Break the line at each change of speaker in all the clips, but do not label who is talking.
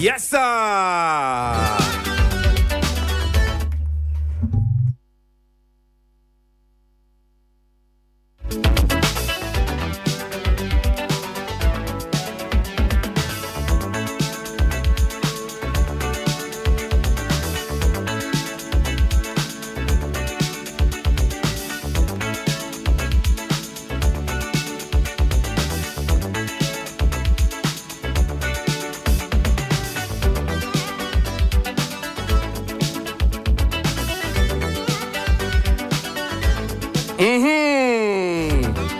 Yes, sir.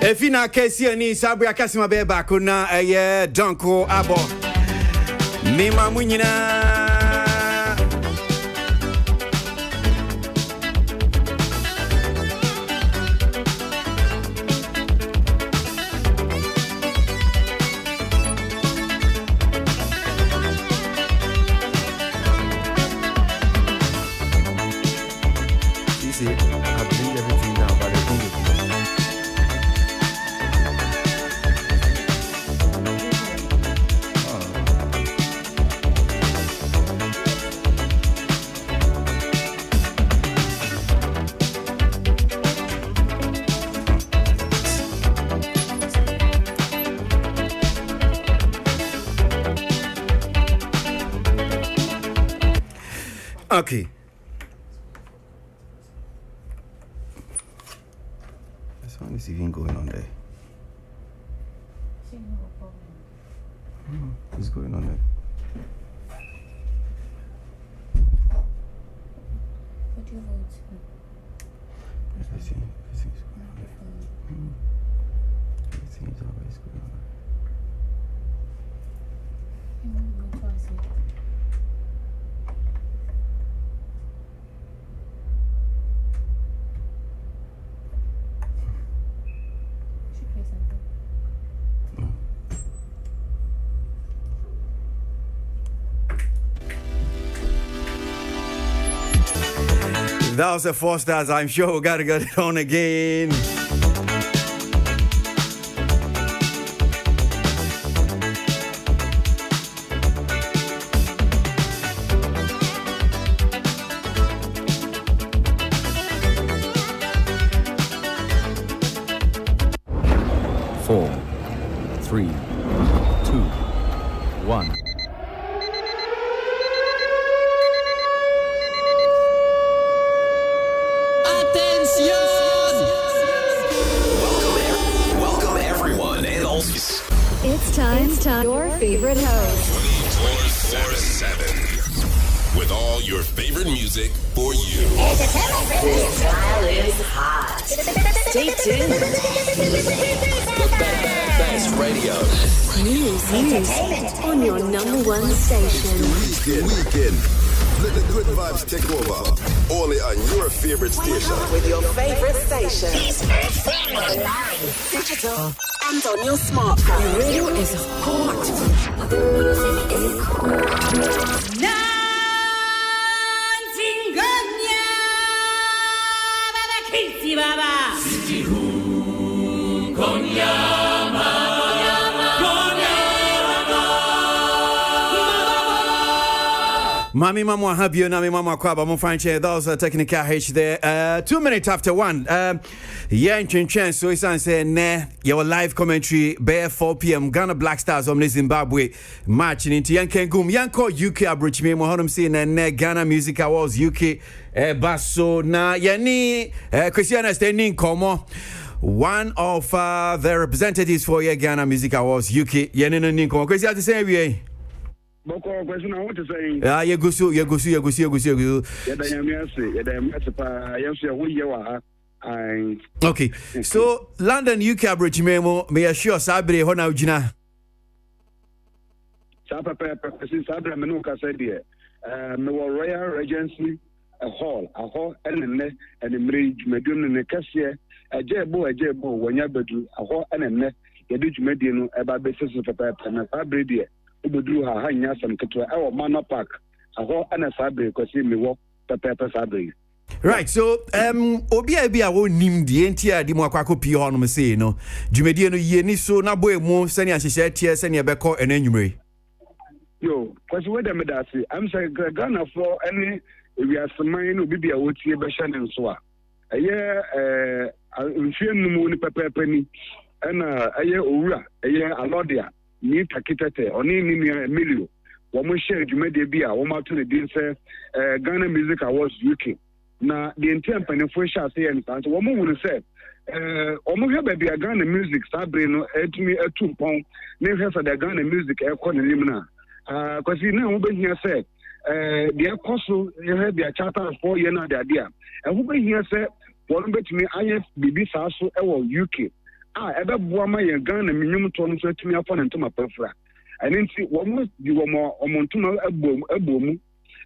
Efina kesi ani sabu ya kasima beba kuna donko abo mima munyina see, I bring everything down by the finger. Okay. This one is even going on there. What's going on there?
What do you vote?
Everything is going on there. Everything is always going on there. That was the 4 stars. I'm sure we gotta get it on again. Four, 3, 2, 1.
It's time. Your favorite host.
24/7. With all your favorite music for you.
This style is hot. Stay tuned.
The best radio.
News on your #1 station.
Weekend. Let the good vibes take over. Only on your favorite station.
With your favorite station. Online, digital, and on your smartphone. The radio is hot. The music is hot.
Mami Mama Habio Nami Mama Kwaba Mufranche, those are technical H there. 2 minutes after 1. Yeah, in Chin so it's saying your live commentary bear 4 p.m. Ghana Black Stars on Zimbabwe matching into Yankengum Yanko UK Abruchme Mohanum saying and Ghana Music Awards UK Basso na Yani Christiana standing Como. One of the representatives for Ghana Music Awards UK Yanino Ninko. Christiana the same way.
Boko question I want to say.
You go. Okay. So London UK average memo me assure Sabre hona ujina.
Sabre Sabre Menuka said here. Me Royal Regency a hall and the marriage medium in the cashier a jebo when you bedu a hall and you did medium about basis of a paper and a fabric dear. Ubudru ha hanya sam ketwa e Manor Park aho ana sabre kwasi me wo pepper sabre.
Right, so obi a bia wo nim die ntia di mu akwako pie ho no me say no dwumedie no ye ni so na boy mu sani ahyehyɛ tie sani ebekɔ enanwumre.
Yo, because where them that say, I'm saying Ghana for any we are smiling will be a what you be shining so. A year, I'm feeling no money per penny, and a year ura, a year a lodia, need a kitete, or name me a million. One more share you made a beer, one more to the deal say, Ghana Music Awards UK. Now, the intent and the fresh say, and one more will say, Omo baby, a Ghana Music, Sabrino, to me a 2 pound, never for the Ghana Music air con limina. Because you know, who here said, the apostle, you had their charter 4 years now, the idea. And who here said, one bet me, I have BB Sasso, UK. Ever Buama, Ghana, minimum tone to me upon and to my perfra. And then see, one must be one more or Montuna, a boom,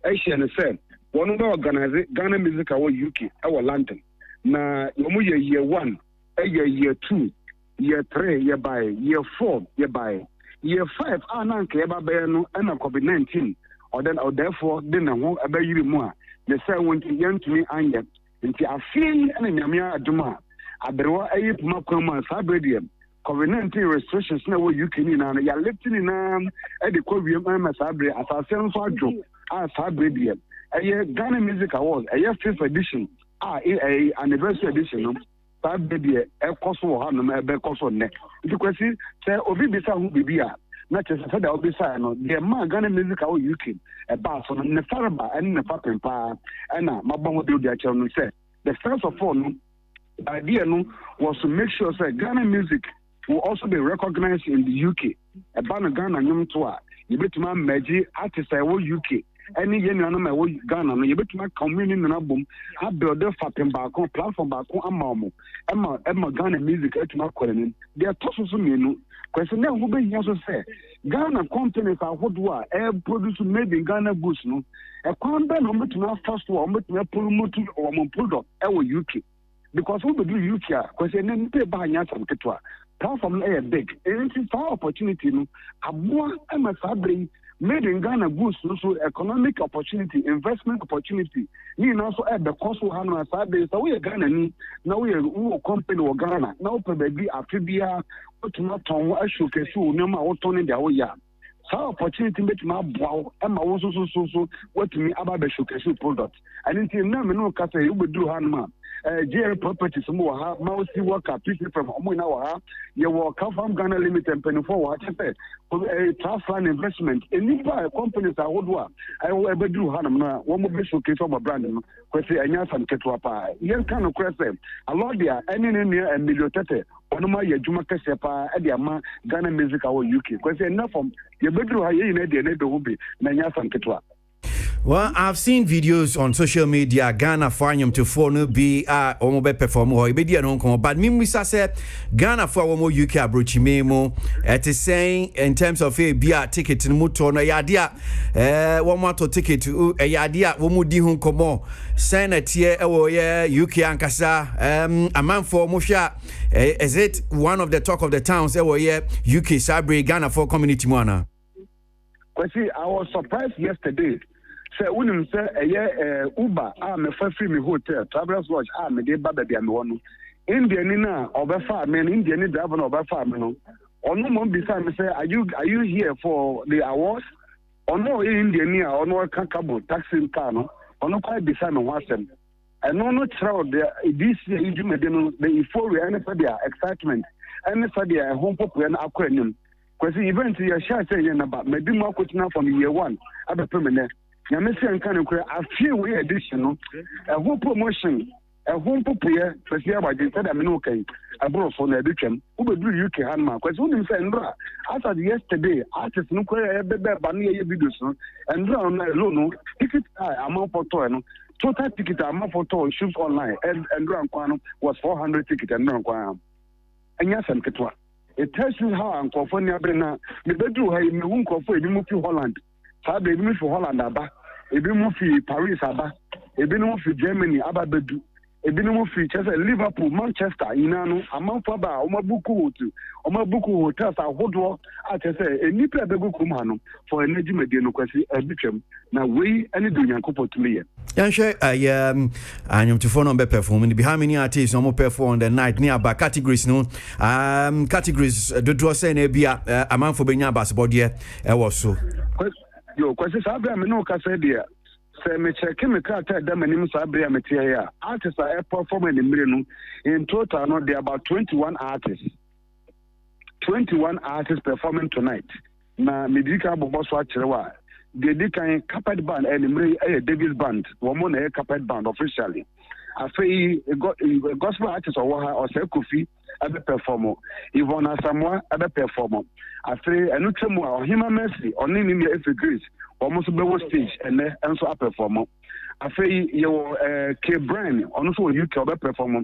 Asian said, one of our Ghana Music Award UK, our London. Now, year 1, year 2, year 3, year by, year 4, year by. Year 5, I can't bear no COVID-19, or then, or therefore, then I won't obey you more. The same when to young to me, and yet, until I feel and Yamia Duma. I better a Macoma Sabradium. COVID-19 restrictions now you can in and you're lifting in at the COVID Sabri as I send for Joe, as Sabradium. A year Ghana Music Awards, a year 5th edition, a anniversary edition. Baby, a cost for Hanum, a bear cost on neck. Because say, Obi Bisa who be here. Not just said, I'll be silent. The man Ghana Music Award UK, a bath on the Faraba and the Pappin Pa, and my bomb will do their children say. The first of all, the idea was to make sure that Ghana music will also be recognized in the UK. A banner Ghana Num Tour, you bet my Meji artist I will UK. Any year, my way Ghana, you bet my community in album. I build a fapping back on platform back on Emma Ghana music at my calling. They are tough to me. Question now, who be also say Ghana companies are what do I produce made in Ghana goods. No, a quantum number to my first one, but my pull motor or my pull up UK. Because we do UK, because then pay by Yansan Ketua. Platform A big. And it's our opportunity. No, a more Emma Sabri. Made in Ghana goods, so economic opportunity, investment opportunity. You know, so at the cost of Hana Saturday, so we are Ghana, now we are company or Ghana, now probably after beer, but not on what I should so no matter what on the way. So opportunity make my wow, and my also so what to me about the showcase product. And until now, no case you would do Hanma. JL properties more mousy worker people from Omunawa, you will come from Ghana Limited and Penny Forward. A trust fund investment. And if companies are what I will ever do Hanama, one more showcase of a brand, because I know some Ketuapa. Young kind of question. A lot there, any near and Miliotate, Onoma Yajuma Kesepa, Ediama, Ghana Music Award UK. Because enough from your bedroom, I in the neighborhood will be Nanya San Ketua.
Well, I've seen videos on social media. Ghana fanyum to phone be omobe perform or be no come. But me say Ghana for one more UK abrochi memo. It is saying in terms of a beer ticket in motor no yadia. One more to ticket to a yadia. One more di hun komo. Send a tier UK ankasa. A man for Musha. Is it one of the talk of the towns? UK Sabri Ghana for community mwana.
Kwasi, I was surprised yesterday. Say when say Uber me free me hotel Travelers Lodge me dey ba baby me wono Indian ni na obefa me Indian ni driver na obefa me no ono mo bi say me say are you here for the awards ono Indian ni ono kan cabo taxi car no ono quite bi say me ho asem eno no travel this year you me no the euphoria and for their excitement and for their home popular na akwanim because event you share say na ba me bi mo akotina from year 1 abepe me Yamisi and Kanukura, a few additional, a whole promotion, a home popular, President Aboagye said, I'm okay, a bro for the education, who will do UK handmark. Because when you say, after yesterday, artists no queer, Bania videos, and drown alone, ticket amount for toy, total ticket amount for toy, shoes online, and drown quantum was 400 tickets and drown quantum. And yes, and Ketua. It tells you how I'm California Brena, the bedroom, I won't call for a Holland. Sabe, even for Holland, Aba. Ebi mo fi Paris aba, ebi no fi Germany aba bedu, ebinom features Liverpool, Manchester, Inano, Amafaba, Omabuku hotels ahodo atese enipa begu kumano for energy media no kwasi ebitwam na we any do Yankopɔ tumi ye.
Yanhwe anyum to phone number performing be how many artists no perform on the night near ba categories no categories do draw say na bia amanfo benya basketball there e was so.
Yo kwasi sabe me no ka say there. Say me check me cartel dem anim sabe me tie here. Artists are performing in no in total no there about 21 artists. 21 artists performing tonight. Na medika bobo so acherewa. They did kind carpet band and Davis band. Woman a carpet band officially. I say gospel artist or say Kofi as a performer. Ivona Samoa as a performer. I say Anutemu or Hima Mercy or Nini F Grace almost be stage and so a performer. I say your K Brand also UK a performer.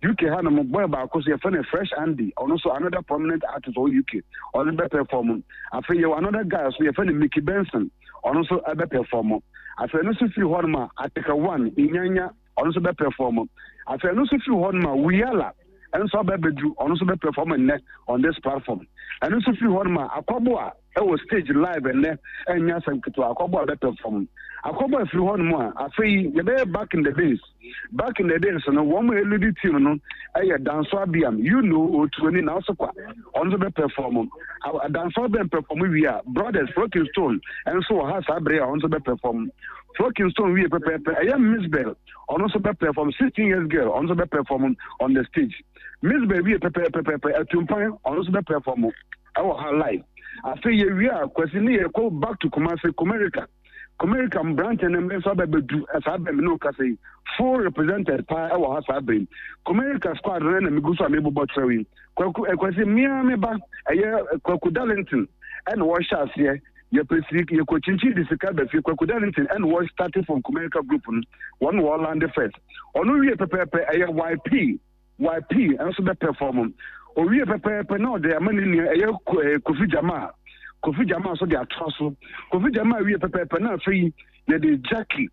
UK had a boy about because you're funny fresh Andy, also another prominent artist or UK or the better performer. I feel you another guy, so you're funny Mickey Benson, also a better performer. I feel no so few Honma, I take a one in Yanya, also better performer. I feel no so few Honma, Wiala, and so better do, also better performer on this platform. And also few Honma, Akoboa, I was stage live and Yasan Kitua, Akoboa better performer. Akoboa if you want more, I feel you're there back in the days. Back in the days, no one way lady team, I dance Fabian, you know, 20 now so on the performance. I dance Fabian perform we are brothers, Flocking Stone, and so has Abrea on the perform. Flocking Stone, we prepare. I am Miss Bell, on also perform 16 years girl, on the perform on the stage. Miss Bell, we prepare a tumpai, on also perform our life. I say we are questioning a call back to Kumasi, American branch and do as I no say four represented by our house have been. America squad and Migusa Mabo Bottery. Kwasi Miamiba, a year Darlington and wash us here. Your Pacific, your Cochinchi, the Sicaba, Darlington and wash starting from America Group one wall and the first. Or we prepare a YP, and so the performance. Or we prepare no, they are money near a Kofi Jama. Kofi Jama so they are trustful. Kofi Jama we prepare na free the Jackie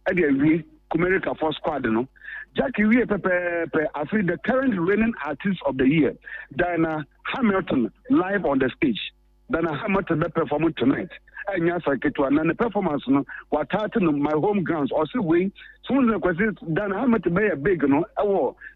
and the America for squad no. Jackie we prepare after the current reigning artist of the year, Diana Hamilton live on the stage. Diana Hamilton be performing tonight. And yes, I get to another performance no. What happened my home grounds also we soon the question Diana Hamilton be a big no.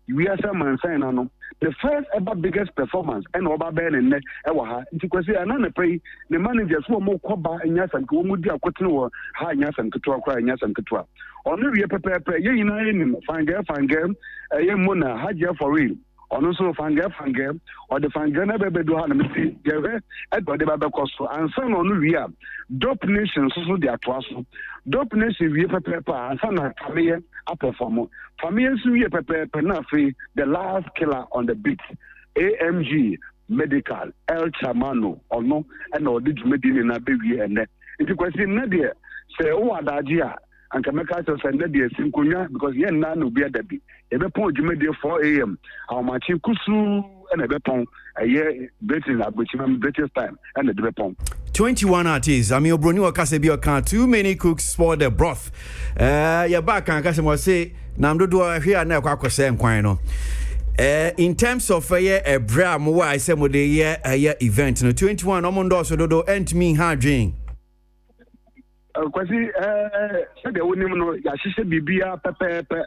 We are some saying no. The first ever biggest performance and Oba Ben and Ewaha, because they are not pay the managers who are more Koba and Yasan, who would be a cotton high Yasan Katua, cry Yasan Katua. Only we prepare, ye in fine girl, a young mona, Haja for real. Also, fine girl, or the fine girl never do Hanamisi, Edward de Babacosto, and son on we are. Dope nations, so they are twasso. Dope nations, we prepare, and son of Famia, a performer. Families, we prepare Penafi, the last killer on the beat. AMG, Medical, El Chamano, or no, and or did Medina in a baby and that. It's a question, Nadia, say, oh, Adagia. And Kameka send the Sinkunya because yen none will be at the beat. Every point you made 4 a.m. Our matching Kusu and a bepon a year betting at which British time and a bepon.
21 artists. I mean, Brunio Casabio can't too many cooks for the broth. Your back and Casimir say, Namdo here now, Quaco Quino. In terms of a bram, why I said with the year event, 21 Omondo Sodo and me harding.
Kwasi said the women know Yashisha Bibia Pepe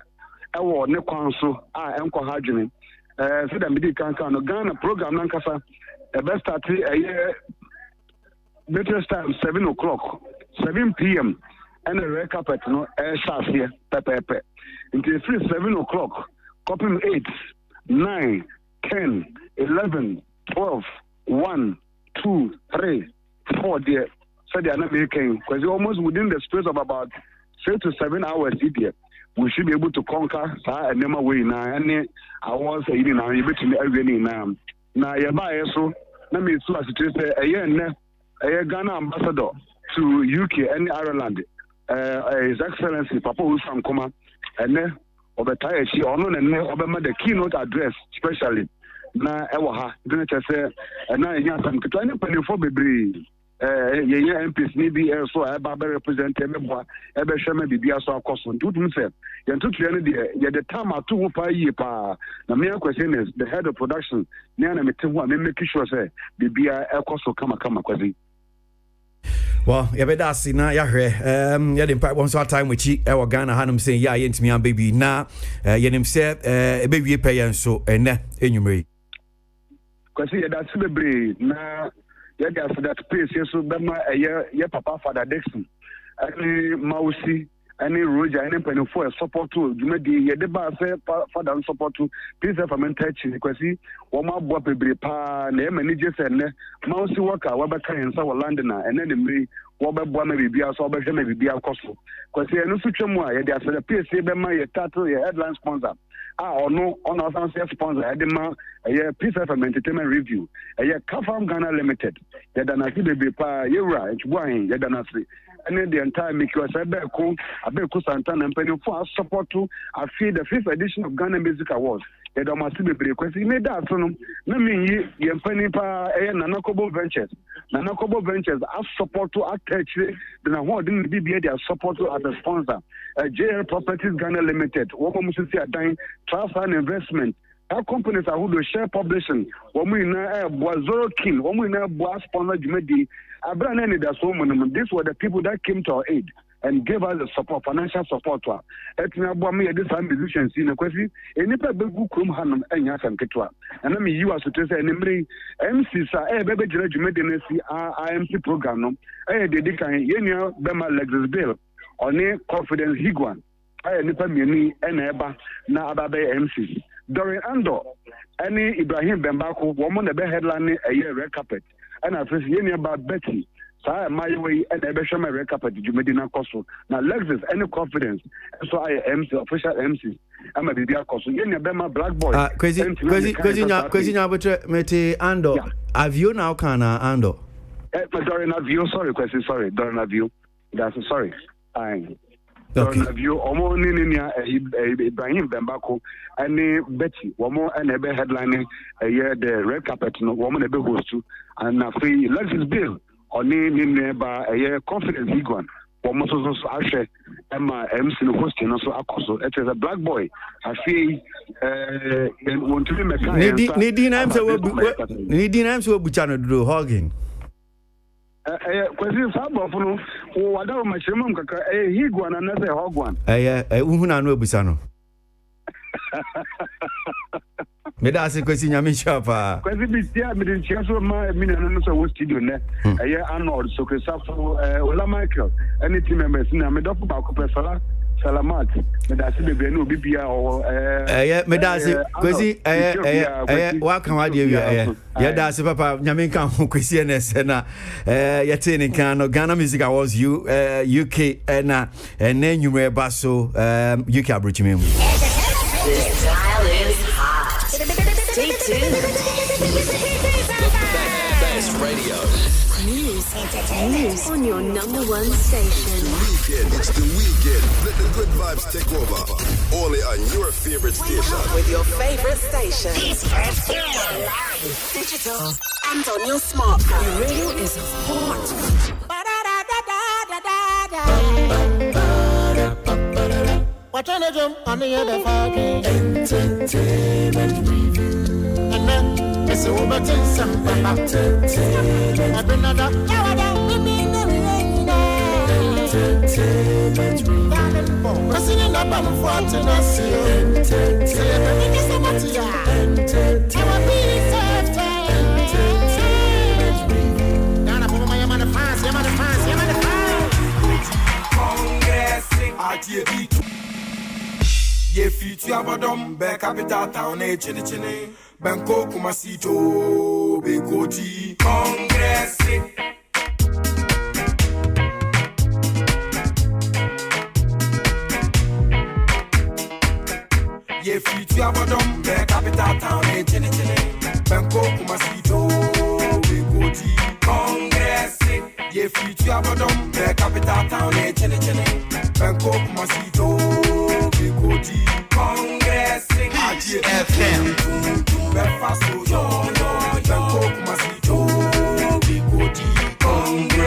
Ewo ne Kwanso enko hadwene said the medical kan Ghana program nankasa e best start a year better time 7 o'clock 7 p.m. and a red carpet no start here pepe until 7 o'clock copy 8 9 10 11 12 1 2 3 4 there. So they are not making because almost within the space of about 6 to 7 hours here, we should be able to conquer a number way now. And I was saying now, you bet me every now. Now, you buy so, let me so as it is a year Ghana ambassador to UK and Ireland. His Excellency Papa Usam Kuma, and then of the Thai, she honored and the keynote address, especially. Now, Ewaha, didn't I say, and now you have some 20 for baby. ye MPs ni bi so e ba represent e bo e be hwe ma bibia so akoso ntutum se ye ntutu ne de ye the time atu ho pa yi pa na me question is the head of production ne na me te ho a me make sure say bibia ekoso kama Kwasi.
Well, yeah, but that's na ya hwe ya the impact once time with chi e Ghana hanum say ya yentimi an baby na ye nim say e be wie pay enso ene enwumre
Kwasi that's bebre na ya ga for that place so be ma ye papa Father Dixon any Mausi any Roger any penny for support to jumadi ye de ba say Father support to please for me touch Kwasi wo ma bo bebre pa na e manage say ne Mausi worker wa be kan sa wo London na ene ne mri wo be bo ma bibia so wo be hwe ma bibia koso Kwasi enu so twemu a ye de for the place be ma ye title ye headline sponsor ono self sponsor edema peace FM entertainment review Kafam Ghana Limited na si bebe pa yewra etbuahin na si and the entire make you say abeku Santana mpeni for support to feed the 5th edition of Ghana Music Awards da ma si bebe Kwasi me da so no na me yi mpeni pa Nanakobo Ventures as support to attach the award in BBA their support to as a sponsor JL Properties Ghana Limited wo mo si adan Trust and Investment. Our companies are who do share publishing. Women Zoro King, women sponsor Jumedi. These were the people that came to our aid and gave us the support, financial support. This musicians in a question. Any people who Hanum and Yasan Ketua. And I mean, you are to say, and MCs, baby Jumedi, IMC program. Dedica, Yenya, Bema Lexus Bill, or near confidence Higuan. Nipa mieni eba na ababe MC during Ando any Ibrahim Bembako woman the headline a year red carpet and I first yeni about Betty so my way and ebe show my red carpet Jumedina Koso na Lexus any confidence so I MC official MC I'm a bibia Koso yeni bema black boy
Kwasi nya botre meti Ando avio now kana Ando
during avio sorry Kwasi sorry during avio that's sorry
okay.
View omo ni Ibrahim Bembako and Betty womo and ebe headlining the red carpet no woman ebe host and na free Lexus Bill oni ba confidence Higuan womo so ashe Emma MC no host no so akoso it is a black boy I feel want to be mechanic
Nidi na mse obucha do hogging
Kwasi sabo funo wadawo machiremam kaka Higuan na say hogwan
uhuna no ebusa no me da se Kwasi nyame chapa
Kwasi bitia me din chia so ma mi na no so studio ne Arnold so Christopher Ola Michael any team members na me dofo ba ko pesala Salamat me da se bebe no bibia o
me da se Kwasi wa kan wa de ya da se papa nyame kan ho Kwasi na se na ya tini kan no Ghana Music Awards UK na nwumre ba so UK abrochime mu
This dial is hot. Stay tuned.
The best radio.
News on your number one station.
It's the weekend. Let the good vibes take over. Only on your favorite station.
With your favorite station. Live, digital, and on your smartphone. Your radio is hot.
Watch on the jump on the other fucking entertainment review. And then it's over to some entertainment. I've been another entertainment review. Pressing in the bottom for to not see entertainment. Entertainment review. Now I'm my man of fans, your man of fans, your man of fans. Congressing at your beat. Ye future abadom be capital town e chini Banko Kumasito be Koji Congress Ye future abadom be capital town e chini Banko Kumasito be Koji Congress Ye future abadom be capital town e chini Banko Kumasito Bigoti Congress FM Belfast yo Bangkok Masito Bigoti Congress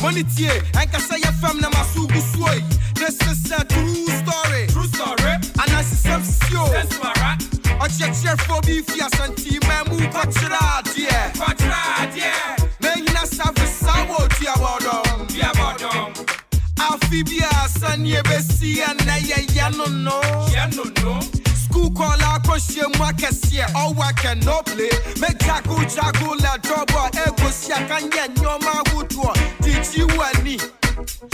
Money tie, and can say your family masugu sway. This is a true story. True story. And I see some show. That's right. I check for beef, yes, and team, and move Patra, dear. Patra, dear. May you not have a sour, dear Bodom. Dear Bodom. Amphibia, Sanya Bessie, and Naya, no. School call out question markets here, all work and no play. Make Jago, la double, Ego, Shakan, Yoma, Woodwa. Did you and me?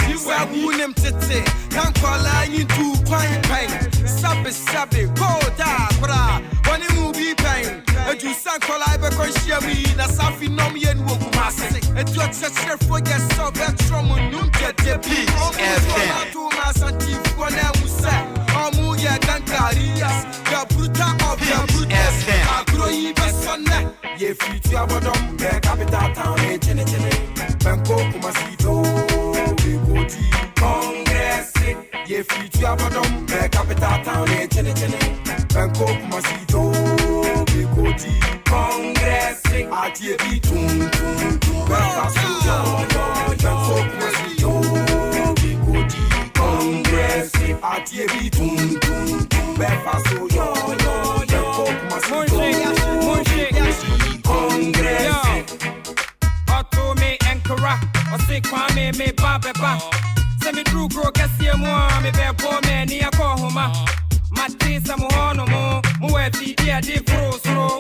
You are William Tete, can't call you to pine pain. Sabe, go da, bra, when you will be pain. And you sang call I because you mean a Safi Nomian Wokumasi. And you are such a for yourself, that from a new get the beat. To my son, when I was sad. Amuya Gankarias, Gabuta of Gabutas, Agro Ibasana, ye future Abodom, the capital town, Banco Kumasito, Bigoti, Congress, ye future Abodom, the capital town, Banco Kumasito, Bigoti, Congress, Ati Tum, Banco Kumasito, Bigoti, Congress. Ati tum befaso yo Congress Otome Enkara Ose Kwame me Baba Semi Drew Gro Kasia Moa me be poor man ni akohoma Matisa Mohono mo Mueti dia di frosro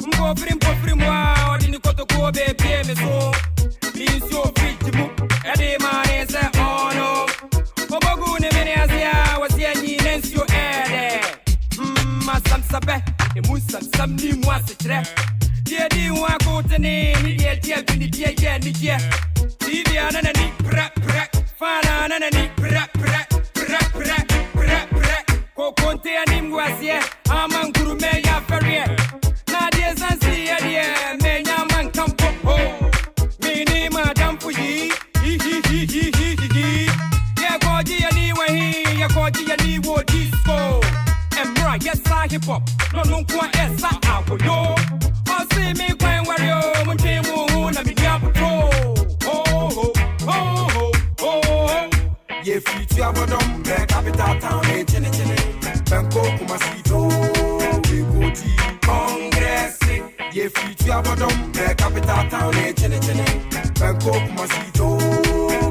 Mbo prim wa Odini koto ko be pie me so Means yo free mu Ede mane se ono Obogu ne mene azia wasia ni nensio ede Masam sabe e musam ni moi se tre Die di wa kotene ni die bini die ye ni die Di anana ni pra Fana anana ni pra Ko konte ani mwasie amanguru me ya ferie Na die sansi ya die me nyaman kampo ho Mini madam fuyi Yakoji yani wo disco Emra yes I hip hop No kwa esa awoyo O see me kwen wario Munche mu na mi diabuto Oh Ye future Abodom the capital town chene Banco Kumasito Bigoti Congress Ye future Abodom the capital town chene Banco Kumasito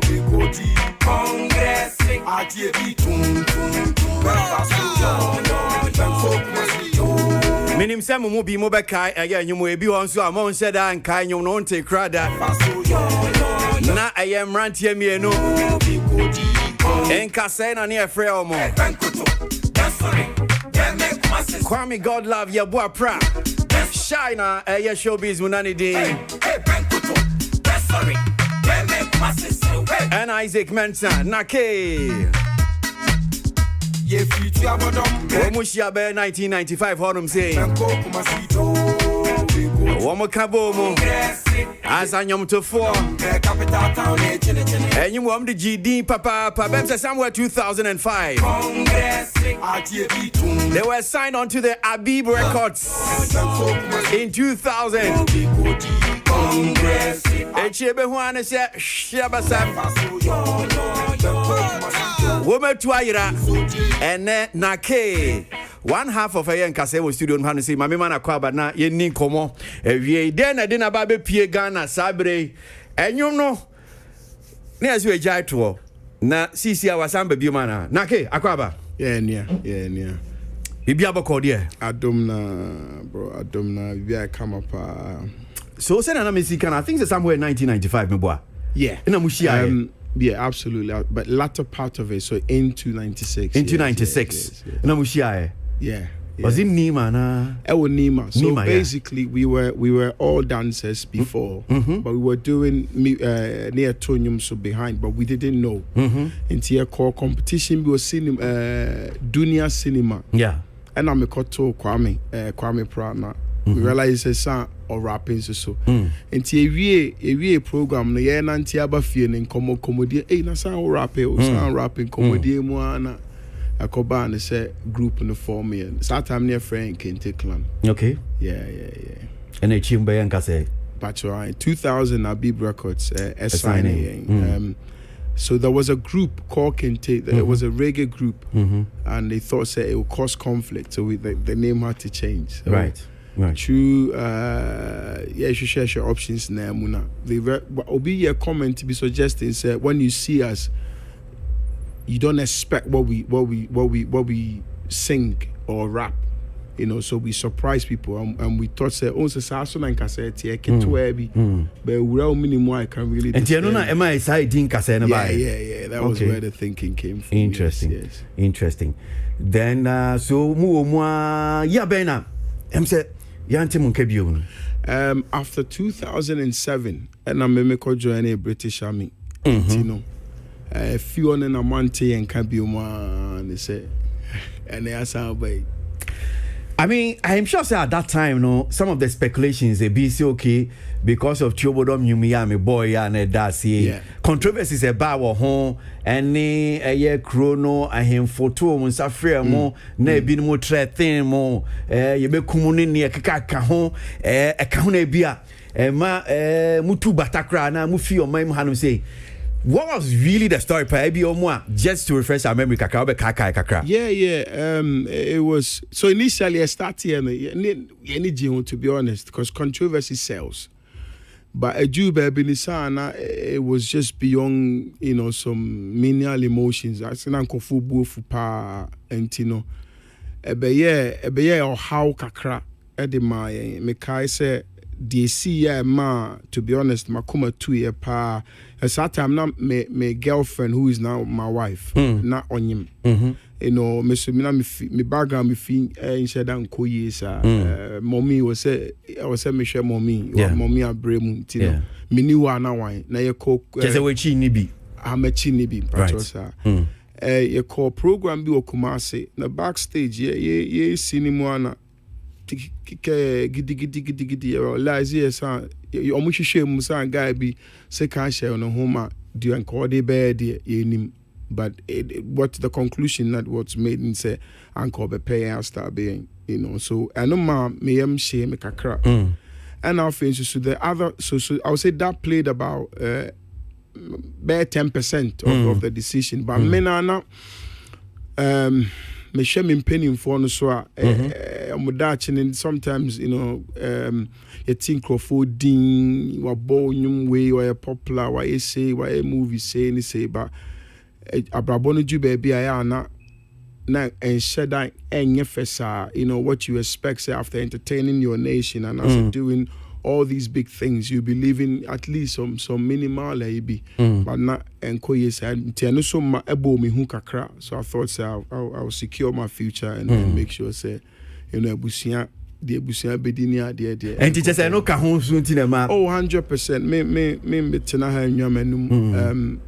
Bigoti Congress Ati tum
Minim Sam Mubi Mobekai, again, you may be on so among said and kind you don't take crada. Now I am ranting me no. And Cassena near Freomo. Kwame God love your boy pra. Shina, a year showbiz Munani Dean. And Isaac Mensa, Nake. Ye future Abodom, Omushia 1995, Honum say. Womo Kabomo, as I am to 4. And you want the GD Papa, Pabemsa somewhere 2005. They were signed on to the Abib Records in 2000. Echebe Juan said, Shabasam. Woman Twaira and Nake. One half of a young Casewo studio on Hannah say, Mamma Kwaba na ye nin komo. Then I didn't baby Pie Ghana Sabre. And you know, near you a jaito. Na Sisi Awasamba Bumana. Nake, Akwaba.
Yeah.
Bibiaba Cordia.
Adomna, bro, Adomna, Bibia come up.
So, send an Mexican, I think it's somewhere in 1995, my boy.
Yeah.
In a Mushia.
Yeah, absolutely. But latter part of it, so into 96.
Into 96. In a Mushia.
Yeah.
Was it Nima na?
Nima. So
Nima,
basically, we were all dancers before, but we were doing near Tonium so behind, but we didn't know. Into a core competition, we were seeing Dunia Cinema.
Yeah.
And I'm a koto Kwame Prana. We realize it's a or rapping so. Into a program, the year nanti aba feeling comedy. Hey, na sound rapping comedy moana. I call and say group in the form here. That time near friend Kente clan.
Okay.
Yeah.
And a chimbe and kase.
Pacho, in 2000 Abib Records signing. So there was a group called Kente. It was a reggae group, and they thought say it would cause conflict, so the name had to change. So
Right.
True. You should share options now. Muna. Will be a comment to be suggesting say when you see us, you don't expect what we sing or rap. You know, so we surprise people, and we thought say, oh, so Sasso and cassette, but without minimum, I can really.
And you know, am I side in cassette?
Yeah. That was where the thinking came from.
Interesting.
Yes.
Interesting. Then, so yeah, Bena, I'm said, Yantim Kebion.
After 2007, and I'm join a British Army. You know, a few on a month and Kabiuma, they say, and they ask how by.
I mean, I'm sure say at that time, no, some of the speculations they be say okay because of Chobodom Yumi boy and that's controversies about home any a year chrono and him photo mun safre mo na ebi no threat thing mo ye be kumuni ne kaka ho e ka ho na bia ma mutu batakra na mu fi o man hanum say what was really the story just to refresh our memory kakra?
Yeah. It was so initially I started energy to be honest because controversy sells. But a Jew baby Nisana, it was just beyond, you know, some menial emotions. I said Uncle Fubu Fupa and Tino. Ebe or how kakra edema me kai say DC ma to be honest makuma 2 year pa at that time now my girlfriend who is now my wife not on him you know me background me feel in shedan ko yesa mommy was say I was say me share mommy mommy abremu you know me ni wa na wan na ye ko
just we chi ni bi
amachi ni bi patrosa ye ko program bi okumase na backstage ye cinema na gidi realize yes omuhwehwe mu san guy bi se kan share no homa do encode be de yenim but what the conclusion that what's made in say anko be pay and start being you know so eno ma me am share me kakra and our things so the other so I would say that played about bare 10% of the decision but me na me share me penny for no so and sometimes you know you think crowdfunding you are born way or popular why you say why a movie say but abrabonu ju baby ayana na and shed enye fesa you know what you expect say after entertaining your nation and after doing all these big things you be living at least some minimal maybe but not enko yes and tiano so ma ebo me hu kakra so I thought say I'll secure my future and make sure say you know abusia the abusia bedini ade
and teacher say no ka ho sunti na ma
100% me tena ha nwamanum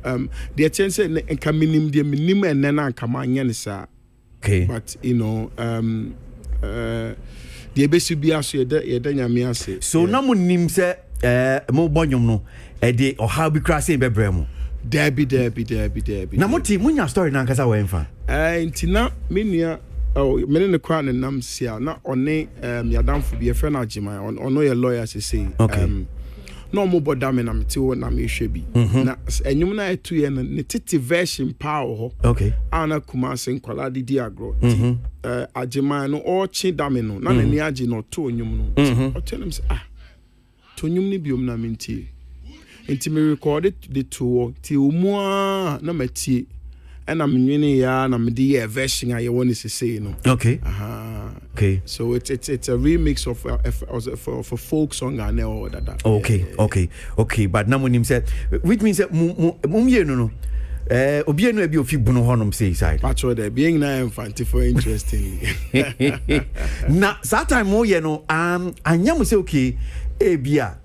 the chance enka minim de minim enne na nka manya ne sa
okay
but you know the best be as you nyame ase
so na mo nim se mo bonyum no e de o how be crashing be bremo
Debbie.
na mo ti munya story na nkasa we mfa
ntina menia mene ne kwa ne nam sia na one yadamfo bi e friend agima ono ye lawyer say no mo boda me na meti wo na me hwe bi na enyum na etu ye ne titi version power ho ana kuma se nkwala di agro agima no o chi dame no na na ni agi no to enyum no o tell him say to enyum ni biom na menti enti me recorded the tour ti omua na matie and I'm ya na me the version I want to say no
okay
so it's a remix of a folk song and all that
okay but now when him said which means that mum no obi enu abi ofi bunu honom say side
patro there being na infant for interesting
na that time mo ye no anyam say okay ebia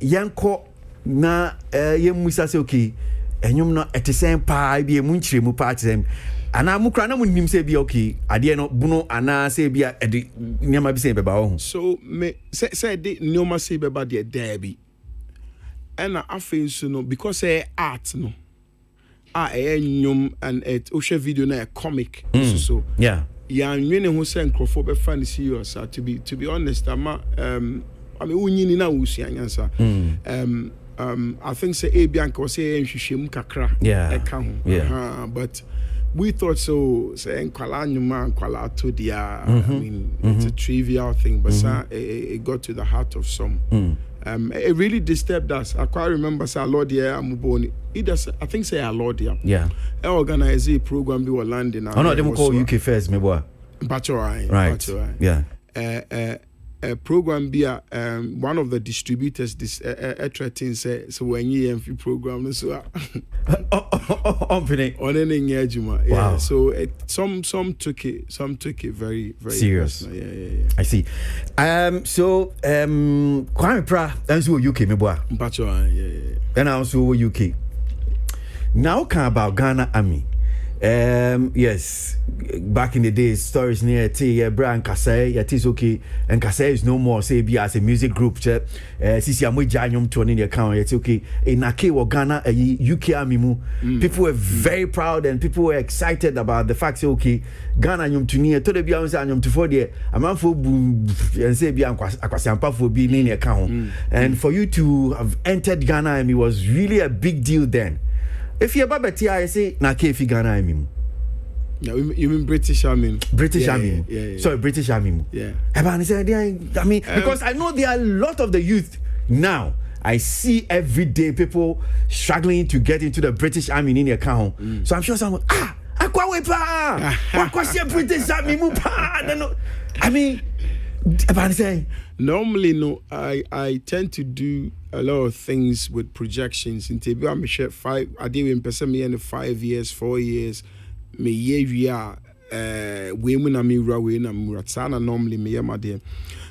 yanko na yemusa say okay enyum no etesen pa bi emu nchire mu pa atsem ana mukra na munim say bi okay ade no bunu ana say bi ede nyama bi say beba ho
so me say de nyoma say beba de derby and afensu no because art no enyum and it o share video na comic so
yeah
ya nwene ho say nkrofo be fan serious to be honest ama I mean unyini na usua nyansa. I think say Abianka was say nhwehwem kakra eka ho. But we thought so say nkwala nyuma nkwala to dia. I mean it's a trivial thing, but it got to the heart of some. It really disturbed us. I quite remember say Lord here amuboni. I think say Lord here.
Yeah.
I organize a program be landing.
Oh no, they call UK first, me boy.
Right.
Yeah.
A program be one of the distributors threatening say so when you program so on any engagement. Yeah. So some took it very
serious.
Yeah.
I see. So Kwame Pra that's who UK me boy.
Yeah.
And also UK. Now can about Ghana Army. Yes, back in the days, stories near T. Brian Kasai, it is okay, and Kasai is no more, say, be as a music group. Sisi Amwe Janyum to the account, it's okay. In Nake or Ghana, a UK Army, people were very proud and people were excited about the fact, okay, Ghana Yum to near to the Beyonce and Yum to 40, a man for and say, Bian Aquasampa for being in the account. And for you to have entered Ghana Army was really a big deal then. If you're Baba Tia, I say, na kefi Ghana Army.
Yeah, you mean British Army?
British Army.
Yeah.
Sorry, British Army.
Yeah.
I mean, because I know there are a lot of the youth now. I see every day people struggling to get into the British Army in their account. So I'm sure someone, Akwawe pa! Wakwasi British Army mu pa! I mean,
normally, no, I tend to do a lot of things with projections. In TB, I'm sure 5. I did in person me in 5 years, 4 years. Me we are women na mura we na mura. Sana normally me my dear.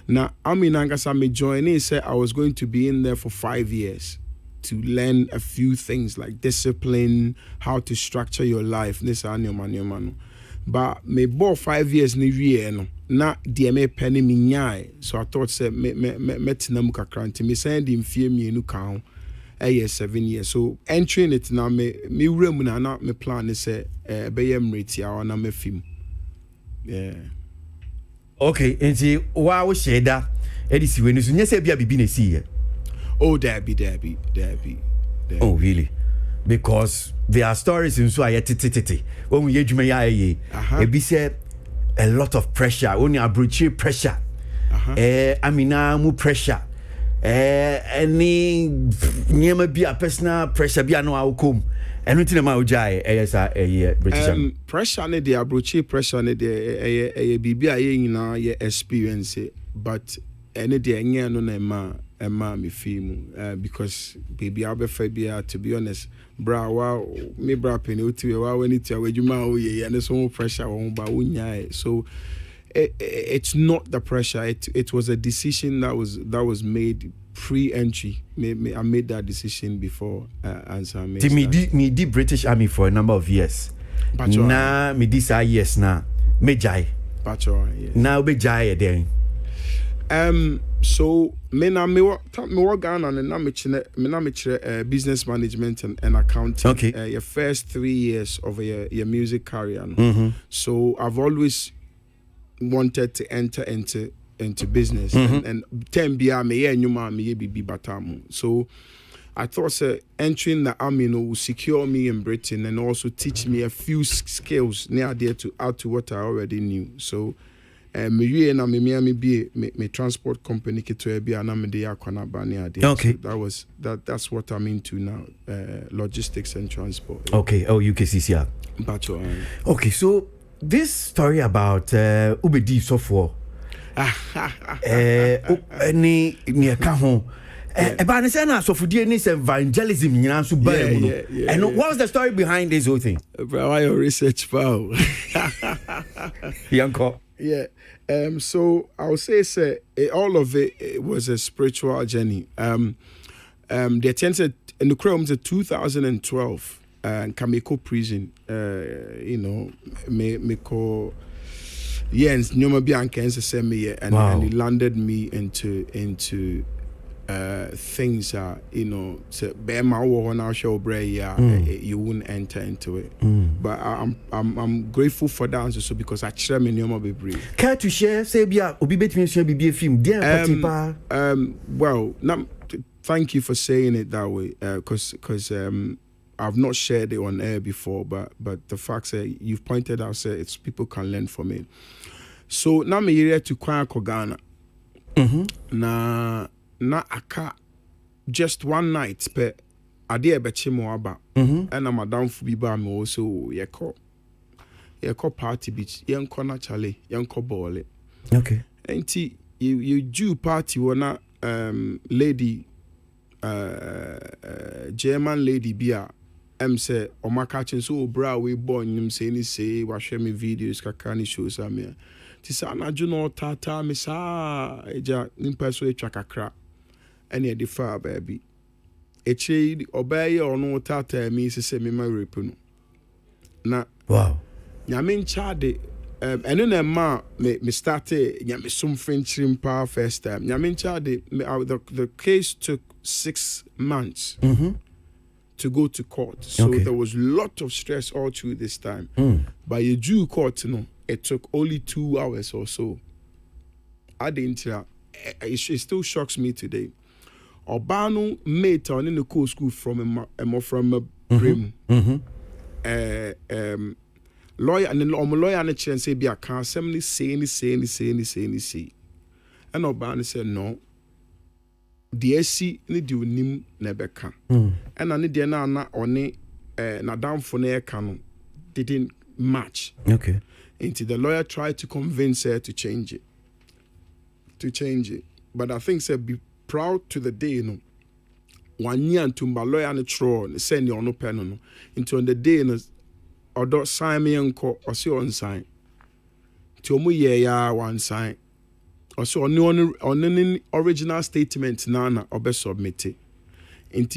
Now I mean angasa me joining say I was going to be in there for 5 years to learn a few things like discipline, how to structure your life. This man. But me bought 5 years ni wie no. Na die me penny me nyai. So I thought say me tina mu kakra nti me send in fie mienu kan ho 7 years. So entering it na me wura mu na me plan is say be yam rate ya na me film. Yeah.
Okay, nti wa wo sheda edisi we ni so nyese bia bibi na si ye.
Oh, Debbie.
Oh, really? Because there are stories in so ayetititi. When we ejuma ya ye, e bi say a lot of pressure. Only abrochi pressure. Amina mu pressure. Any nyema bi a personal pressure bi ano awkom. Eno tina ma ojai British
pressure ne de abrochi pressure ne de bibi a ye nyina ye experience but ene de enye no na ma me feel because baby abefa bia to be honest bra wa me bra peni otiwe wa wani tia wadwuma o ye and so pressure on ba unya so it's not the pressure it was a decision that was made pre-entry. I made that decision before answer me
di British Army for a number of years na me di say yes na me jai
yes.
Now be jai then
so me work Ghana and me business management and accounting.
Okay.
Your first 3 years of your music career. So I've always wanted to enter into business and 10 bia me nyuma me bibi batamu. So I thought entering the army will secure me in Britain and also teach me a few skills near there to add to what I already knew. So me na me be me transport company to be na me dey akwana ba near there.
Okay.
So that's what I'm into now, logistics and transport.
Okay. Oh, UKCCR. Okay, so this story about Ubedi Sofo any near Kahon. About the same so for evangelism, and what was the story behind this whole thing?
Why your research, pal?
Yanko.
Yeah. So I would say all of it was a spiritual journey. The attended in the Chrome 2012 Kameko prison. Me call Jens Nyoma Bianca and he landed me into things are, so you wouldn't enter into it. But I'm grateful for that also because I share me nyoma be brave.
Care to share? Say bia obi betimi share be film.
Well, thank you for saying it that way. Because I've not shared it on air before, but the fact that you've pointed out, say it's people can learn from it. So now me here to Kwasi Ghana. Na aka just one night pe ade ebechi mo aba and madam fu bi ba me also yeko party beach yenko na chale yenko ball.
Okay.
Enti you do party wona lady German lady bia say omaka chen so bra we born nim say ni say wa share me videos kakani shows am ti sa na ju no tata me sa eja nimpa so etwa kakra ene de fa baby eche obey ono tata me say me ma rape no na
wow
nyame ncha de ene na ma me started nyame some friendship pa first time nyame ncha de the case took 6 months to go to court, so there was a lot of stress all through this time. But you do court, it took only 2 hours or so. I didn't. It still shocks me today. Obano mate on in the court school from Brim. Lawyer and then lawyer and the chair say be a can't say and Obano said no. DSC ni di onim na beka and ani de na one na down for na can didn't match.
Okay.
Until the lawyer tried to convince her to change it. But I think say be proud to the day 1 year to my lawyer and tro send you no pen no into on the day or sign me enko or see on sign to omu ya one sign. Also, on any original statement, Nana or submit it.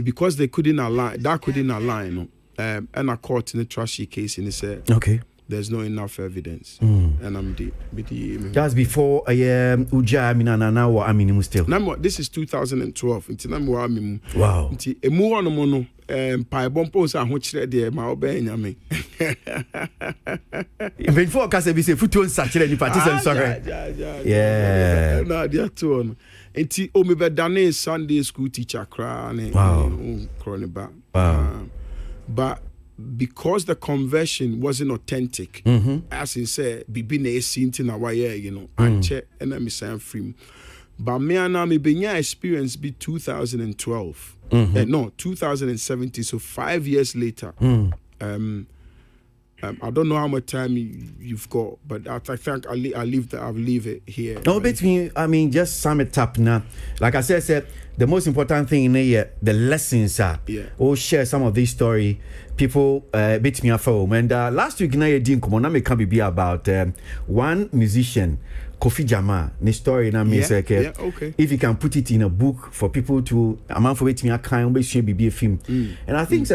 Because they couldn't align, and a court in a trashy case in the
okay.
There's no enough evidence, and I'm the.
That's before Uja Minana or Aminimu still.
This is 2012.
Wow.
A more on a mono, Pai Bompos and which there, my obeying me.
Before Casabi say, Futu Saturday, partisan, sorry. Yeah.
No, they are two. And me be done Sunday school teacher crying.
Wow.
Wow. But because the conversion wasn't authentic, as he said, Bibi na esinti na waye, and check and I'm saying free. But me and me benya experience be 2012. 2017. So 5 years later. I don't know how much time you've got, but I think I'll leave it here.
No, between, just sum it up now. Like I said, the most important thing in here, the lessons are.
Yeah.
We'll share some of this story. People beat me at home. And last week, I didn't come on. I can be about one musician, Kofi Jama. The story now means
okay.
If you can put it in a book for people to, amount for waiting, I can't be a film. And I think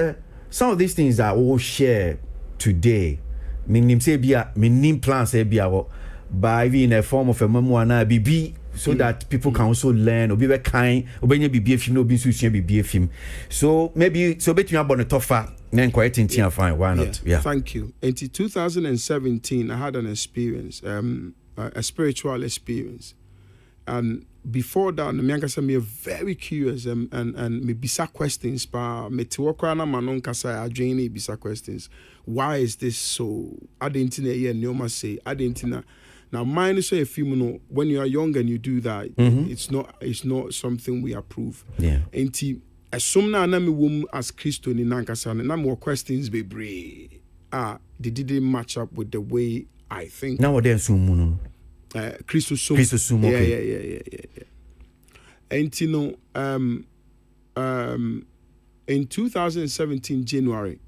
some of these things are all share today. Minim say bia minim plan say bia by in a form of a memoir na bibi so that people can also learn or be kind or be a film no be so be a film. So maybe so between about the tougher then quite in fine why not? Yeah.
Thank you. Until 2017 I had an experience a spiritual experience. And before that, me very curious and me bisa questions pa me tiwokra na manon kasa adwene bisa questions. Why is this so? I didn't know here nyoma say. I didn't know. Now mine is a few when you are young and you do that, it's not something we approve.
Yeah.
Enti asumna na me wom as Christo ni nankasa na more questions be brave. They didn't match up with the way I think.
Now then sumu
Christo Sum.
Okay.
Yeah. And in 2017 January.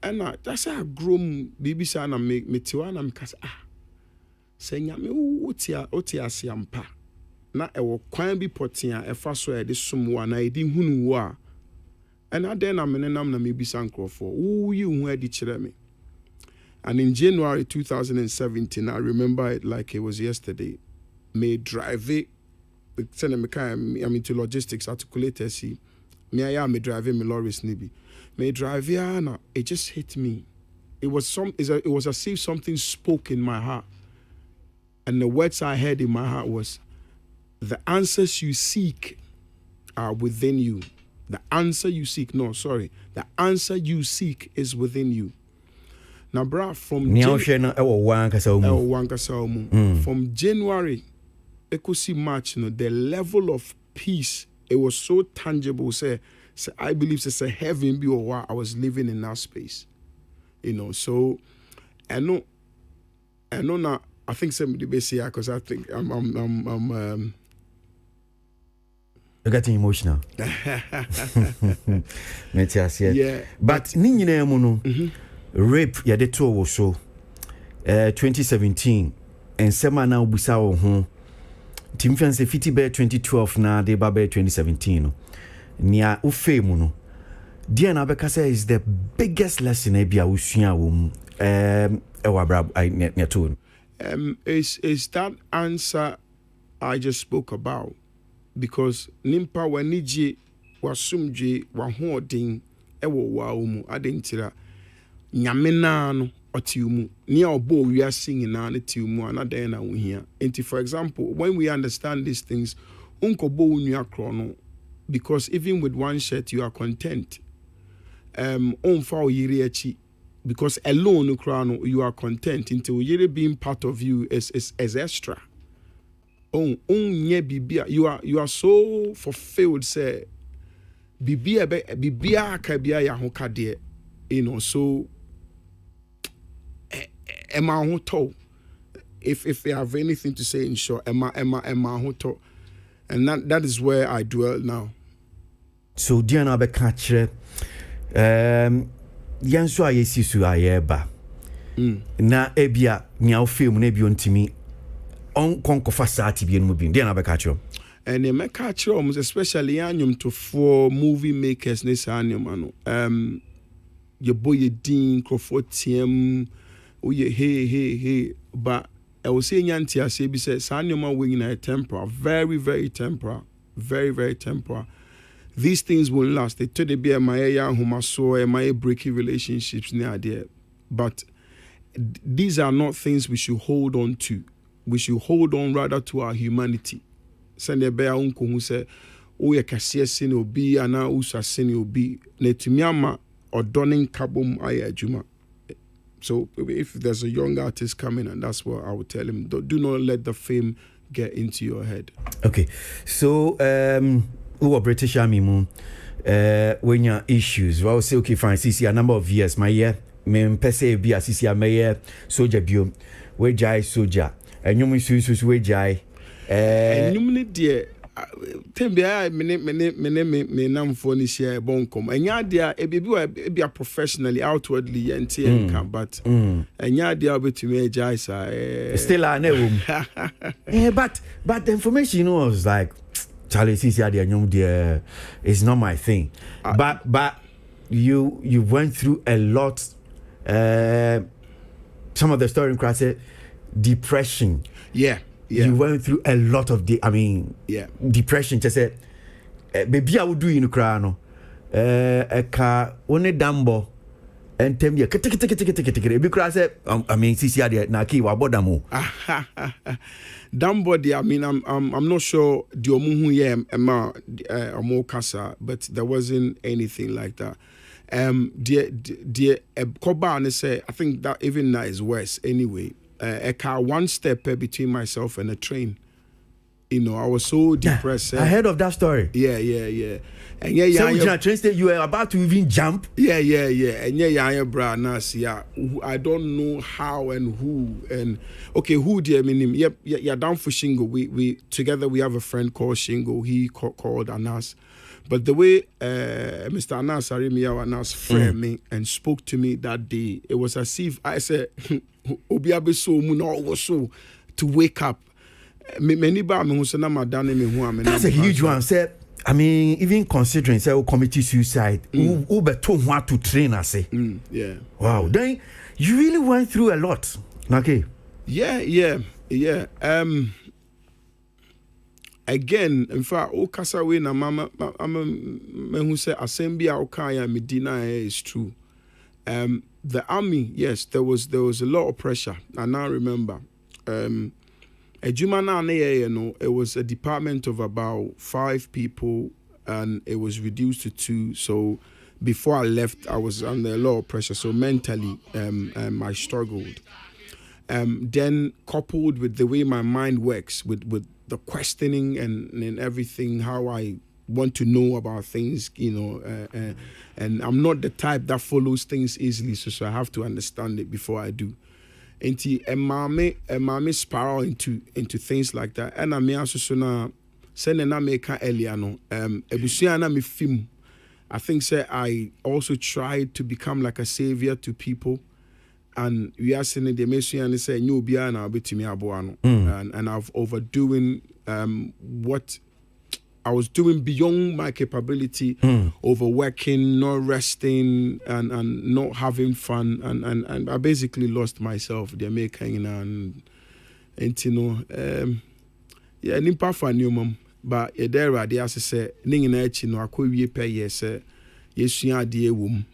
And that's how I grew baby son and make me to and I'm saying otia siampa. Na ewo kwan bi potia e fa so e de somwa na e di hunu wo a. And then I'm nam na me bi sankrofo. Wo yi hu adi kire me. And in January 2017, I remember it like it was yesterday. Me drive it send me I'm into logistics, articulator. See, me driving me lorries nibi. Me drive na it just hit me. It was as if something spoke in my heart, and the words I heard in my heart was, "The answers you seek are within you. The answer you seek, the answer you seek is within you." Now, bra, from from January, Ekusi March, the level of peace, it was so tangible. Say I believe it's a heaven be or I was living in that space. So I know now. I think somebody be here because I think I'm
you're getting emotional.
Yeah.
But ninyina mu no rape ya de to wo so 2017 and sema na obusa wo ho Team Fence fiti be 2012 na de ba be 2017 no nia ufe mu no dia na beka say is the biggest lesson e bia usua wo mu ewabra ne to
is that answer I just spoke about, because nimpa waniji wasumje wahodin ewo wa umu adentira nyamena no otiumu ni obo wiase nyina na tiumu anada na wohia enti. For example, when we understand these things, unkobo unua krono, because even with one shirt you are content. Onfa oyire achi, because alone krono you are content, until oyire being part of you is extra. You are so fulfilled, say bibia kabia ya ho kade, so Emma Hoto, if they have anything to say in short, Emma Hoto, and that is where I dwell now.
So Diana be catch yanso ayesi su ayeba na ebia nya film na ebio ntimi on konkofa saati bi no bi Diana be catch
and they make catch especially anyum to for movie makers ne anyum ano your boy Dean Crawford TM oye hey but I will say nyanti ase bi say anyum we in a temporal, very temporal, very temporal. These things will last. They told the be my huma so my breaking relationships near there. But these are not things we should hold on to. We should hold on rather to our humanity. Send the bear uncle who say, "Oh, ya kasiye sin obi ana usa sin obi netimiama or donning kabum ayajuma." So if there's a young artist coming, and that's what I would tell him: do not let the fame get into your head.
Okay, so who British Army moon when your issues, well, say okay, fine. See a number of years, my year, me pese be a CC my year soldier biom, we jai soldier, and you miss we jai.
And you need dear. Tembia me nam for ni share bonkom. And ya dia e be a professionally outwardly and come, but and ya dia be to me jai
still I know. But the information was like Charlie CC there is not my thing. But you went through a lot. Some of the story in class said depression.
Yeah.
You went through a lot of depression. Just said, baby, I would do in Ukraine. A car only dambo and tell me because I mean CC na ki wa bodamu.
Dambo, I mean I'm not sure the omuhu ye ema omo kasa, but there wasn't anything like that. The koba ne say I think that even that is worse anyway. A car one step between myself and a train. I was so depressed.
I heard of that story.
Yeah. And
so train state you were about to even jump.
Yeah. And bra nasi. I don't know how and who and okay, who do I mean? Yeah, down for Shingo. We together we have a friend called Shingo. He called Anas. But the way Mr. Anas Arimiya Anas framed me and spoke to me that day, it was as if I said, Obiabe so muna so to wake up.
That's a huge one. Said, I mean, even considering say committee suicide, who better want to train us.
Yeah.
Wow. Then you really went through a lot. Okay.
Yeah. again, in fact, okasa we na mama who say assembly okaya medina is true. The army, yes, there was a lot of pressure. I now remember. It was a department of about 5 people, and it was reduced to 2. So before I left, I was under a lot of pressure. So mentally, I struggled. Then coupled with the way my mind works, with the questioning and everything, how I want to know about things, and I'm not the type that follows things easily, so I have to understand it before I do. And mommy spiral into things like that. And I may also so send an America earlier no me film. I think I also tried to become like a savior to people. And we are saying the mission and say new bia na be to me aboano. And I've overdoing what I was doing beyond my capability, overworking, not resting, and not having fun, and I basically lost myself. They're making and nimpa for new mom, but there they as say ning na echi no akwa pay yes yesua ade ewum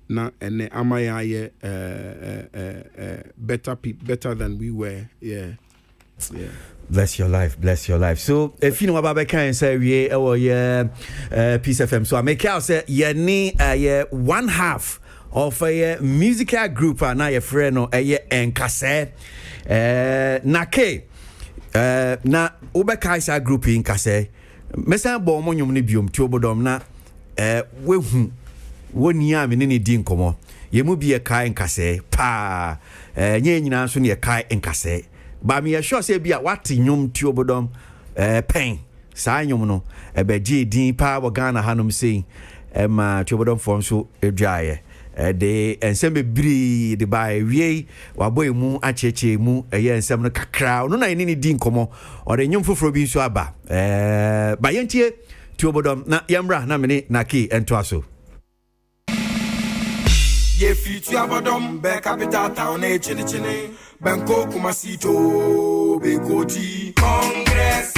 na ene amaya better than we were. Yeah.
Bless your life. So if you know about can say we Peace FM, so I make out say one half of a musical group and now your friend no enkase nake na obekaisa group in kase mesa bo mo nyum ne biom ti obodom na wehu wonia me ne di nkomo yemu bi e kai nkase pa nye nyina so ne kai nkase ba me sure say bia what nyum ti obodom pen sa nyum no be din pa wo Ghana hanom sei ma ti obodom form so edwaye de ensem bebri de ba wie waboy mu acheche mu ensem no kakra no na ni din komo o de nyum foforo bi so aba ba yentie ti obodom na yamra na me na ki ento aso
Ye fitu abodom be capital town chini Banko Kwasi to be koti Congress.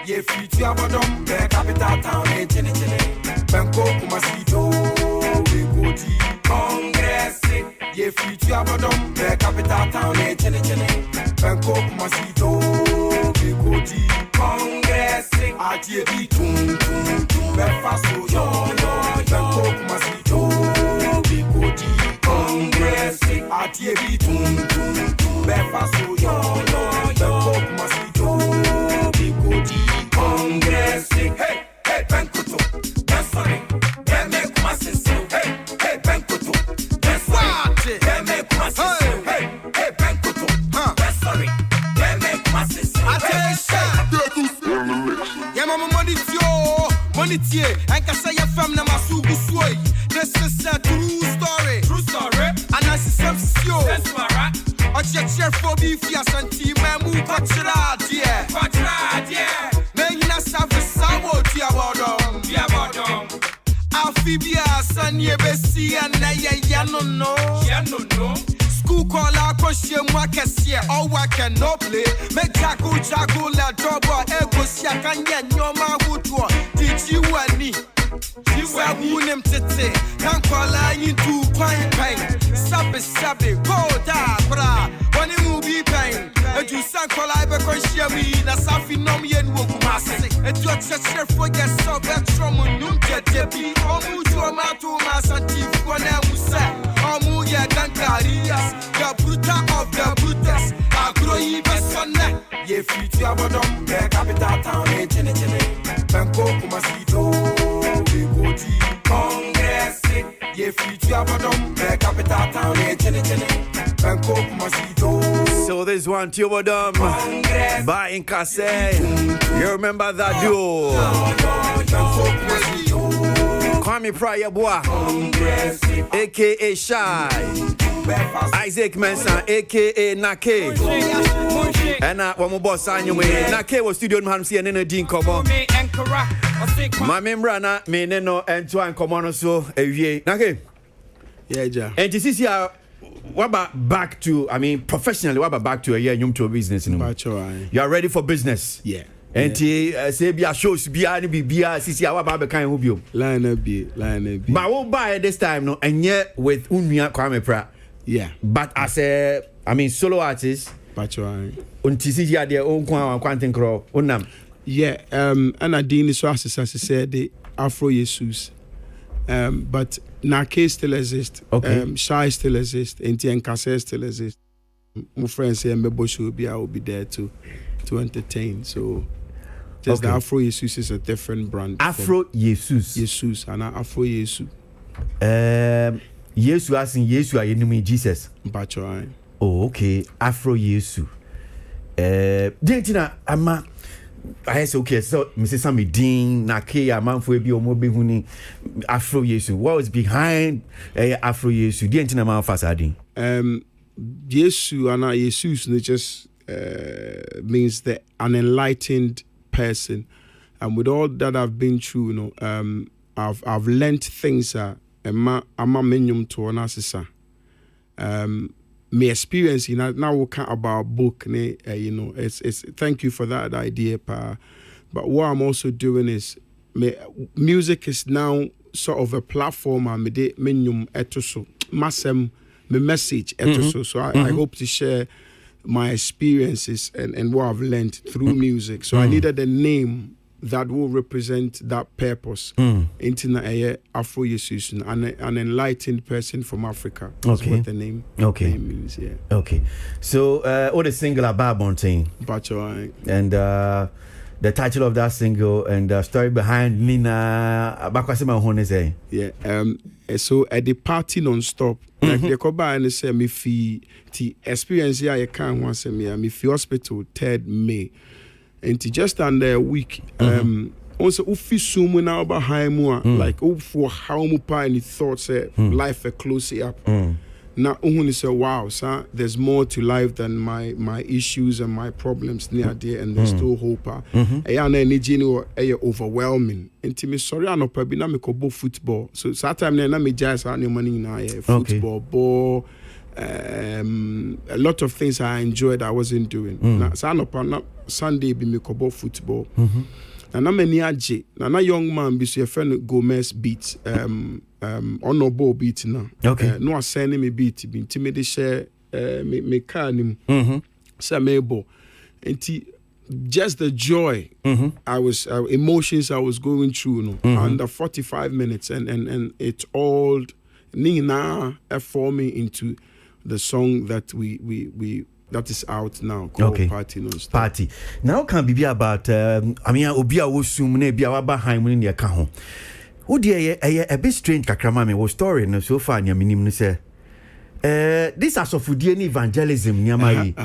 Ye fitu abodom be capital town chini Banko Kwasi to be koti Congress. Ye fitu abodom be capital town chini Banko Kwasi to be koti Congress. Atie bi tum be faso yo Banko Kwasi to be koti Congress. Atie bi tum be faso yo Banko Kwasi to be koti Congress. Hey Banko to that's sorry them make Kwasi hey Banko to that's sorry them make Kwasi hey Banko to that's sorry them make Kwasi yeah, mama, money tie, and can say your family, my sugu sway. This is a true story, and I see some show. That's right. I cheer for beef, yes, and team, and move, Quatra, dear. Then you not have a sour, dear Bodom. Amphibious, and ye bessie, and no. School call out question Wakasia, all work and no play. Make Jaco la double, Egosia can get no man would draw. Did you and me? You were wounded today. Can't call you to quiet pain. Sabby, go da, bra. When it will be pain. And you sang call I because we na Safi no me and Wokumasi. And you just for your sub and from Nunca Debbie. Omu to a mato mass and Tiff one Musa. Omu ya Dankarias. The bruta of the brutus. Agro Ibasona. Ye future abodom, the capital town, chini. Banko Kwasi to be koti Congress. Ye future abodom, the capital town, chini. Banko Kwasi to.
So this one Tiobodom by Inkase. You remember that duo? Kwame Pryor Boa, aka Shy, Isaac Mensah, aka Nake. And one more boss on your way. Nake was studio man see and then Dean come on. My member na me no and to and come on so Nake.
Yeah.
And this is here. What about back to? I mean, professionally, what about back to a year to business? You are ready for business?
Yeah.
And say be a shows be a be a sisi what about kind of you?
Line up.
But what buy this time no? And yet with Unia Kwame Pra.
Yeah.
But as a solo artist. Untisi ya their own quantum crow. Unam.
Yeah. And I didn't so as I said the Afro Jesus. But Nake still exists.
Okay.
Shy still exists. Nti Nkase still exists. My friends say Mbebo will be there to entertain. So just the Afro Jesus is a different brand.
Afro Jesus
and Afro Jesus.
Jesus as in Jesus are enemy Jesus.
Bacho.
Oh, okay. Afro Jesus. Dentina ama. I say okay. So Mrs. Sammy Dean Nake amanfo ebi omobe huni Afro Jesus. What was behind Afro Jesus? Dentina ma fasadin.
Jesus and Jesus just means that an enlightened person, and with all that I've been through, you know, I've learned things. I'm a minium to an assessor. My experience, you know, now we can't about book, you know, it's thank you for that idea, pa. But what I'm also doing is, music is now sort of a platform. I'm a minium etoso, massem, my message etoso. So I hope to share my experiences and what I've learned through music. So I needed a name that will represent that purpose. Into Afro Jesus, an enlightened person from Africa. That's what the name means. Yeah.
Okay. So all the single about Bontain. And the title of that single and the story behind Nina Abakwasima Honese.
Yeah. So at the party non-stop, like they come by and say me fee the experience here I can't want to me fee hospital 3rd May. And just under a week, also ufi sumu na behind more like for how mu pa any thoughts life a close up. Now when say wow, sir, there's more to life than my issues and my problems near there, and there's still hope. I na energy no overwhelming. And me sorry I no probably na me kobo football. So that time na me just any money na football ball. A lot of things I enjoyed I wasn't doing. Now Sunday be me kobo football. Na many aje. Na young man be your friend Gomez beat. Honorable beat now.
Okay.
No sending me beat. Be intimidate share me car nim. Say mebo. And just the joy I was emotions I was going through. No, under 45 minutes and it all Nina for me into the song that we that is out now called Party Non-Stop.
Party. Now can be about I mean obia wo sum na bia wa behind mu ne ka ho. Wo de a bit strange kakrama me wo story no so far nya minim no say this asofudie ni evangelism nyama yi.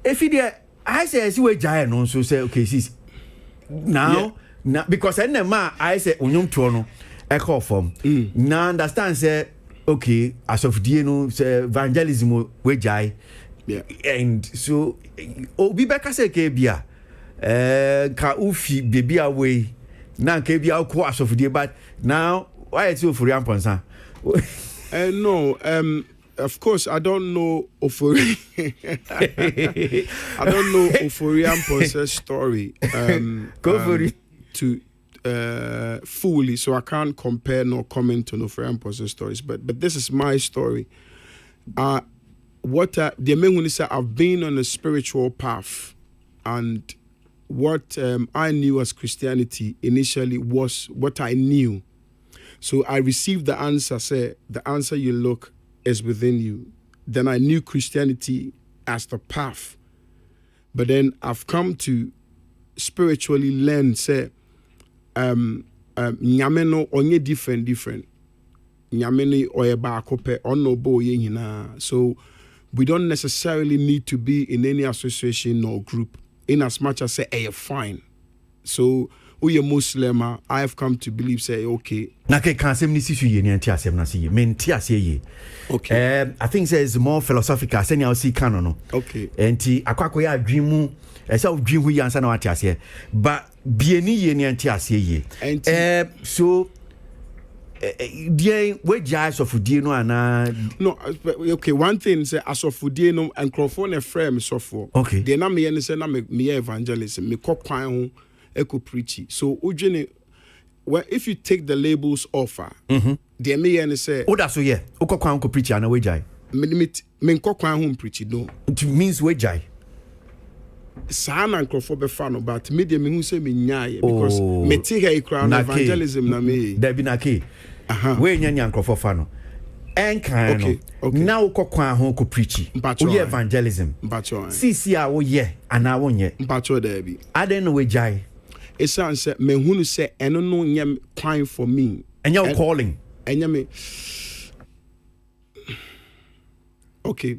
If you I say we jai no so say okay sis now because I say onyum to no e call from now understand say okay asofudie no say evangelism we jai. Yeah. And so obi beka say ke bia ka ufi baby away na ke bia ko asofudie but now why it so for amponsa
no of course I don't know Ofori I don't know Ofori Amponsa's story
go for it
to fully, so I can't compare nor comment on Ofori Amponsa's stories, but this is my story. What the main say I've been on a spiritual path, and what I knew as Christianity initially was what I knew. So I received the answer, say the answer you look is within you. Then I knew Christianity as the path. But then I've come to spiritually learn, say, nyame no onye different. Nyame no oye ba akope ono bo ye nyina. So we don't necessarily need to be in any association or group in as much as say hey, fine. So we are Muslim, I have come to believe say okay.
Na ke kansem ni sisu ye ni anti asem na se ye. Men ti ase ye.
Okay.
I think it's more philosophical. Say you see canon no.
Okay.
Enti akwako ya adwimu esa odwin hu yansa na wati ase. But bieni ye ni anti ase ye. So deɛ wagyae asɔfodie no anaa
no okay one thing say asɔfodie no nkurɔfoɔ na frɛ me sɔfoɔ
okay
deɛ na meyɛ ne sɛ na meyɛ evangelism mekɔ kwan ho ɛkɔ preachy so wodwene well if you take the labels off deɛ meyɛ ne sɛ
woda so yɛ wokɔ kwan ho kɔ preachy anaa wagyae
menkɔ kwan ho preachy no
it means wagyae
saa na nkurɔfoɔ bɛfa no but me deɛ mehu sɛ menyaeɛ because mete ha ikura no evangelism na meyɛ
dabi na ke woenya nya nkurɔfoɔ fa no ɛnkan no
okay.
na wokɔ kwan ho kɔ preachy woyɛ evangelism sisi a woyɛ anaa wonyɛ
mpatwɔ daabi
adɛn na wagyae
ɛsiane sɛ mahunu sɛ ɛno no nyɛ kwan for me
ɛnyɛ wo calling
ɛnyɛ me okay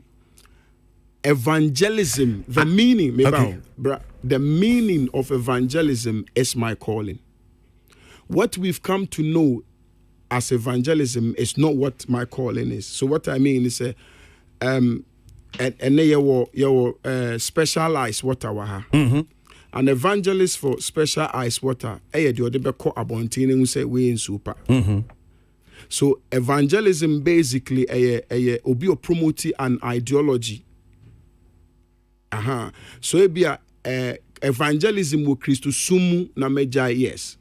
evangelism the meaning the meaning of evangelism is my calling. What we've come to know as evangelism is not what my calling is. So what I mean is and your specialized water an evangelist for specialized water say we in super. So evangelism basically obi promoting an ideology. So it be evangelism wo Christo sumu na meja yes.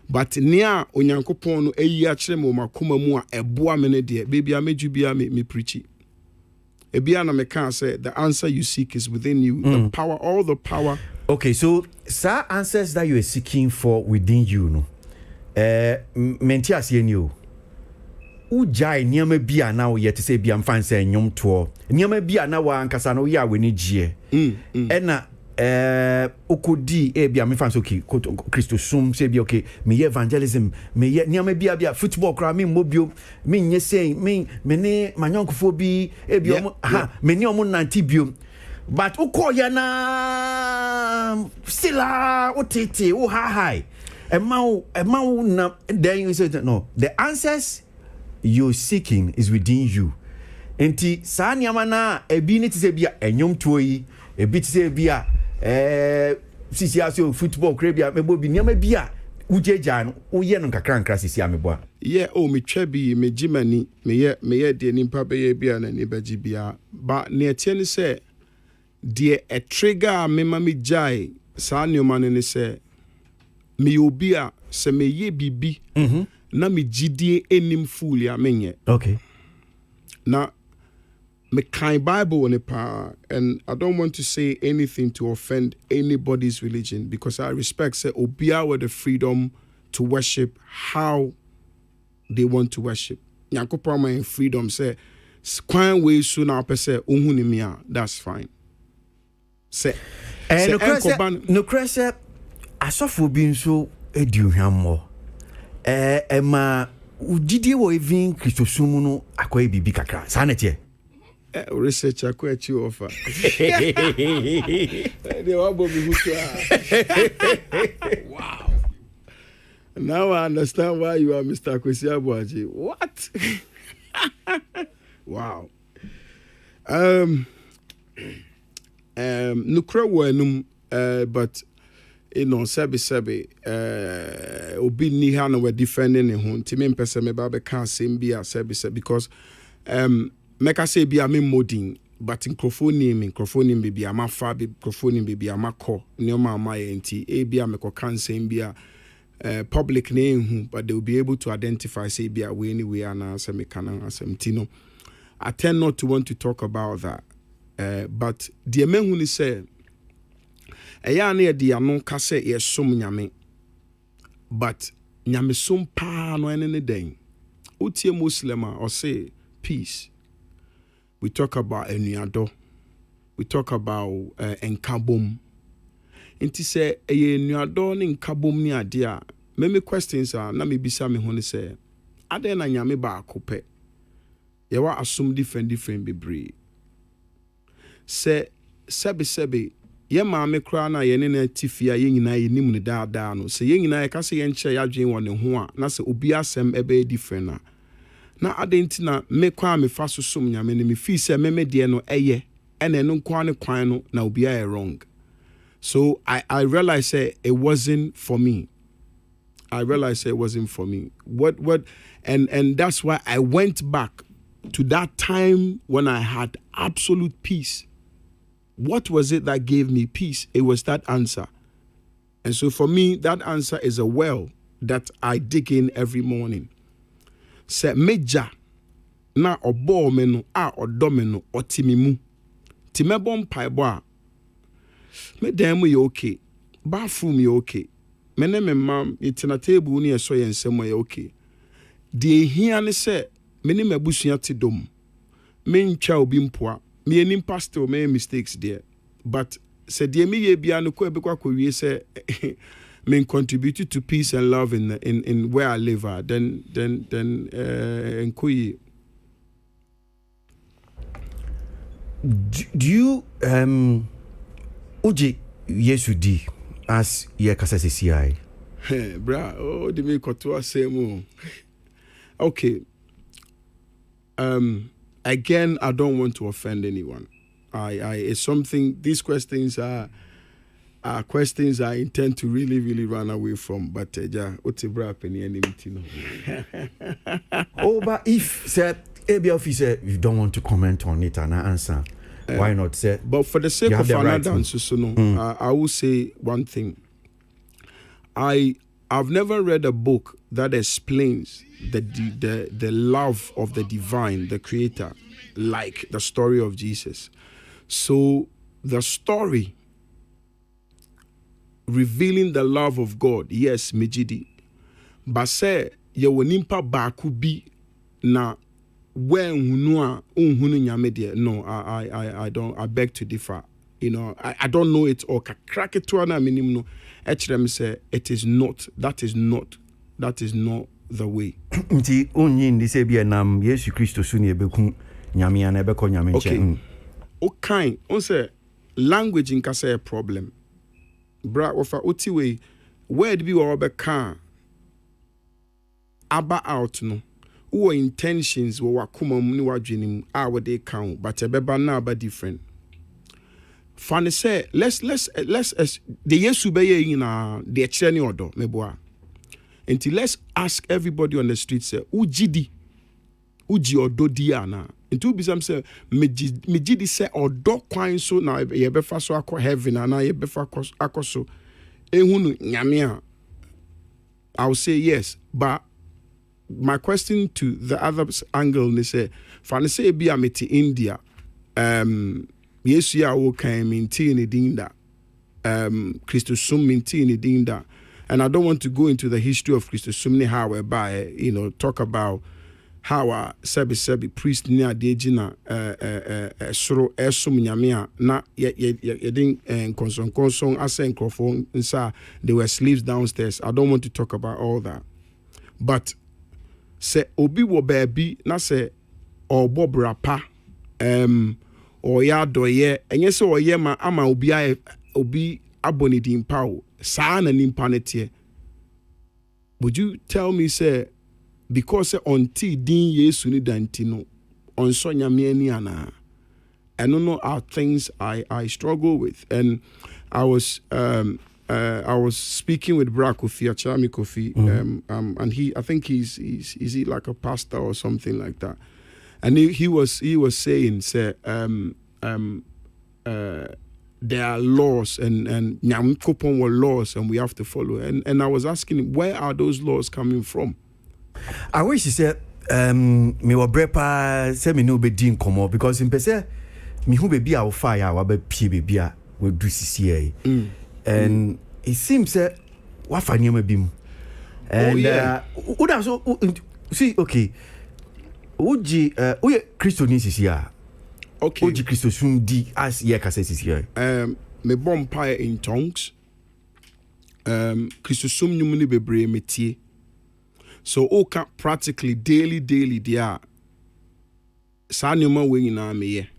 But nia onyankopon no eyi a kire mo makoma mu a eboa me ne de baby a meju bia me preachy. E bia na me can say the answer you seek is within you. The power, all the power.
Okay, so sir answers that you are seeking for within you no. Menti asie ni o. Ujai niama bia na wo yete se bia mfa nsa nyom to niama bia na wa ankasa no ya weni gie ena okodi bia mfa nsa okay Christo sum se bia okay me evangelism me niama bia football kra me mobio me nye sei me ne manyonkofo bi bia me ne omo nanti bio but ukoya na sila otete o high emau na then you say no the answers you're seeking is within you. Enti saa niama na ebi ne tise bia enyom tuo yi ebi tise bia sisi asio football krabia mebo bi niama bia ujeja no uye no kakra nkra sisi amebo a
me twa bi me gimani me ye de nimpa be ye bia na ni baji bia ba ne etie ne se de a trigger me ma me jai saa nioma ne se me obi a se me ye bibi na me gidie enim fool ya menye
okay
na me kind Bible ne pa and I don't want to say anything to offend anybody's religion because I respect say obia with the freedom to worship how they want to worship Nyankopɔn my freedom say kwan we so na pese ohun ni me a that's fine say
no crese asofo bi nso edi hwammo Emma udidi wo even Christo sumu no akoye bibi kakra sa na tie
research akwachi offer they want me wow now I understand why you are Mr. Kwasi Aboagye what wow nukra wo enum but you know sebi obi ni ha no we defending him ntimi mpese me ba be ka asem bi a sebi because meka say bi a me modin but microphone bi ama fa bi microphone bi ama ko ne o ma enti e bi a me ko kan asem bi a public na hu but they will be able to identify say bi a we anyway ana say me kan asem ti no I tend not to want to talk about that but the mehu ni say eya na de ano ka se yesom nyame but nyame som pa no ene ne den utie muslim or say peace we talk about enuado we talk about enkabom enti se enuado ne nkabom ni ade a me questions are na me bisa me ho ne se ade na nyame ba akopɛ ye wa asum different bebre se sebe ye maame kra na ye ne na tifia ye nyina ye nim ne daada no se ye nyina ye ka se ye nche ya dwen won ne ho a na se obi asem ebe different na adenti na me kwa me fa so som nyame ne me fi se me de no eye ene no kwa ne kwan no na obi a wrong so I realized say it wasn't for me I realized it wasn't for me. And that's why I went back to that time when I had absolute peace. What was it that gave me peace? It was that answer. And so for me, that answer is a well that I dig in every morning. Say meja na obo me no a odo me no otimi mu. Ti mebom paibo a me dan mu ye okay. Bathroom ye okay. Me ne me mam itina table ni eso ye nsem ye okay. De hia ne se me ne mabusua ti dom. Me ntwa obi mpoa. Me enim pastor me mistakes there. But said the me ye bia no ko ebekwa ko wie say me contributed to peace and love in where I live at then enkoyi.
Do you uji yesu di as ye kasa CCI?
Bra, oh the me koto asemu. Okay. Again, I don't want to offend anyone. It's something. These questions are questions I intend to really run away from. But
Oh, but if said ABA officer, you don't want to comment on it and answer, why not say?
But for the sake of another answer, I will say one thing. I've never read a book that explains the love of the divine, the creator, like the story of Jesus. So the story revealing the love of God, yes, Mijidi. But say ye nimpa baku bi na when hunua unhunu nyame no, I don't, I beg to differ. You know, I don't know it or crack it to an minimum no. Actually, say it is not. That is not the way.
Nti onyin di se bia nam Yesu Kristo su ne beku nyame ana beko nyame nche.
Okay. Okay, on say language in kasa a problem. Bra ofa oti we word bi wo be kan aba out no. Wo intentions wo wakoma mu ni wadwenim a wo de kan but ebeba na aba different. Funny say let's the Yesu be ye na the echire odo meboa. Until let's ask everybody on the street say uji odo di ana. Until bisam say mejidi say odo kwan so na ye befa so akọ heaven ana ye befa akoso ehunu nyame a. I'll say yes, but my question to the other angle is say funny say be ameti India Yesu ya wo kan minti ni dinda Christo sum minti ni dinda. And I don't want to go into the history of Christo sum ni how whereby talk about how sebi priest ni adejina soro esum nyame na ye din konson asen krofon nsa there were slaves downstairs. I don't want to talk about all that. But say obi wo baby na say obo brapa or ya doye enye se oye ma ama obi aboni din pawo saa na nimpa netie. Would you tell me say because onti din Yesu ni danti no onso nyame ani ana? I don't know are things I struggle with. And I was speaking with Bra Kofi, Achami Kofi, and I think he's he like a pastor or something like that. And he was saying, say, there are laws and Nyamkopon were laws and we have to follow. And I was asking him, where are those laws coming from?
I wish he said, me wa brepa say me no be din komo because in pese me hu be bia wo fire wa be pie be bia we do CCA. And it seems that what fanya ma bim. And see okay. Uji uye Kristo ni CCA.
Okay.
Uji Kristo sun di as ye ka CCA.
Me bonfire in tongues. Kristo sum nyum ni bebre metie. So oka practically daily dia sa nyuma we nyina me ye.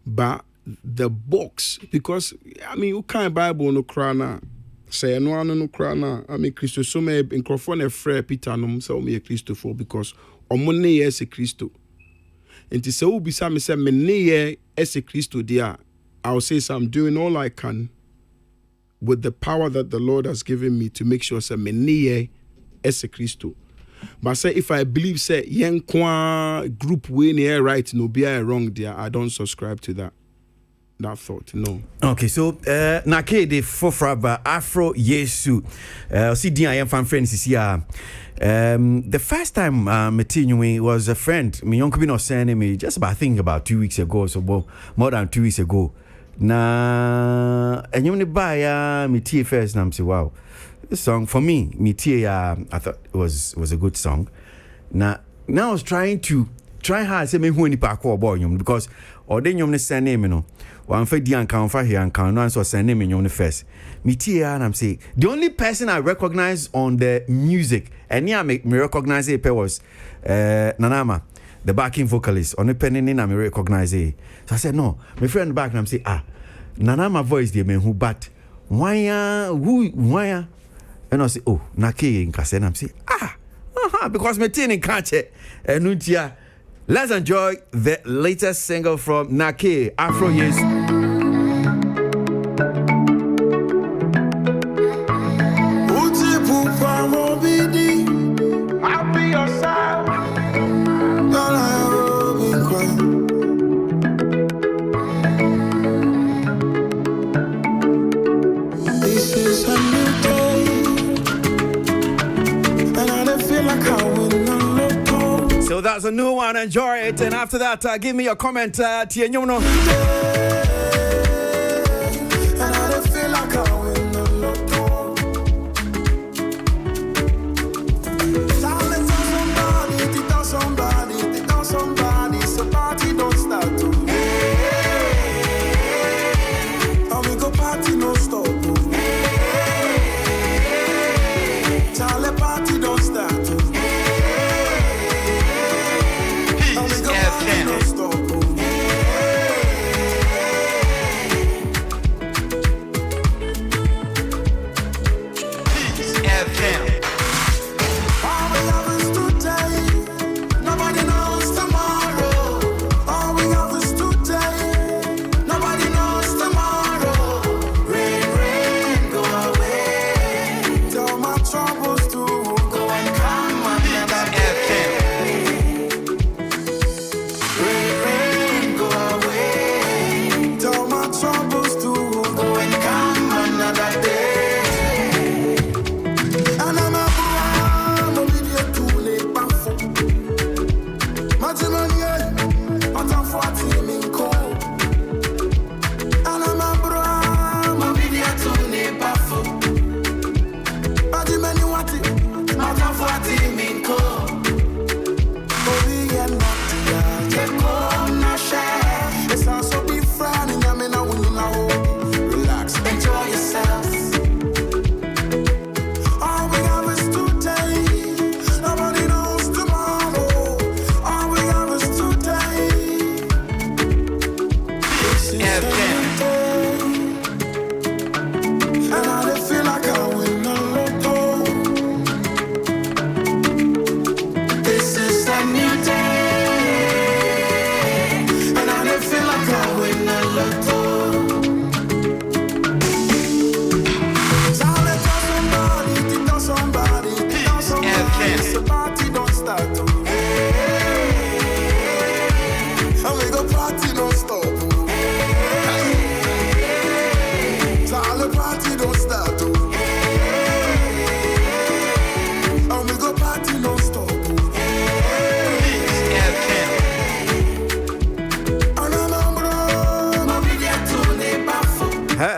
But the box, because I mean you can't Bible no krana say no krana. I mean Kristo sum in crofone frɛ Peter no so me Christopher because omone ye se Kristo. Enti se wo bisa me say me ne ye ese Kristo dia, I'll say so I'm doing all I can with the power that the Lord has given me to make sure say me niye ese Christo. But say if I believe say yen kwa group we near right no be wrong there, I don't subscribe to that thought. No.
Okay, so Nake de Fofraba Afro Yesu. See I am fan friends is here. The first time meeting you was a friend. Me uncle been sending me just about I think about 2 weeks ago, so more than 2 weeks ago. Na and you buy me tea first and I'm say wow. This song for me I thought it was a good song. Now I was trying hard say me who ni pa call boy because or then you send name you know. One for the account for here and count one so send name in first. Me and I'm say the only person I recognize on the music and yeah me recognize it was Nanama, the backing vocalist. On the pen in I me recognize it. So I said no, my friend back and I'm say Nanama voice the man who but why and I say oh Nake in Kase and I'm say because me tin in catch it and let's enjoy the latest single from Nake, Afro Yes.
I'll be your side. This is a new day, and I don't feel like I win.
So that's a new one, enjoy it. And after that, give me a comment, Tienyono.
And I don't feel like I win the lotto. Silence on somebody, so party don't start to. And we go party no stop. Charlie party don't start to.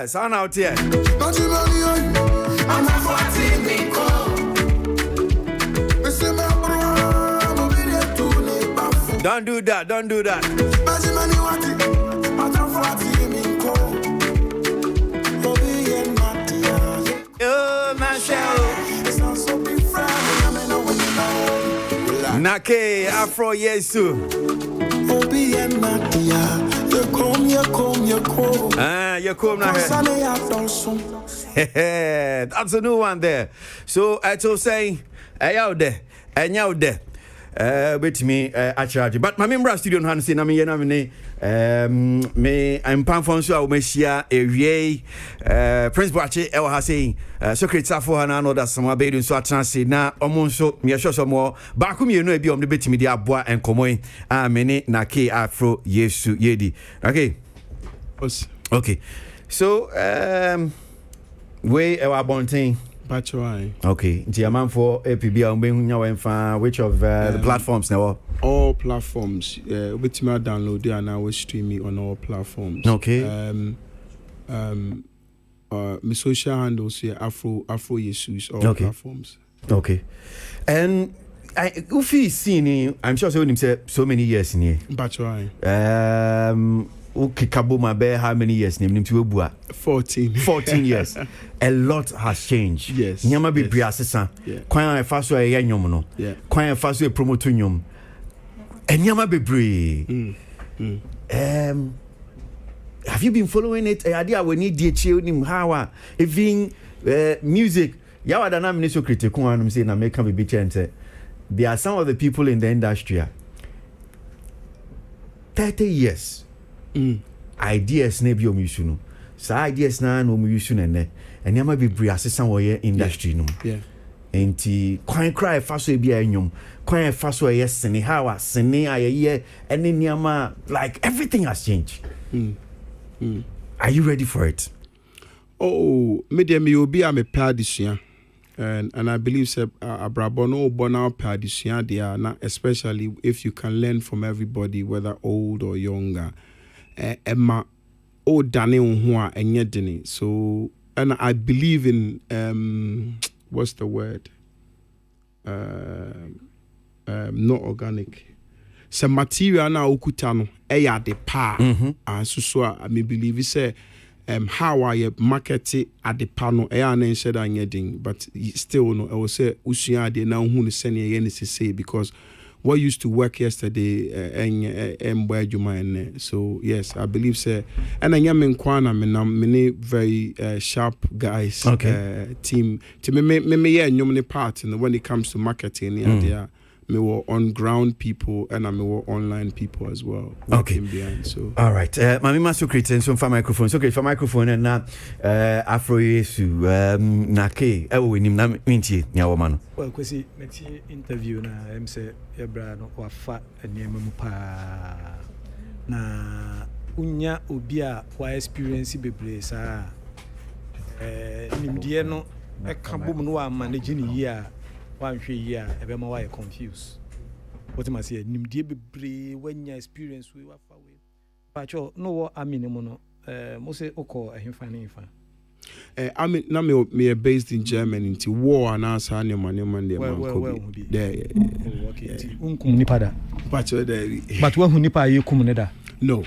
Sound out here. Don't do that, don't do that. Nake, Afro Yesu. You come now. That's a new one there. So I was saying, hey out there, and out there. with me actually. But my member studio no say na me na me I'm pan for so we share a Prince Boache e wa say secretary for na no that some be so atranse na omo so me sure more back me no e bi om de betimi de aboa enkomo a me ne na ke afro yesu yedi. Okay. So we our bonting. Okay. Diamond for APB which of the platforms now?
All platforms. Which me download it and now we stream it on all platforms.
Okay.
My social handles here Afro Jesus all platforms.
Okay. And if you see, I'm sure so many years in here. Okay, Kabuma Bear, how many years?
14
years. A lot has changed.
Yes.
Nyama be priasesa. Kwan faso e yanyom no. Kwan faso e promote nyom. And nyama be bre. Have you been following it? Idea we need DH nim how even music. Yawa da na me so critical anum say na make can be chente. There are some of the people in the industry 30 years. Ideas na bi o musu no sa ideas na no musu ne enya ma be bri asesa wo ye industry no enti kwan cry fa so bi anyum kwan fa so ye sene how sene aye ene niama like everything has changed. Are you ready for it?
Oh, me obi am a padisua and I believe say abrabono bona padisua there na especially if you can learn from everybody whether old or younger. Emma o dane ho a enye dene. So and I believe in what's the word, not organic, some material na okuta no eya de pa and so I me believe say how I market it at the panel eya na said anye din but still no I will say usua de na hu ne sene ye say because what used to work yesterday so yes I believe so and I am in Kwana many very sharp guys team to me yeah part and when it comes to marketing yeah me were on ground people and I were online people as well behind, so
all right mami maso create so for microphone so okay for microphone and na afro yesu na ke e wo nim na mintie nya wo ma no
well Kwasi meti interview na em say ebra no wafa enema mu pa na unya obi a wa experience bebre sa nimdie no e ka bom no wa manage ni yi a wan hwe yi a ebe ma wa confused what am I say nimdie bebre wanya experience we wafa we pacho no wo amini mo no mo say oko ehimfa ne imfa
I mean, now me based in Germany. Into war and us, and your money, there.
Okay. Nipada.
But
when who nipa you come neda?
No.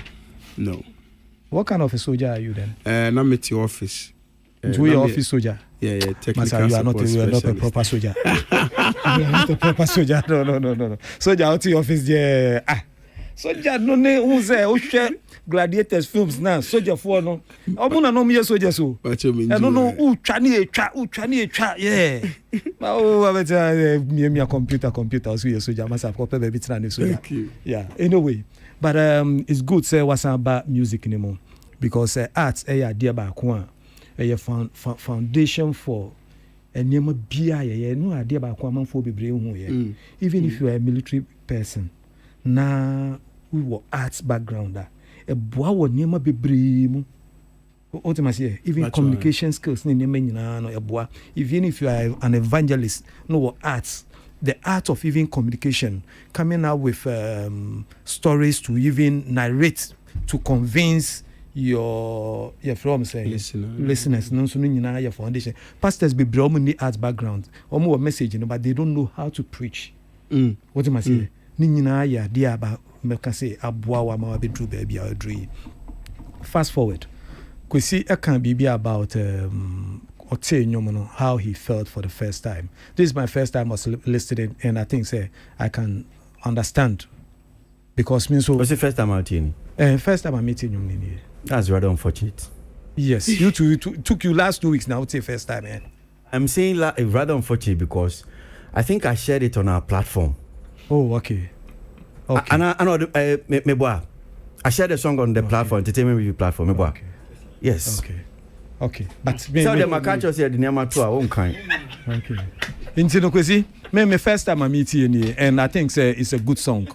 What kind of a soldier are you then?
I'm at your office.
To your office soldier?
Yeah. Technical
you are not a proper soldier. You are not a proper soldier. No. Soldier out to your office, yeah. Soldier no ne unze o hwe gladiators films na soldier for no omuna no me soldier so no utwa ne etwa yeah oh abeta me computer so you soldier must have copy baby try soldier yeah anyway but it's good say what's about music anymore because art idea ba ko a foundation for enema bia ye no idea ba ko amanfo bebre hu ye even if you are a military person na we were arts background a boa wo niema bebre mu ultimately even communication skills ni niema nyina no e boa even if you are an evangelist no arts the art of even communication coming out with stories to even narrate to convince your from say listeners no so nyina your foundation pastors bebre omo ni arts background omo message no but they don't know how to preach ultimately ni nyina ya dia ba meka say aboa wa ma be true baby our dream fast forward Kwasi can be about how he felt for the first time. This is my first time I was listening and I think say I can understand because me so
was the first time I meeting
first time I meeting you.
That's rather unfortunate.
Yes, you two took you last 2 weeks now. I would say first time, man.
I'm saying rather unfortunate because I think I shared it on our platform.
Oh, okay.
And I know me boy. I shared the song on the platform, entertainment review platform. Me boy.
Okay.
Yes.
Okay. But
Tell them I can't just say the name of our own kind.
Okay. Into Kwasi, me first time I meet you, and I think it's a good song.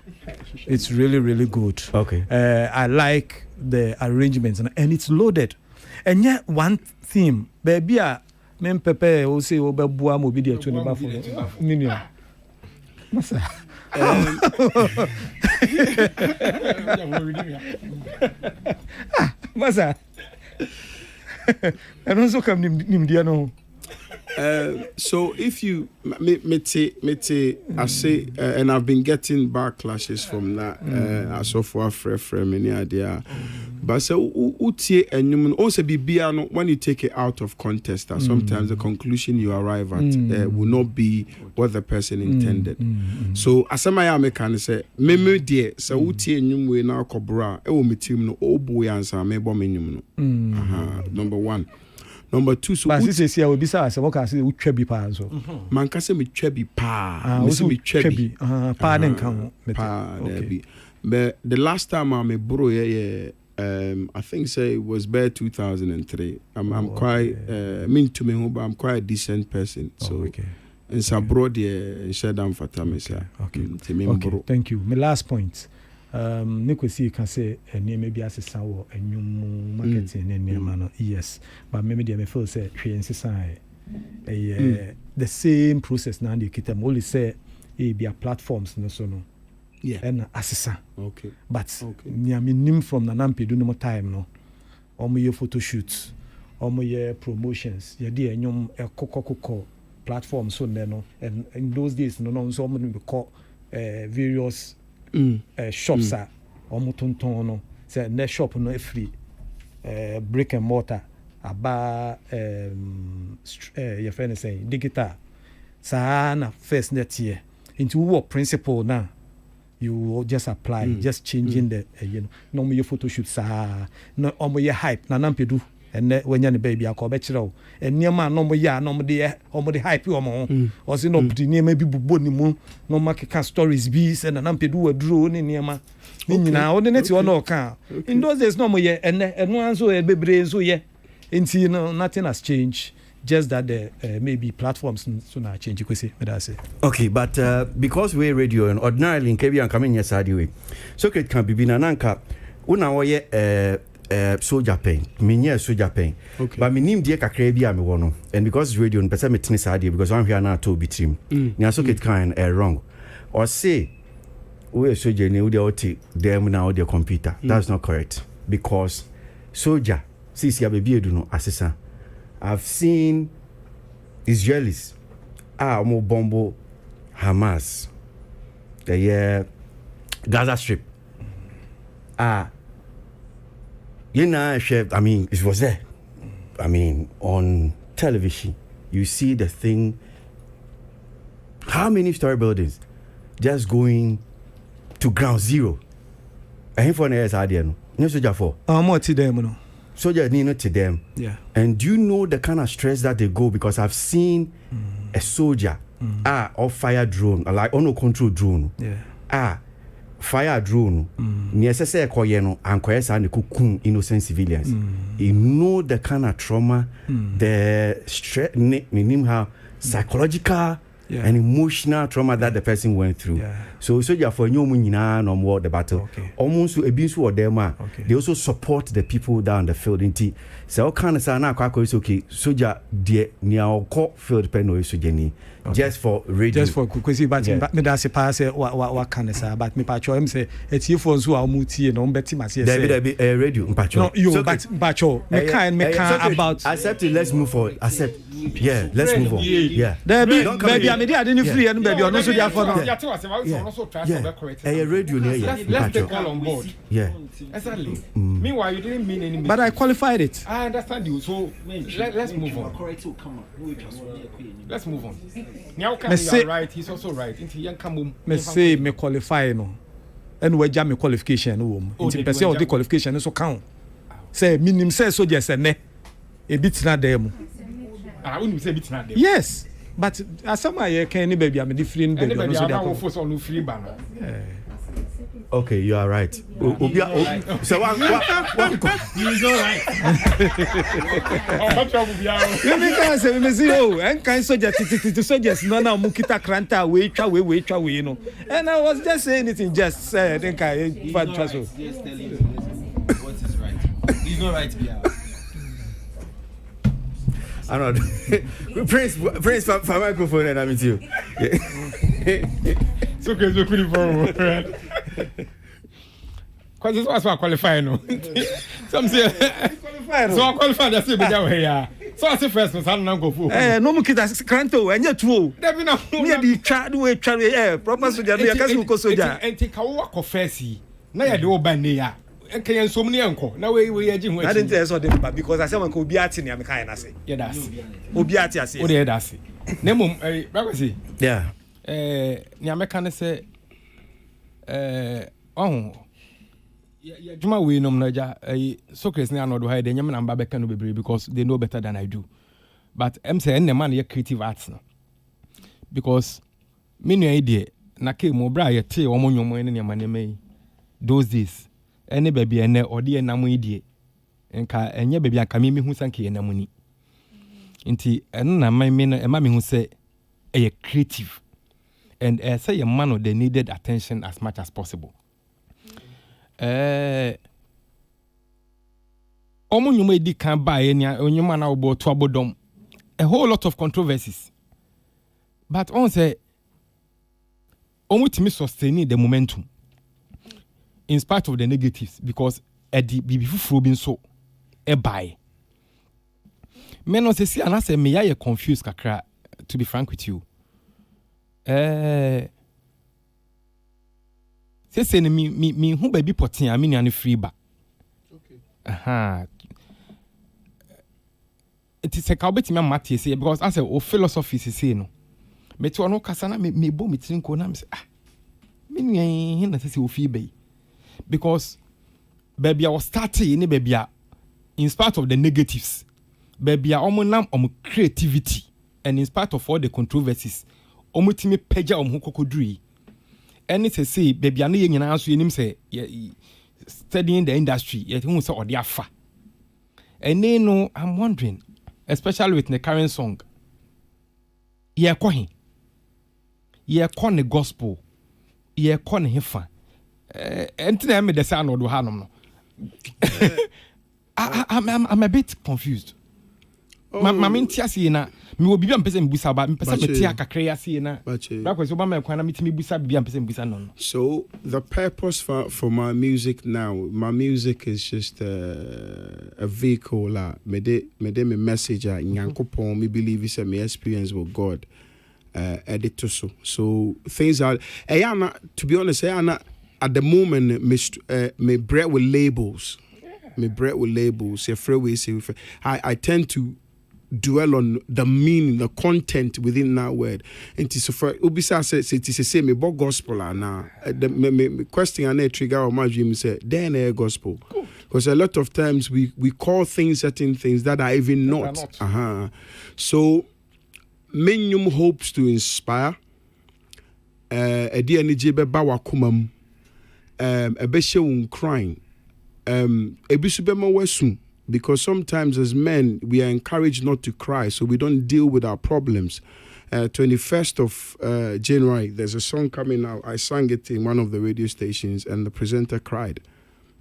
It's really, really good.
Okay.
I like the arrangements and it's loaded. And yet one theme, baby, men pepe o say o be bua mo bi de to ne ba for million. Masa. Masa. And also come nim dia no.
So if you I say and I've been getting backlashes from that as of for many idea, but so utie enyum also bibia no when you take it out of context, sometimes the conclusion you arrive at will not be what the person intended. So asamaya me can say me dear so utie enyum we na kobra e wo metim no obo answer me bo menyum no. Number one. Number two, so
but this year we be say what can say we trebi pa so.
Man can say me trebi pa. Me say me trebi.
Pa den kan.
Pa there. But the last time I me bro I think say it was bare 2003. I'm quite mean to me but I'm quite a decent person. So and so abroad there share down for time say.
Okay. Thank you. My last point. Kwasi can say maybe as a sour and new marketing and yes, but maybe they may feel say the same process now they keep them only say be a platforms no so no.
Yeah.
And assistant.
Okay.
But near me nim from Nanampi do no more time no. Your photo shoots, your promotions, your dear nyom a platform so no and in those days no so many we call various shops are omutonton no say ne shop no free brick and mortar aba your friend say digital sana first net year into what principle now you just apply just changing the no more your photo shoot sa no your hype na nampedu and when you baby akobe chiro and niema no mo ya no mo de hype o mo o se no pdi niema bi bubo ni mu no make can stories be say na nampedu waduro ni niema ni nyina o de net o no ka in those days no mo ye eno anso e bebre so ye enti no nothing has changed, just that the maybe platforms so na change Kwasi me that say.
Okay, but because we radio and ordinarily in Kebbi and coming here side way so it can be na nanka una wo ye soldier pain. Me soldier pain.
Okay.
But me nim die kakra bi am wo no. And because it's radio, person me tene saa because I'm here now to be trim. Nya so it kind wrong. Or say we soldier ni we dey oti them now the computer. That's not correct. Because soldier see baby edu no assistant. I've seen Israelis mo bombo Hamas. The Gaza Strip. I mean, it was there. I mean, on television, you see the thing. How many story buildings just going to ground zero? And for years, I didn't. No soldier for.
More to them, no.
Soldier need to them.
Yeah.
And do you know the kind of stress that they go? Because I've seen a soldier or fire drone, like no control drone.
Yeah.
Fire drone necessary koyeno and koyesa and cocoon innocent civilians. You know the kind of trauma, the stress, how psychological and emotional trauma that the person went through. So soldier for you no more the battle. Almost a being so them they also support the people down the field in so kind of sana is okay soldier dear near field pen or sojeni. Just for radio.
Just for Kwasi, but me that say pass what can say but me pacho em say it's you for so amuti no beti ma say
there be radio pacho.
No you but pacho me can about
accept it, let's move forward. Accept. Yeah, let's move on. Yeah.
There be baby I didn't free and baby no so there for now.
Radio near
let's take all on board.
Yeah.
Exactly. Meanwhile you didn't mean any.
But I qualified it.
I understand you. So let's move on. Let's move on. Now can you are right, he's also right. Into young come
me say me qualify no. And we jam me qualification no. Into person of the qualification so count. Say minimum say so just ne. E bit na dem.
I wouldn't say bit na dem.
Yes. But as some I can any baby, I'm different baby.
Anybody are force on free banner.
Okay, you are right. So what?
You know right.
You make say me see and kind soldier to soldiers no na mukita kranta we twa you know. And I was just saying it in just I think I bad trust.
Just telling you what is right. He's not right here.
I don't know. Prince for microphone and I'm with you.
It's okay, so pretty for because this was what qualify no. Some say qualify. So qualify that's it be here. So I say first I don't go for.
No mukita kranto and yet two.
There be no.
Me the try proper soldier no can go soldier.
And take our confess. Na ya de oba ne ya. Enkan so mne enko. Na we agin ho.
I didn't tell so them because I say man ko obi ati ne am kan na say.
Yeah that's.
Obi ati ase.
O dey that's. Na mum Kwasi.
Yeah.
Ni ameka ne say Juma we no mnaja Socrates ne anodo ha de nyam na mba beka no bebre because they know better than I do. But I'm saying the man ye creative arts no. Because me no idea na ke mo bra ye te wo mo nyomo ne ma ne mai those days ene baby ene ode na mo idie nka enye baby aka me hu sanke na mo ni nti eno na me no e ma me hu say e creative and say your man they needed attention as much as possible. Omo nyuma edi kan ba ye nia onyuma na obo to abodom a whole lot of controversies, but on say omo timi sustain the momentum in spite of the negatives because edi bibi fufuro bi nso e buy me no say ana say me ya confused kakra, to be frank with you. Say me who baby potin a me nua free ba. Okay. It is a kabeti me mate say because as a philosophy say no. Me to no kasa na me bo me tin ko na me say me nua hin na say o fi be. Because baby I was starting ni baby in spite of the negatives. Baby omo nam omo creativity and in spite of all the controversies omo timi peja omo kokoduri. Any say baby anu ye nyina so yenim say studying the industry yet hu say ode afa. And no I'm wondering, especially with the current song, ye ko he the gospel ye ko ne hefa entina me the sound odo hanom no. I'm a bit confused. Mama ntiase na me obi bia mpese mbusa ba mpese metia kakra ya se na Kwasi oba me kwana metimi busa bia mpese mbusa no.
So the purpose for my music now, my music is just a vehicle la me me message a nyankopon me believe is my experience with God edit so things are to be honest at the moment me bread with labels. Me bread with labels. I tend to dwell on the meaning, the content within that word. And so for Ubisa says it is say me bo gospel now. The question and trigger or my dream say then a gospel. Because a lot of times we call things certain things that are even not. So many hopes to inspire. A dear energy be bawa kumam. A beshe crying. Ebisubema wesun. Because sometimes as men, we are encouraged not to cry, so we don't deal with our problems. 21st of January, there's a song coming out. I sang it in one of the radio stations, and the presenter cried.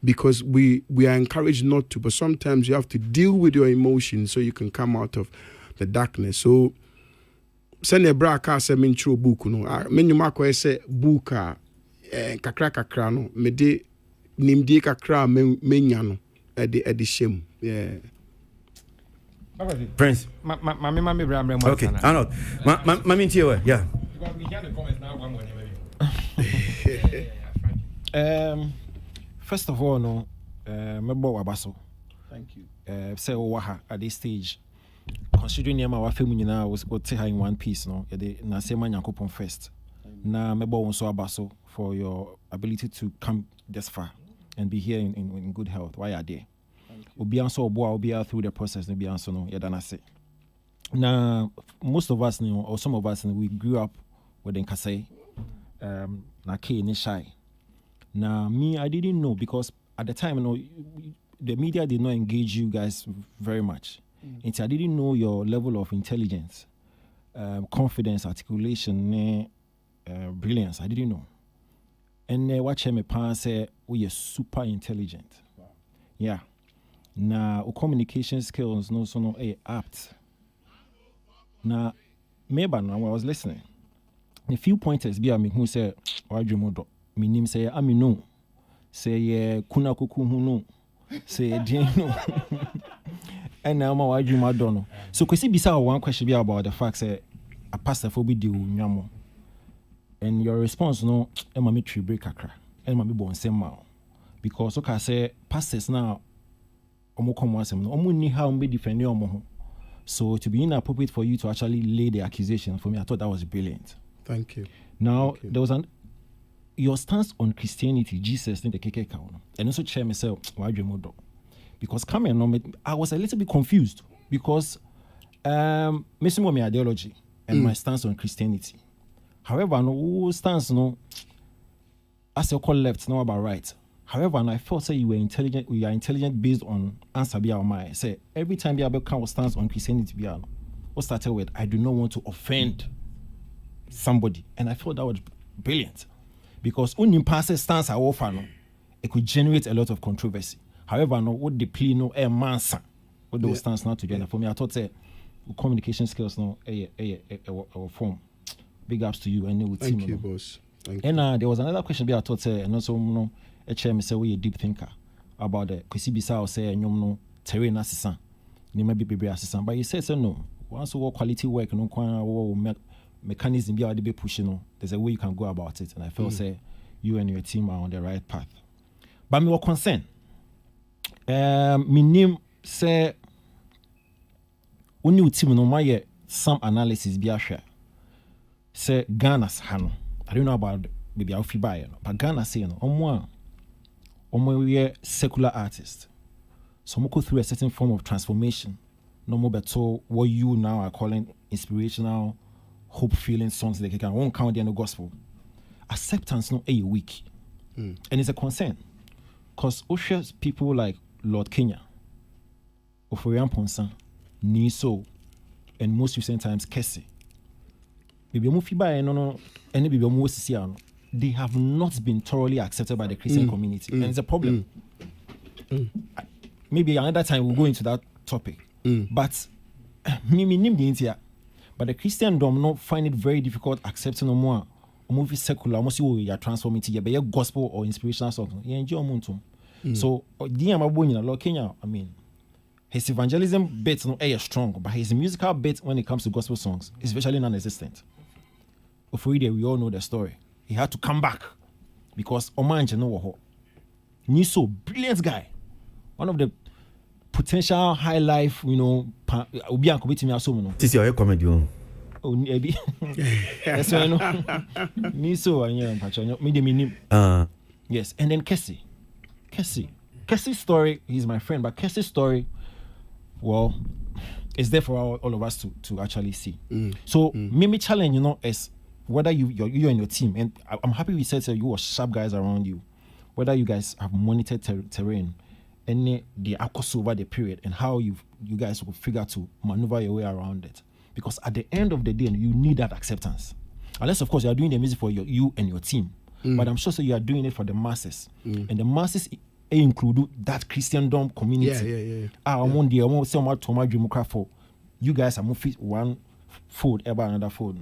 Because we are encouraged not to, but sometimes you have to deal with your emotions so you can come out of the darkness. So, send a braka se minchro book no. Menyuma ko ese book kakra no. Me de nimdi kakra menya no. Edi shame. Yeah.
Prince.
Mami bra.
Okay. I know. Mami ntiwe. Yeah.
Because we hear the comments now one
First of all, no, mebo wabaso.
Thank you.
Say waha at this stage. Considering yama wa film nyina was in one piece, no. Yede na sema Nyankopon first. Na mebo wonso abaso for your ability to come this far and be here in good health. Why are there? Obi answer obo obi through the process no be answer no yeda na say. Now, most of us, or some of us, we grew up with Nkasai, na K ni shy. Now, me, I didn't know because at the time, the media did not engage you guys very much. And I didn't know your level of intelligence, confidence, articulation, brilliance. I didn't know. And watch me parents say, we are super intelligent. Wow. Yeah. Now, communication skills, apt. Now, maybe now I was listening. A few pointers be me who say, "Wajimodo." My name say, "I no." Say, "Kuna kuku no." Say, "Dino." And now my Wajimodo no. So, Kwasi bisa one question be about the fact say a pastor for be deal nyamo. And your response no, Emma me tree break akra. Emma me bon same mouth. Because okay, say pastors now, omo come once no, omo ni how me defend your omo. So to be inappropriate for you to actually lay the accusation for me, I thought that was brilliant.
Thank you.
Now
Thank you.
there was your stance on Christianity, Jesus in the KK count, and also chair myself, because coming on, I was a little bit confused because missing my ideology and my stance on Christianity. However, no stance as you call left, no about right. However, and I felt say you were intelligent. We are intelligent based on answer be our mind. Say every time you come stance on Christianity, be what started with I do not want to offend somebody, and I thought that was brilliant because when passes stance I offer it could generate a lot of controversy. However, what the plea a mansa what those stance not together for me. I thought say communication skills a form. Big ups to you and
thank you, boss. Thank you.
And there was another question I thought say and also a chairman say we a deep thinker about the Kwasi bisa say terrain assistant. You may be assistant, but you said so no. Once we quality work mechanism be pushing, there's a way you can go about it. And I felt say you and your team are on the right path. But me were concerned. Me name say when you team no my some analysis be a share. Say Ghana's Hano. I don't know about maybe I'll buy but Ghana say we are secular artists. So we go through a certain form of transformation. No more better what you now are calling inspirational, hope-filling songs like you won't count in the gospel. Acceptance no a weak. And it's a concern. Because Osha's people like Lord Kenya, Oforian Ponsan, Niso, and most recent times Kwasi. They have not been thoroughly accepted by the Christian community. And it's a problem. Maybe another time we'll go into that topic. But but the Christiandom not find it very difficult accepting no more movie secular, almost you are transforming to your gospel or inspirational songs. You enjoy momentum. So Lord Kenya, I mean, his evangelism bit no strong, but his musical bit when it comes to gospel songs is virtually non-existent. We all know the story. He had to come back because Omanje no wo. Niso, brilliant guy. One of the potential high life, obi an kubiti me aso.
This is your comedy.
Oh, maybe. That's why I know. Niso anya mpacho me de minim. Yes, and then Kwasi's story, he's my friend, but Kwasi's story, well, it's there for all of us to actually see. So, me challenge, is whether you and your team, and I'm happy we said you were sharp guys around you, whether you guys have monitored terrain, and the across over the period, and how you guys will figure to maneuver your way around it. Because at the end of the day, you need that acceptance. Unless, of course, you are doing the music for you and your team. But I'm sure you are doing it for the masses. And the masses include that Christendom community. You guys are moving one fold, ever another fold.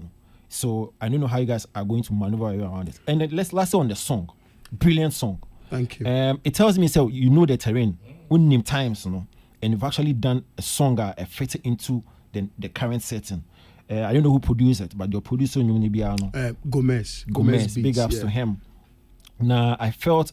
So I don't know how you guys are going to maneuver around it. And then let's on the song. Brilliant song.
Thank you.
It tells me so you know the terrain. When name times, and you've actually done a song that fit into the current setting. I don't know who produced it, but your producer
Gomez.
Big ups to him. Now I felt,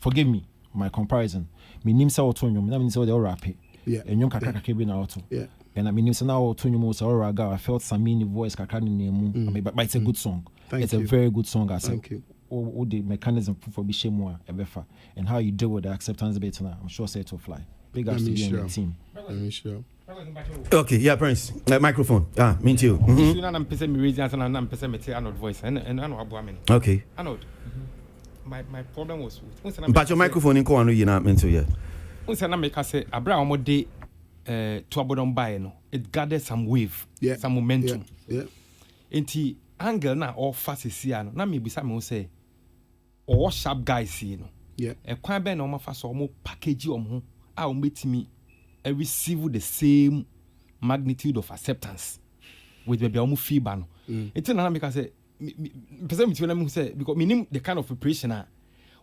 forgive me, my comparison. Me name sa otonyum. That means they all rap.
Yeah.
And young kakaka kebi na auto.
Yeah.
And I mean, it's now otonyum so raga. I felt Samini voice kakaka name. But it's a good song. It's a very good song. I said.
Thank you.
All the mechanism for Bishemua Ebefa and how you deal with the acceptance bit now. I'm sure say to fly. Big ups to you and your team.
I'm sure.
Okay, yeah, Prince. Microphone. Me too. Mm-hmm. Okay.
My problem was with
But your microphone in Kwano, you're not meant to yet.
Unsa na make say abra omode to abodon buy no, it gathered some wave, some momentum.
Yeah.
Enti angle na all fast sia no na me bisa me say all sharp guys no.
Yeah.
E kwan be na o mafa so o package o ho a o metimi receive the same magnitude of acceptance with baby o feedback no. Enti na make say person me tell me say because me the kind of preparation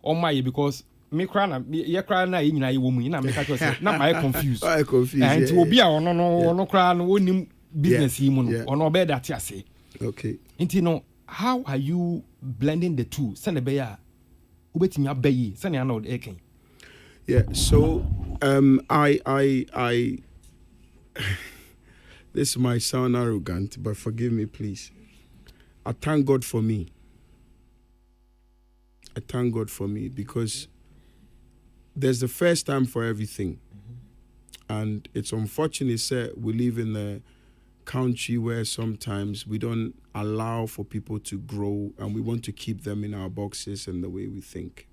on my because me cry na ye cry na ye nyina ye wo mu na me ka say na my confused.
I confused.
And obi a ono cry no onim business yi mu no ono be that ase.
Okay.
Inti no, how are you blending the two? Send be ya ubetimi abayi send ya no eken.
Yeah, so I this might sound arrogant, but forgive me please. I thank God for me. I thank God for me because there's the first time for everything. And it's unfortunate, sir, we live in a country where sometimes we don't allow for people to grow and we want to keep them in our boxes and the way we think.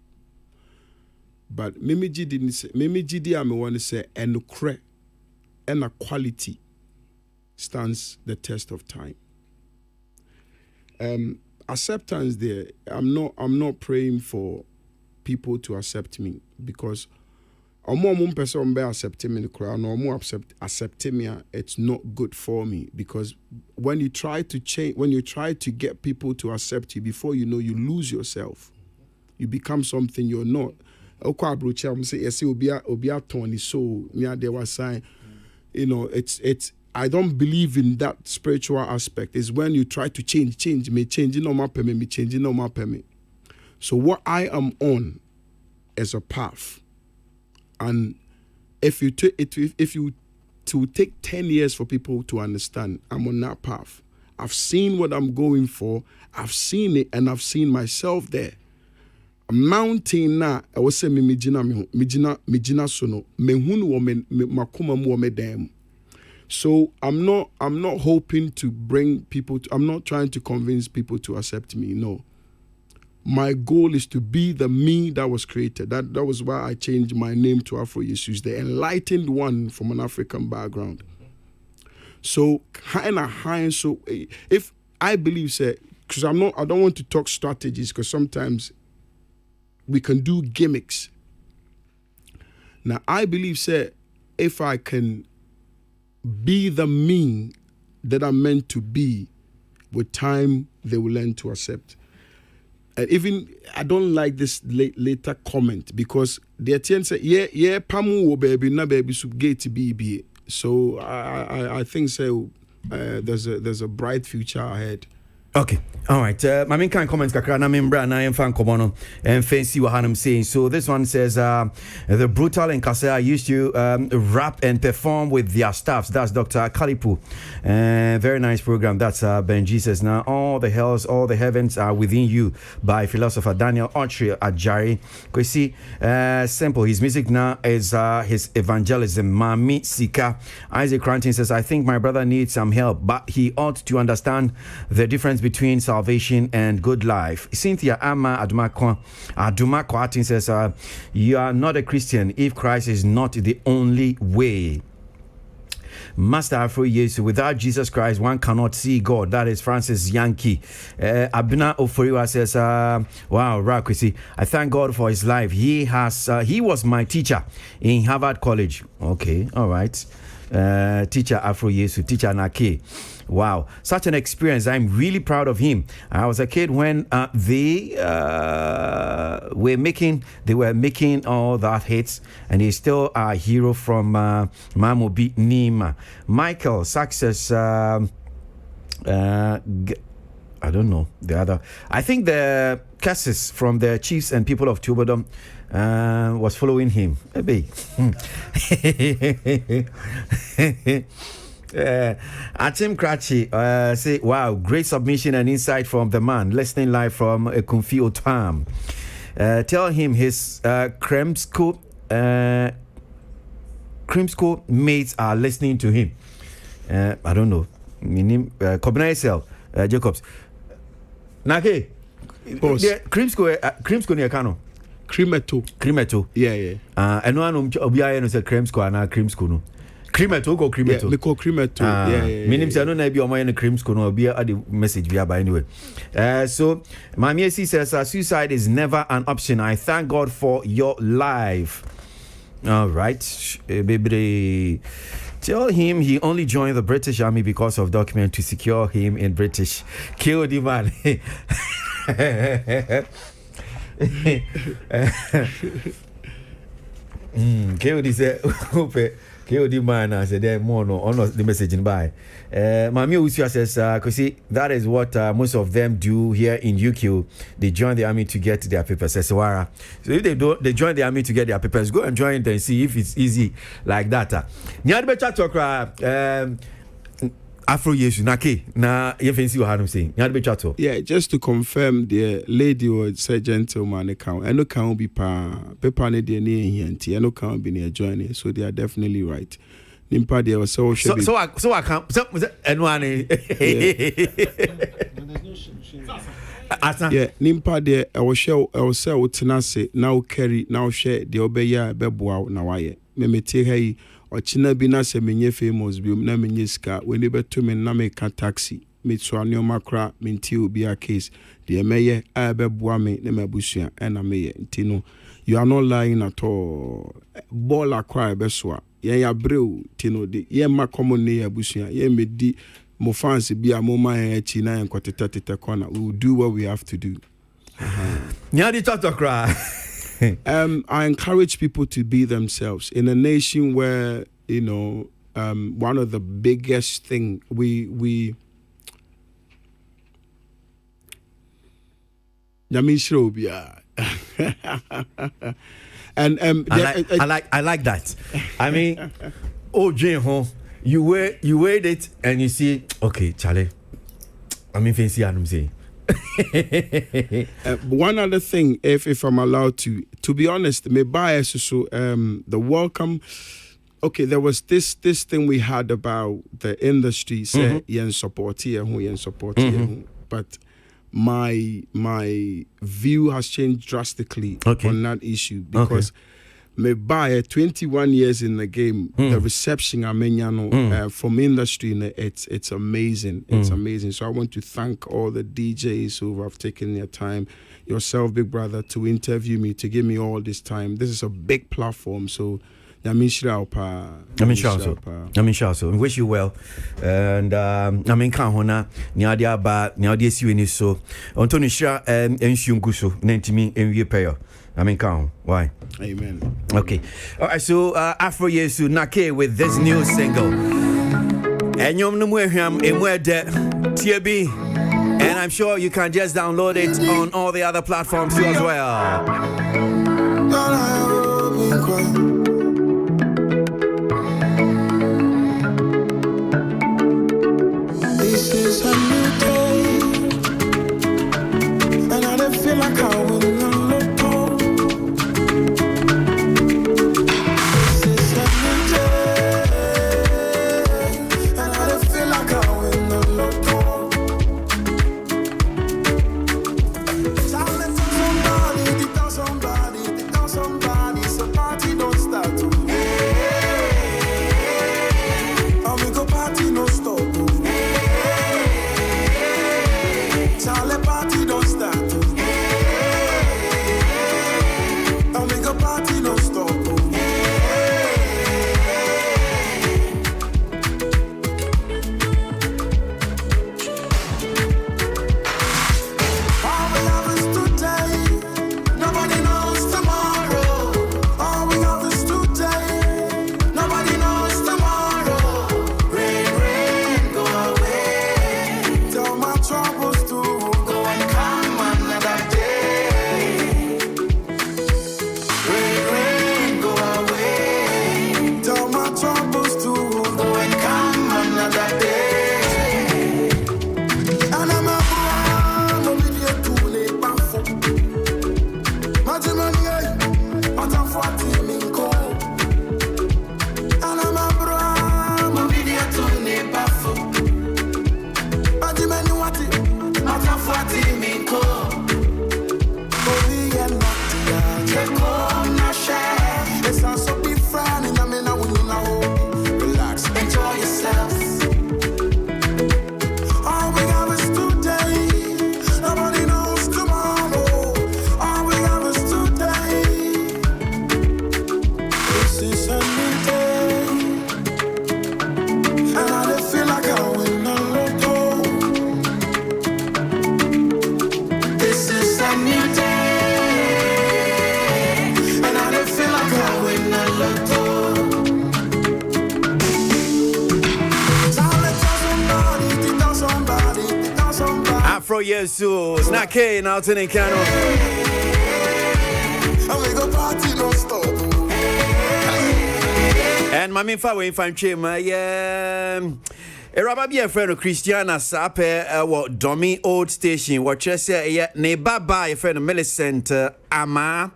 But Mimi Gidi, I want to say, and a quality stands the test of time. Acceptance there, I'm not praying for people to accept me because person be accept me accept me, it's not good for me because when you try to change, when you try to get people to accept you, before you know, you lose yourself. You become something you're not. It's I don't believe in that spiritual aspect. It's when you try to change me changing no my me. So what I am on is a path. And if you take 10 years for people to understand, I'm on that path. I've seen what I'm going for. I've seen it and I've seen myself there. A mountain na I was say me jina sono me hunu wo me makoma mu wo me dem. So I'm not hoping to bring people to, I'm not trying to convince people to accept me. No. My goal is to be the me that was created. That was why I changed my name to Afro Jesus, the enlightened one from an African background. So so if I believe, say, because I don't want to talk strategies because sometimes we can do gimmicks. Now I believe, say, if I can be the me that I'm meant to be, with time they will learn to accept. And even I don't like this later comment because the attention say yeah pamu wo baby na baby sub gate BB. So I think so. There's a bright future ahead.
Okay, all right. My main kind comments kakra na membra na fan komono and fancy what I'm saying. So this one says the brutal and Kasa used to rap and perform with their staffs. That's Dr. Kalipu. Very nice program. That's Ben Jesus. Now all the hells, all the heavens are within you by philosopher Daniel Autry Ajari. Kwasi, simple. His music now is his evangelism. Mami Sika. Isaac Cranton says, I think my brother needs some help, but he ought to understand the difference between salvation and good life. Cynthia Ama Adumako says, you are not a Christian if Christ is not the only way. Master Afro Yesu, without Jesus Christ, one cannot see God. That is Francis Yankee. Abina Oforiwa says, wow, Rakwisi, I thank God for his life. He was my teacher in Harvard College. Okay, all right. Teacher Afro Yesu, teacher Nake. Wow, such an experience. I'm really proud of him. I was a kid when they were making all that hits, and he's still a hero from Mamobi Nima. Michael, success. I don't know the other. I think the Cassis from the Chiefs and People of Tubodom was following him. Maybe. Atim Krachi say, wow, great submission and insight from the man listening live from Kumfi Otam. Tell him his Kremsko Crimsco mates are listening to him. I don't know. Kobina SL Jacobs. Nake. Crimsco near Kano. Crimeto.
Yeah.
And one Obiaye no say Crimsco and Crimsco no. Crimeto go Crimeto.
Yeah, me call Crimeto. Yeah.
Meaning say no na be omo in Crimsco no be the message be by anyway. So Mami says suicide is never an option. I thank God for your life. All right, baby. Tell him he only joined the British Army because of document to secure him in British. Kill the man. KOD said, KOD man, I said, there more no, on the message in by. Mami Usia says, because that is what most of them do here in UK. They join the army to get their papers. So if they join the army to get their papers, go and join and see if it's easy like that. Afro Yesu Nake na yefensi wa hanum saying yad be chato.
Yeah, just to confirm, the lady or say gentleman account. I know can't be paper ne de near here and I know can't be near joining, so they are definitely right. Nimpa they were so
I can't and one
yeah, Nimpa de I will show tenase now carry now share the obeya beboa na waye. Me take hey Ochina bi na se menye famous bi na menye ska we ni beto me na me ka taxi me so anoma kra me nti obi a case de meye a beboa me na mabusua na meye nti no you are not lying at all ball akwa be so ye ya brew ti no de ye ma common ne abusua ye me di mo fans bi a mo ma e chi na enkwateta corner we will do what we have to do.
Nya di talk cry.
I encourage people to be themselves in a nation where, you know, one of the biggest thing we and
I like that. I mean, Jane, you weighed it and you see, okay, Charlie, I mean, fancy I'm saying.
One other thing, if I'm allowed to be honest, my bias so the welcome. Okay, there was this thing we had about the industry say yen support here, but my view has changed drastically on that issue because me buy 21 years in the game, the reception from industry, it's amazing. It's amazing. So I want to thank all the DJs who have taken their time, yourself, Big Brother, to interview me, to give me all this time. This is a big platform, so I wish you
well. And I mean, Kahona, Niadia Ba, Niadia Siwini so, Antonio Shah and Shunguso, Nentimi, and Yepayo. I mean, count. Why?
Amen.
Okay. All right. So, Afro Yesu Nake with this new single. And you're TB. And I'm sure you can just download it on all the other platforms too as well.
This is a new day, and I don't feel like I will not.
Don't
Afro Yesu. Snake now to the cano. And my main fa we find chima, yeah. Eraba be a friend of Christiana Sape, what Domi Old Station, what just say, ne baba, a friend of Millicent Ama,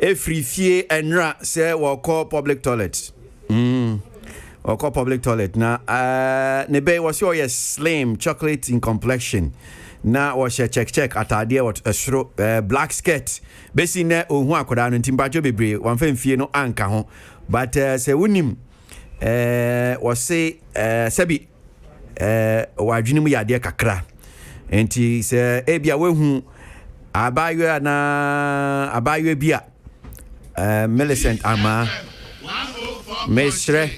a free fee and rat, say, what call public toilet. Or call public toilet. Now, Nebe was your slim chocolate in complexion. Now, was a check at idea what a short black skirt. Basically, ne unwa koda no timbajo bebre, one fem fie no anka ho. But say unim was say sebi wadwene mu yade kakra. Enti say ebia wehu abayo na abayo bia Millicent Ama Mesre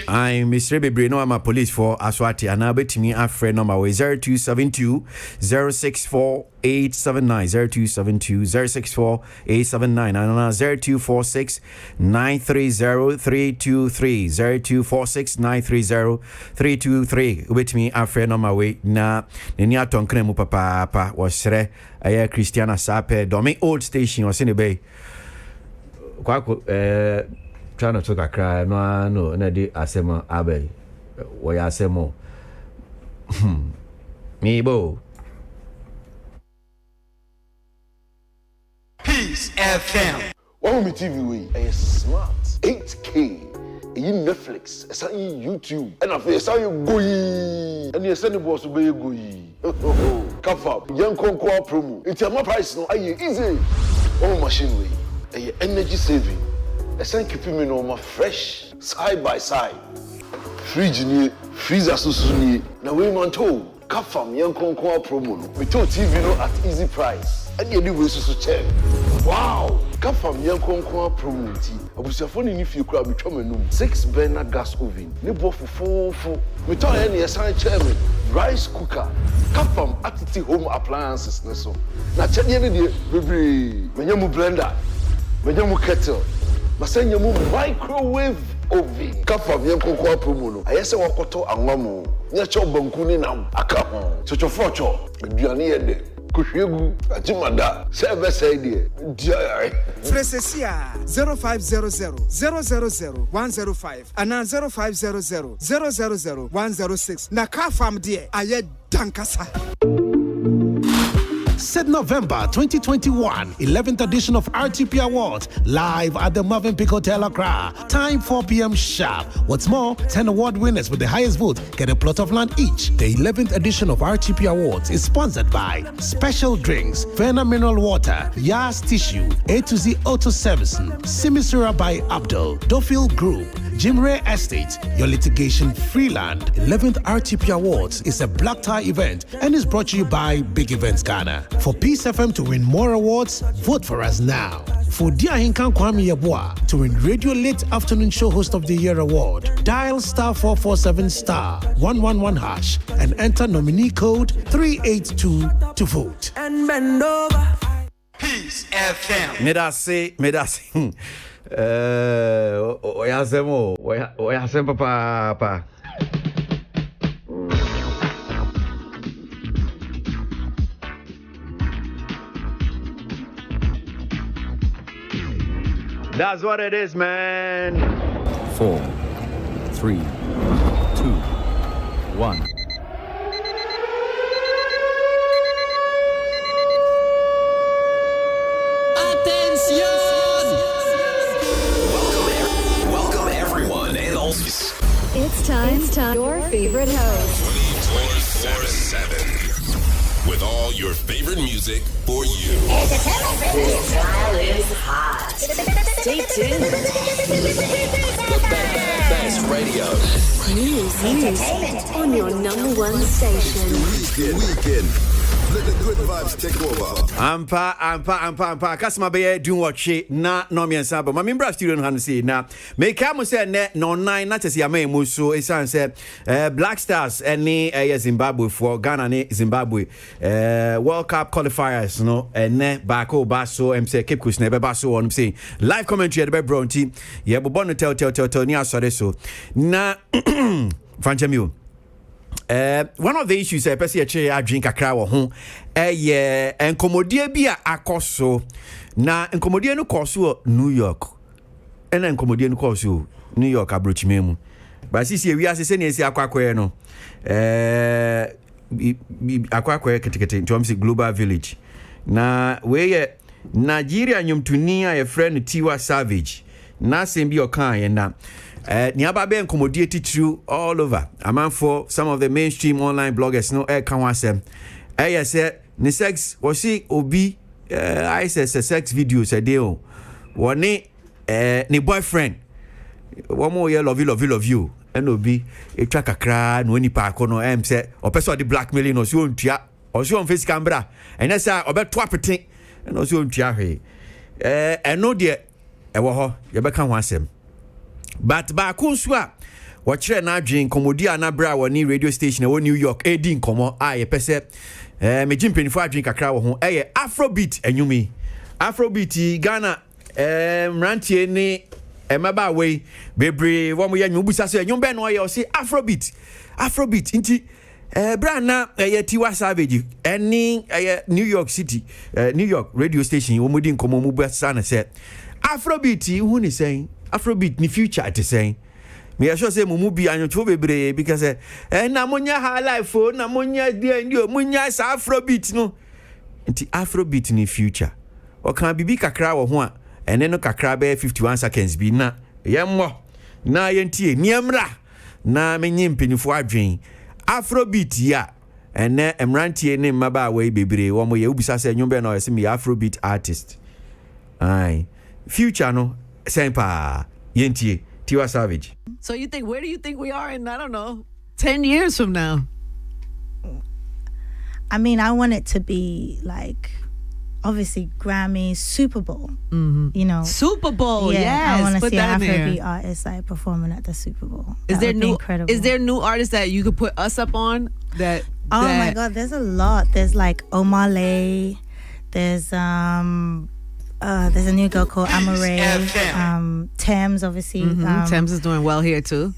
I'm Mr. Bebre, no, I'm a police for Aswati, and I'll bet me a friend number 0272 064 879 0272 064 879 and 0246 930 323 0246 930 323. With me a friend on my way na Nenia Tonkremu Papa was Sre Aya Christiana Sape, Domi Old Station was in the bay. Trying to talk a cry, no, Nedi Asemo Abbey. Why Asemo? Me bo.
Peace FM. One me TV way, a smart 8K. You Netflix, a YouTube, and I feel how you go. And you send the boss to be go. Kafa, young Conquer promo. It's a price no, easy. Oh, machine way, a energy saving. I send keeping me no more fresh, side by side. Fridge ni, freezer susu ni. Na we man to, Kafam young Conquer promo. We told TV no at easy price. And you do susu check. Wow, Kafam young Conquer promo ti. Abusafoni ni fi kura bitwa manum. 6 burner gas oven. Ni bo fofofo. Me to any assign chairman. Rice cooker. Kafam Attitude home appliances na so. Na chede ni de bebre. Menyamu blender. Menyamu kettle. Masenya mu microwave oven. Kafa bien kokwa promo no. Ayese wakoto anwamo. Nya cho banku ni na aka ho. Chochofo cho. Aduane ye de. Kuhwegu ajimada. Sebe say de. Dia.
Fresesia 0500 000 105 and 0500 000 106. Na Kafam de aye dankasa.
Said November 2021, 11th edition of RTP Awards, live at the Marvin Peak Hotel Accra. Time 4 p.m. sharp. What's more, 10 award winners with the highest vote get a plot of land each. The 11th edition of RTP Awards is sponsored by Special Drinks, Verna Mineral Water, Yas Tissue, A to Z Auto Servicing, Simisura by Abdul, Dofil Group, Jim Ray Estate, your litigation free land. 11th RTP Awards is a black tie event and is brought to you by Big Events Ghana. For Peace FM to win more awards, vote for us now. For Dia Hinkan Kwame Yeboah to win Radio Late Afternoon Show Host of the Year award, dial *447*111# and enter nominee code 382 to vote.
And bend over. Peace FM.
Medase. Oyasemo papa. That's what it is, man.
4, 3, 2, 1.
Welcome everyone and also
It's time. Your favorite host.
24/7. With all your favorite music for you.
This style is hot. Stay tuned.
the best radio.
News on your #1 station.
Weekend. Let the good vibes take over.
Ampa. Customer be doing what she na no me ansaba. My member studio no han say na. Me come say ne no 9 na tese ama emu so esan say Black Stars any Zimbabwe for Ghana ne Zimbabwe World Cup qualifiers no ne back o baso say Cape Coast na be baso on say live commentary the be bronti ye bo no tell ni asore so na fanchamiu one of the issues I person actually drink kakra wo ho enkomodie bi a akoso na enkomodie no koso New York ena enkomodie no koso New York abrochimemu ba sisi wi asese ne esi akwakoye no akwakoye ketekete ntomsi Global Village na weye Nigeria nyumtuni a friend Tiwa Savage na sembi okan ye na niaba be enkomodie titru all over aman for some of the mainstream online bloggers no kan wasem say ni sex wasi obi I say sex videos a day o woni ni boyfriend one more year love you and obi etwa kakra no ni pa ko no say opeso the blackmailing no so ontua o so on face camera and say obeto apete no so ontua hwe eno de ewo ho ye beka ho asem but ba kunsu a wɔkyerɛ na adwen komodi anabra wɔ ni radio station wɔ New York edi nkomo a ye pese megye mpenifo adwen kakra wɔ ho ɛyɛ afrobeat enyumi afrobeat Ghana mrantie ni emaba we bebre wo mo ye nwu busa so enyum be no ye o se afrobeat nti bra na ye Tiwa Savage eni New York City New York radio station wo modi nkomo mu busa na se afrobeat hu ni sen afrobeat ni future at saying me sure say mumu bi anyoto bebre because na monya high life o na monya dia ndio monya sa afrobeat no nti afrobeat ni future o kan bibi kakra wo ho a ene no kakra be 51 seconds bi na yemmo na yentie niemra na menye mpenifo adwen afrobeat ya ene emrantie ne mmaba we bebre wo mo ye ubisa say nyombe na o se me afrobeat artist ai future no sempa yentie Tiwa Savage.
So you think, where do you think we are in, I don't know, 10 years from now?
I mean, I want it to be like, obviously, Grammy, Super Bowl.
Mm-hmm.
You know,
Super Bowl.
Yeah,
yes,
I want to
put
see
that
an
in there.
Afrobeat artist like performing at the Super Bowl.
Is there new?
Incredible.
Is there new artists that you could put us up on? That.
Oh my God, there's a lot. There's like Omale. There's a new girl called Amore. Thames, obviously.
Mm-hmm. Thames is doing well here too.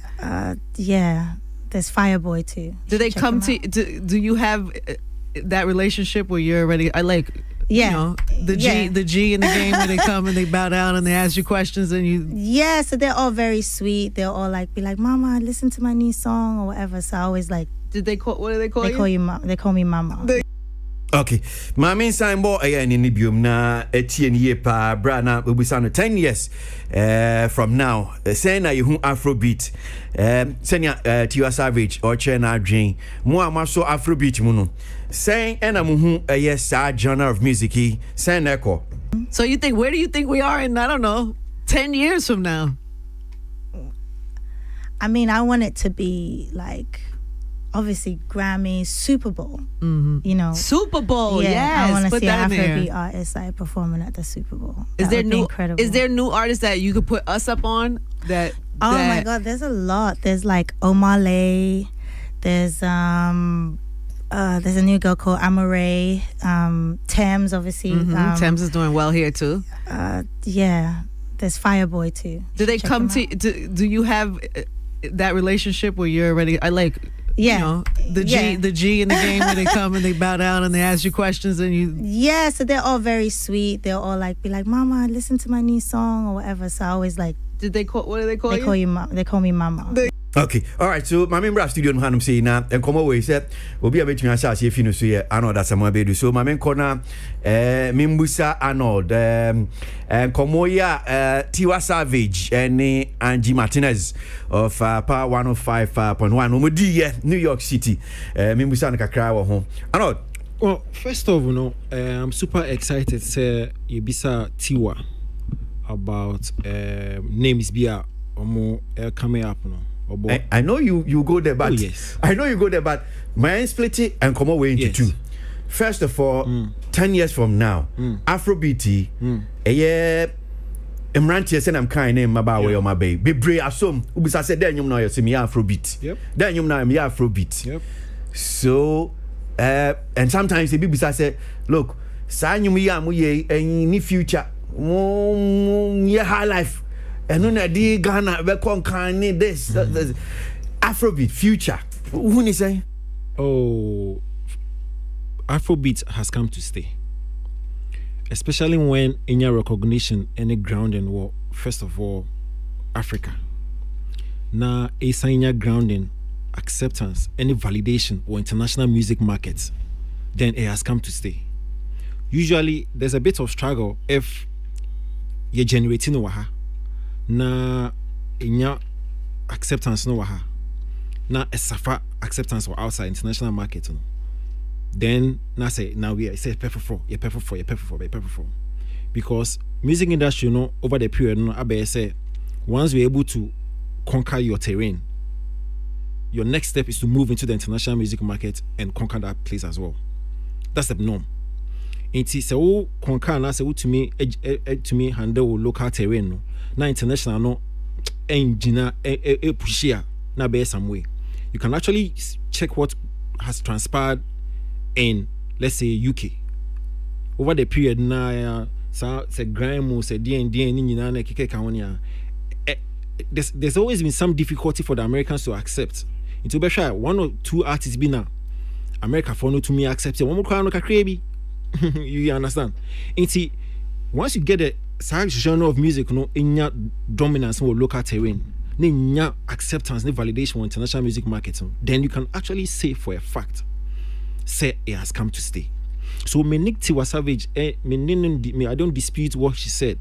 Yeah, there's Fireboy too.
Do they come to? Do you have that relationship where you're already? I like.
Yeah,
you know, the G in the game where they come and they bow down and they ask you questions and you.
Yeah, so they're all very sweet. They'll all like be like, "Mama, listen to my new song" or whatever. So I always like.
Did they call? What do they call you?
They call you. They call me Mama.
Okay, my main sign bo ni biom na etie ni pa bra na obusa no 10 years from now say na you afrobeat senya Tiwa Savage or Chena Adwen mo amaso afrobeat mu no say na mu hu yes genre of music say na ekọ.
So you think, where do you think we are in, I don't know, 10 years from now?
I mean, I want it to be like, obviously, Grammy, Super Bowl.
Mm-hmm.
You know,
Super Bowl.
Yeah,
yes,
I want to
put
see an
that in
Afrobeat
there.
artist like performing at the Super Bowl.
Is there new?
Incredible.
Is there new artists that you could put us up on? That.
Oh my God, there's a lot. There's like Omale. There's a new girl called Amore. Thames, obviously.
Mm-hmm. Thames is doing well here too.
Yeah, there's Fireboy too.
Do they come to? Do you have that relationship where you're already? I like.
Yeah,
you know, the G in the game where they come and they bow down and they ask you questions and you.
Yeah, so they're all very sweet. They'll all like be like, "Mama, listen to my new song" or whatever. So I always like.
Did they call? What do they call
you?
They call you.
They call me Mama.
Okay, all right. So my member of studio no hanum say na enkomo we say obi abetumi asa ase fi no so ye Arnold asama bedu. So my men corner membusa Arnold enkomo ya Tiwa Savage and Angie Martinez of Power 105.1 omodi ye New York City. Membusa no kakra wo ho. Arnold.
Well, first of all, I'm super excited say Yebisa Tiwa about names bia omo coming up no.
I know you go there, but
yes.
I know you go there, but my split it and come away into two. First of all, 10 years from now, Afrobeat, Emranti said I'm kind name about way on my baby. Be brave assume. Ubisa said then you know you see me Afrobeat.
Yep.
Then you know me Afrobeat.
Yep.
So and sometimes the people say, look, sign you me any future, yeah high life. And no Ghana be this Afrobeat future. Who ni say?
Oh, Afrobeat has come to stay, especially when any recognition, any grounding, well, first of all, Africa. Now, a grounding, acceptance, any validation or international music markets, then it has come to stay. Usually, there's a bit of struggle if you're generating waha. Na inya acceptance no waha. Na esafa acceptance or outside international market. No. Then na say now we say pepper for. Because music industry, you know, over the period, no, abe say once you're able to conquer your terrain, your next step is to move into the international music market and conquer that place as well. That's the norm. It is so conquer na say to me handle local terrain no. Na international no engineer pushia na be some way. You can actually check what has transpired in, let's say, UK over the period na say grime say D&D ni nyina na keke kawonia. There's always been some difficulty for the Americans to accept. Into be sure one or two artists be now America for no to me accept one more crown no kakrebi. You understand? Into once you get the genre of music, no, in your dominance or local terrain, in your acceptance, the validation for international music market, then you can actually say for a fact, say it has come to stay. So me Nick Tiwa Savage, me I don't dispute what she said.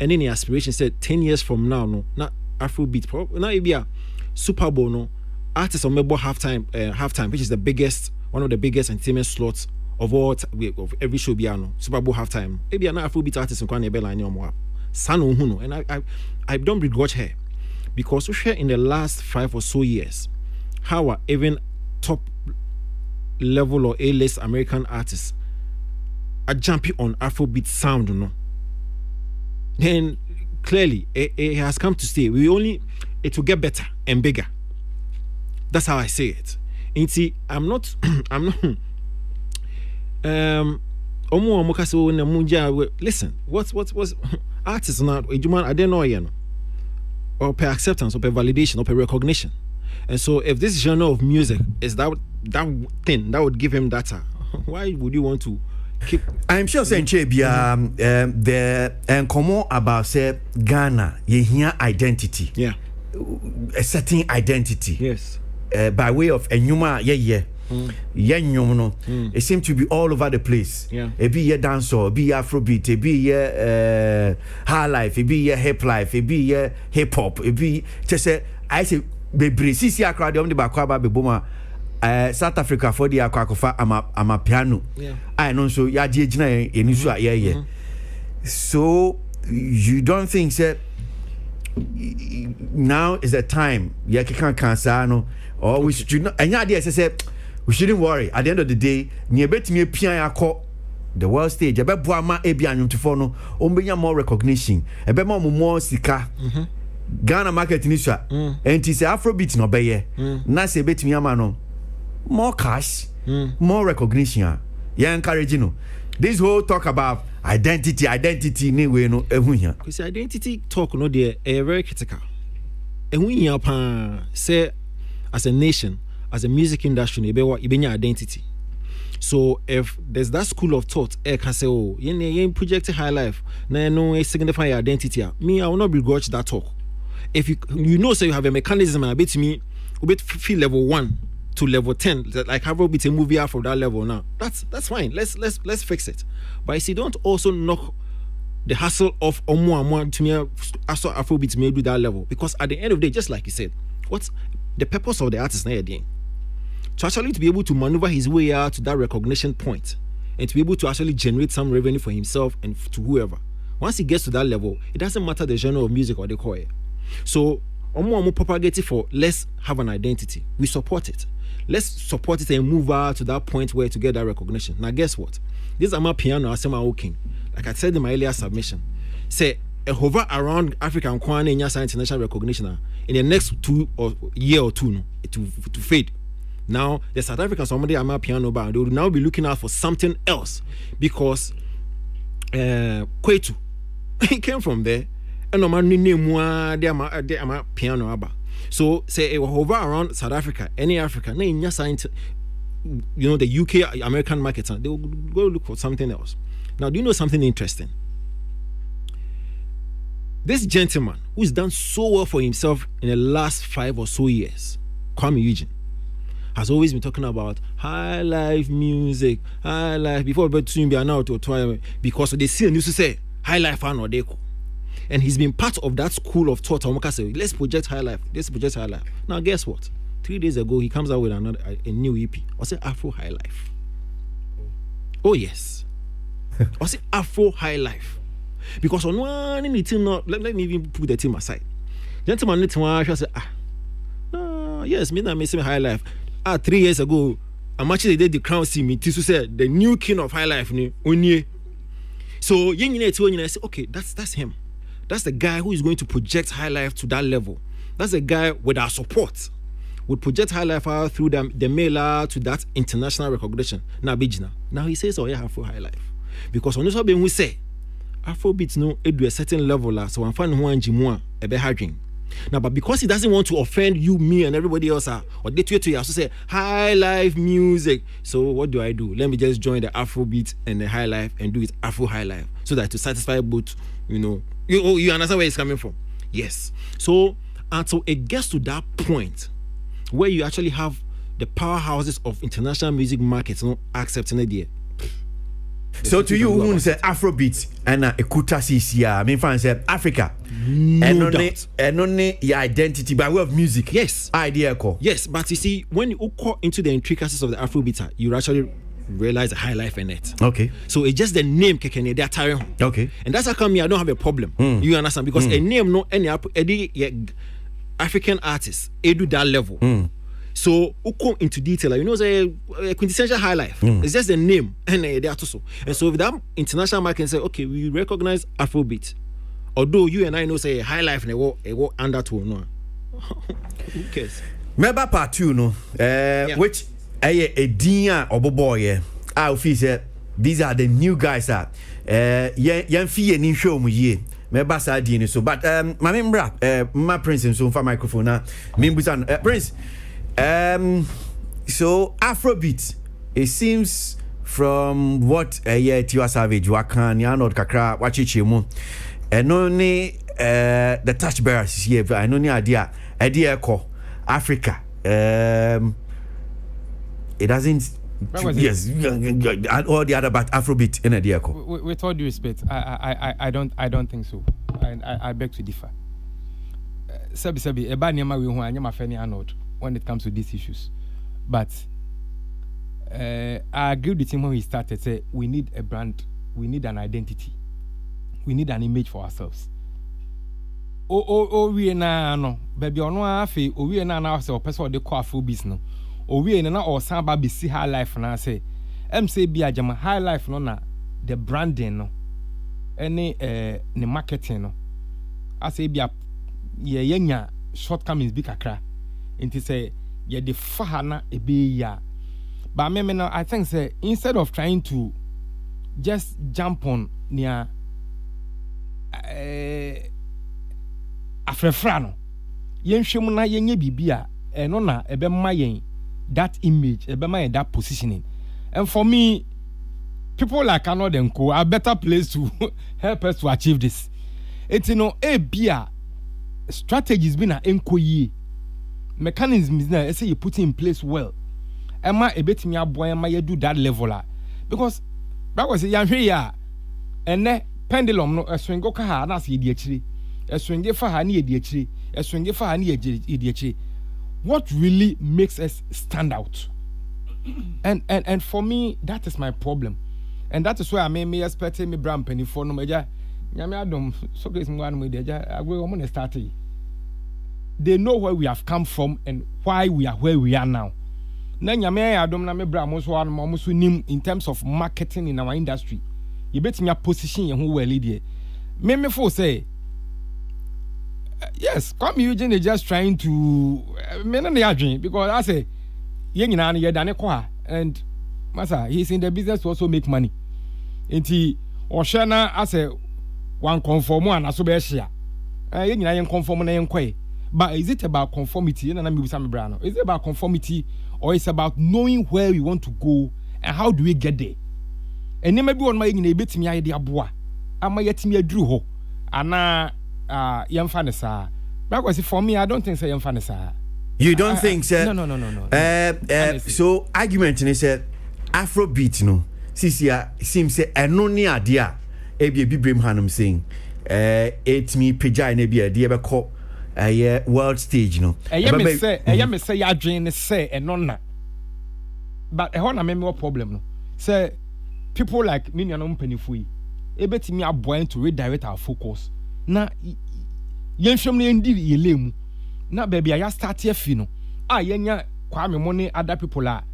And any aspiration said 10 years from now, no, not Afrobeat, now it be a Super Bowl, no, artists on Melbourne halftime, which is the biggest, one of the biggest entertainment slots of all of every show biano Super Bowl halftime. Maybe an Afrobeat artist in Kwane Bella and Sano Huno, and I don't begrudge her because we share in the last 5 or so years how are even top level or A-list American artists are jumping on Afrobeat sound, no. Then clearly it has come to stay. It will get better and bigger. That's how I say it. And see, I'm not listen, what's artists now I don't know, you know, or per acceptance or per validation or per recognition. And so if this genre of music is that thing that would give him data, why would you want to keep?
I'm sure saying the common about say Ghana you hear identity,
yeah,
a certain identity,
yes,
by way of enuma it seems to be all over the place.
Yeah.
It be a dancehall, be Afrobeat, it be high life, it be hip life, it be hip hop, it be just say I say bebre sisi akra de omde bakwa ba beboma South Africa for the akwakofa ama piano.
Yeah.
I know so ya je gina enisu a yeah. So you don't think say now is the time ya can cancer no or we should not anya dey say we shouldn't worry. At the end of the day, near betimi pian akọ the world stage. Ebe bo ama ebi anwontifo no, ombenya more recognition. Ebe more sika. Ghana market ni so. Enti say Afrobeat no beye. Na say betimi ama no more cash, more recognition. Yeah, encouraging no. This whole talk about identity ni we no ehu hia.
Because identity talk no there very critical. Ehu hia pa say as a nation, as a music industry, you be identity. So if there's that school of thought, I can say, oh, you project high life, now no signify your identity. Me, I will not begrudge that talk. If you know, say you have a mechanism, I bet me, we bet feel level 1 to level 10, like have a bit a movie out from that level now. That's fine. Let's fix it. But you see, don't also knock the hustle of Omo to me. Also, Afrobeat may do that level because at the end of the day, just like you said, what's the purpose of the artist now again? To actually to be able to maneuver his way out to that recognition point and to be able to actually generate some revenue for himself and to whoever. Once he gets to that level, it doesn't matter the genre of music or the choir. So, Omo propagate for let's have an identity. We support it. Let's support it and move out to that point where to get that recognition. Now, guess what? This is my piano, Asema Oking. Like I said in my earlier submission, say a hover around Africa and Kwane in international recognition. In the next year or two, no, it will fade. Now, the South Africans, somebody am a piano band, they will now be looking out for something else because Kwetu, he came from there, and no man name they am a piano abba. So, say it will hover around South Africa, any Africa, the UK American market, they will go look for something else. Now, do you know something interesting? This gentleman who's done so well for himself in the last 5 or so years, Kwame Eugene, has always been talking about high life music, high life before but soon be now to try because they see and used to say high life and Odeko. And he's been part of that school of thought. Let's project high life. Let's project high life. Now, guess what? 3 days ago, he comes out with a new EP. What's it? Afro High Life. Oh, yes. What's it? Afro High Life. Because on one team, let me even put the team aside. Gentleman, yes, me and me say high life. 3 years ago, I'm actually did the crown see me. Tisu said the new king of high life. So, I say, okay, that's him. That's the guy who is going to project high life to that level. That's the guy with our support. Would project high life out through the mailer to that international recognition. Now he says, oh yeah, Afro high life. Because on this one, we say, Afrobeat no edu a certain level so I'm finding one jimua ebe hardwin. Now, but because he doesn't want to offend you, me, and everybody else, or they tweet to you, also say high life music. So what do? Let me just join the Afrobeat and the high life and do it Afro high life, so that to satisfy both, you understand where it's coming from. Yes. So until it gets to that point where you actually have the powerhouses of international music markets accepting it.
So to you who say Afrobeat and Ekuta CCR, I mean fans say Africa and only your identity by way of music.
Yes.
Idea call.
Yes, but you see, when you go into the intricacies of the Afrobeat, you actually realize the high life in it.
Okay.
So it's just the name Kekene, they are tiring.
Okay.
And that's how come I don't have a problem. You understand? Because a name no any African artists do that level. So, who come into detail? Say a quintessential high life. It's just the name, and they are so. And so, with that international market, say, okay, we recognize Afrobeat. Although you and I know say high life, and they walk under to no. Who cares?
Remember part 2, no? Which a dear or boy, I feel say these are the new guys that yan fee and show me ye. Remember Sardine so, but my member, my prince, and so for microphone now. Prince. So Afrobeat, it seems from what Tiwa Savage, Wakan, Yanod Kakra, Wachichimu, and only the touch bearers here, I know idea called Africa. It doesn't. Yes, all the other but Afrobeat in a idea called.
With all due respect, I don't think so. I beg to differ. Sebi, eba niema we hu anyama feni anod when it comes to these issues. But I agree with him when he started. Say we need a brand, we need an identity, we need an image for ourselves. We na no, baby ono afi. We na say person de call Afrobeat no. We na or samba be see high life na say. Say be ajama high life no na the branding no, any the marketing no. I say be a yenya shortcomings be kakra. Inti say ye the fahana ebe ya. But me now I think say instead of trying to just jump on near afrefra no yenhwem na yenye bibia eno na ebe ma yen that image ebe ma yen that positioning. And for me, people like Anod and Co are better placed to help us to achieve this. It's bia strategies been a enkoyi mechanisms na say you put in place well. Emma ebetimi aboy emma you do that level because that was yanhwe ya ene pendulum no eswingo ka ha na se di akire eswinge fa ha na di akire eswinge fa ha na di akire. What really makes us stand out? And for me that is my problem. And that is why I may expect me brand penny for no meja nyame adom so case mo anu me deja agwe o mo na start. They know where we have come from and why we are where we are now. Na nyame adom na me bra mo so anu mo so nim in terms of marketing in our industry. You bet me a position ye ho well there. Me for say yes, Kwame Eugene is just trying to me na adwin because I say ye nyina na ye dane kwa and masa he's in the business to also make money. Enti ohwe na ase one conform and aso be hia. Ye nyina ye conform na ye nkwae. But is it about conformity? Is it about conformity or is it about knowing where we want to go and how do we get there? And then maybe one my in a bit me idea boa. Am I yet me a drew ana young fanasa. Because for me, I don't think so young fanasa.
You don't think so?
No.
So argument is that Afrobeat no. Sisia seems say eno ni adea e bi bibrim hanum saying it me pejai na bi adea be call world stage no.
Me say ya dream say eno na. But e ho na me problem no. Say people like me nuanom panifui e betimi aboa to redirect our focus. Na yenhwem na endi yelemu. Na baby I start here no. Yenya Kwame money other people are.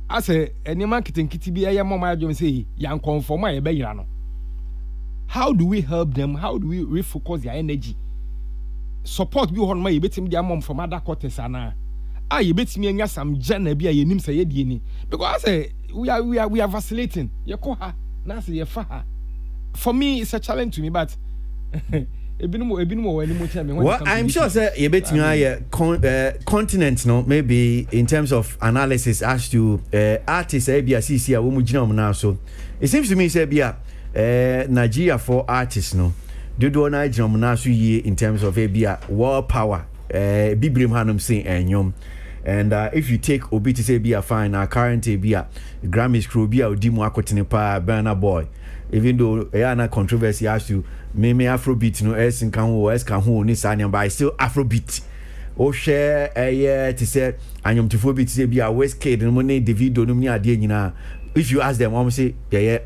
I say any marketing kitty be a mama John say yan conform my no. How do we help them? How do we refocus their energy? Support be on my betim their mom from other quarters ana. You bet me and some jana be a nim say ye because I say we are vacillating. You call her Nancy ye fa. For me it's a challenge to me, but
well, I'm sure sir you bet me continent no maybe in terms of analysis as to artists ABCC a wo mu gina now so it seems to me say bia Nigeria for artists no do na gina now so ye in terms of abia world power bibrim hanum say enyom and if you take obi to say bia fine our current bia Grammys crew bia odimu akotene pa Burna Boy even though na controversy as to me Afrobeat no es can ho ni sanya but still Afrobeat o share to say anyom tifo beat say bia West Kid no ne Davido no ni ade nyina if you ask them say bia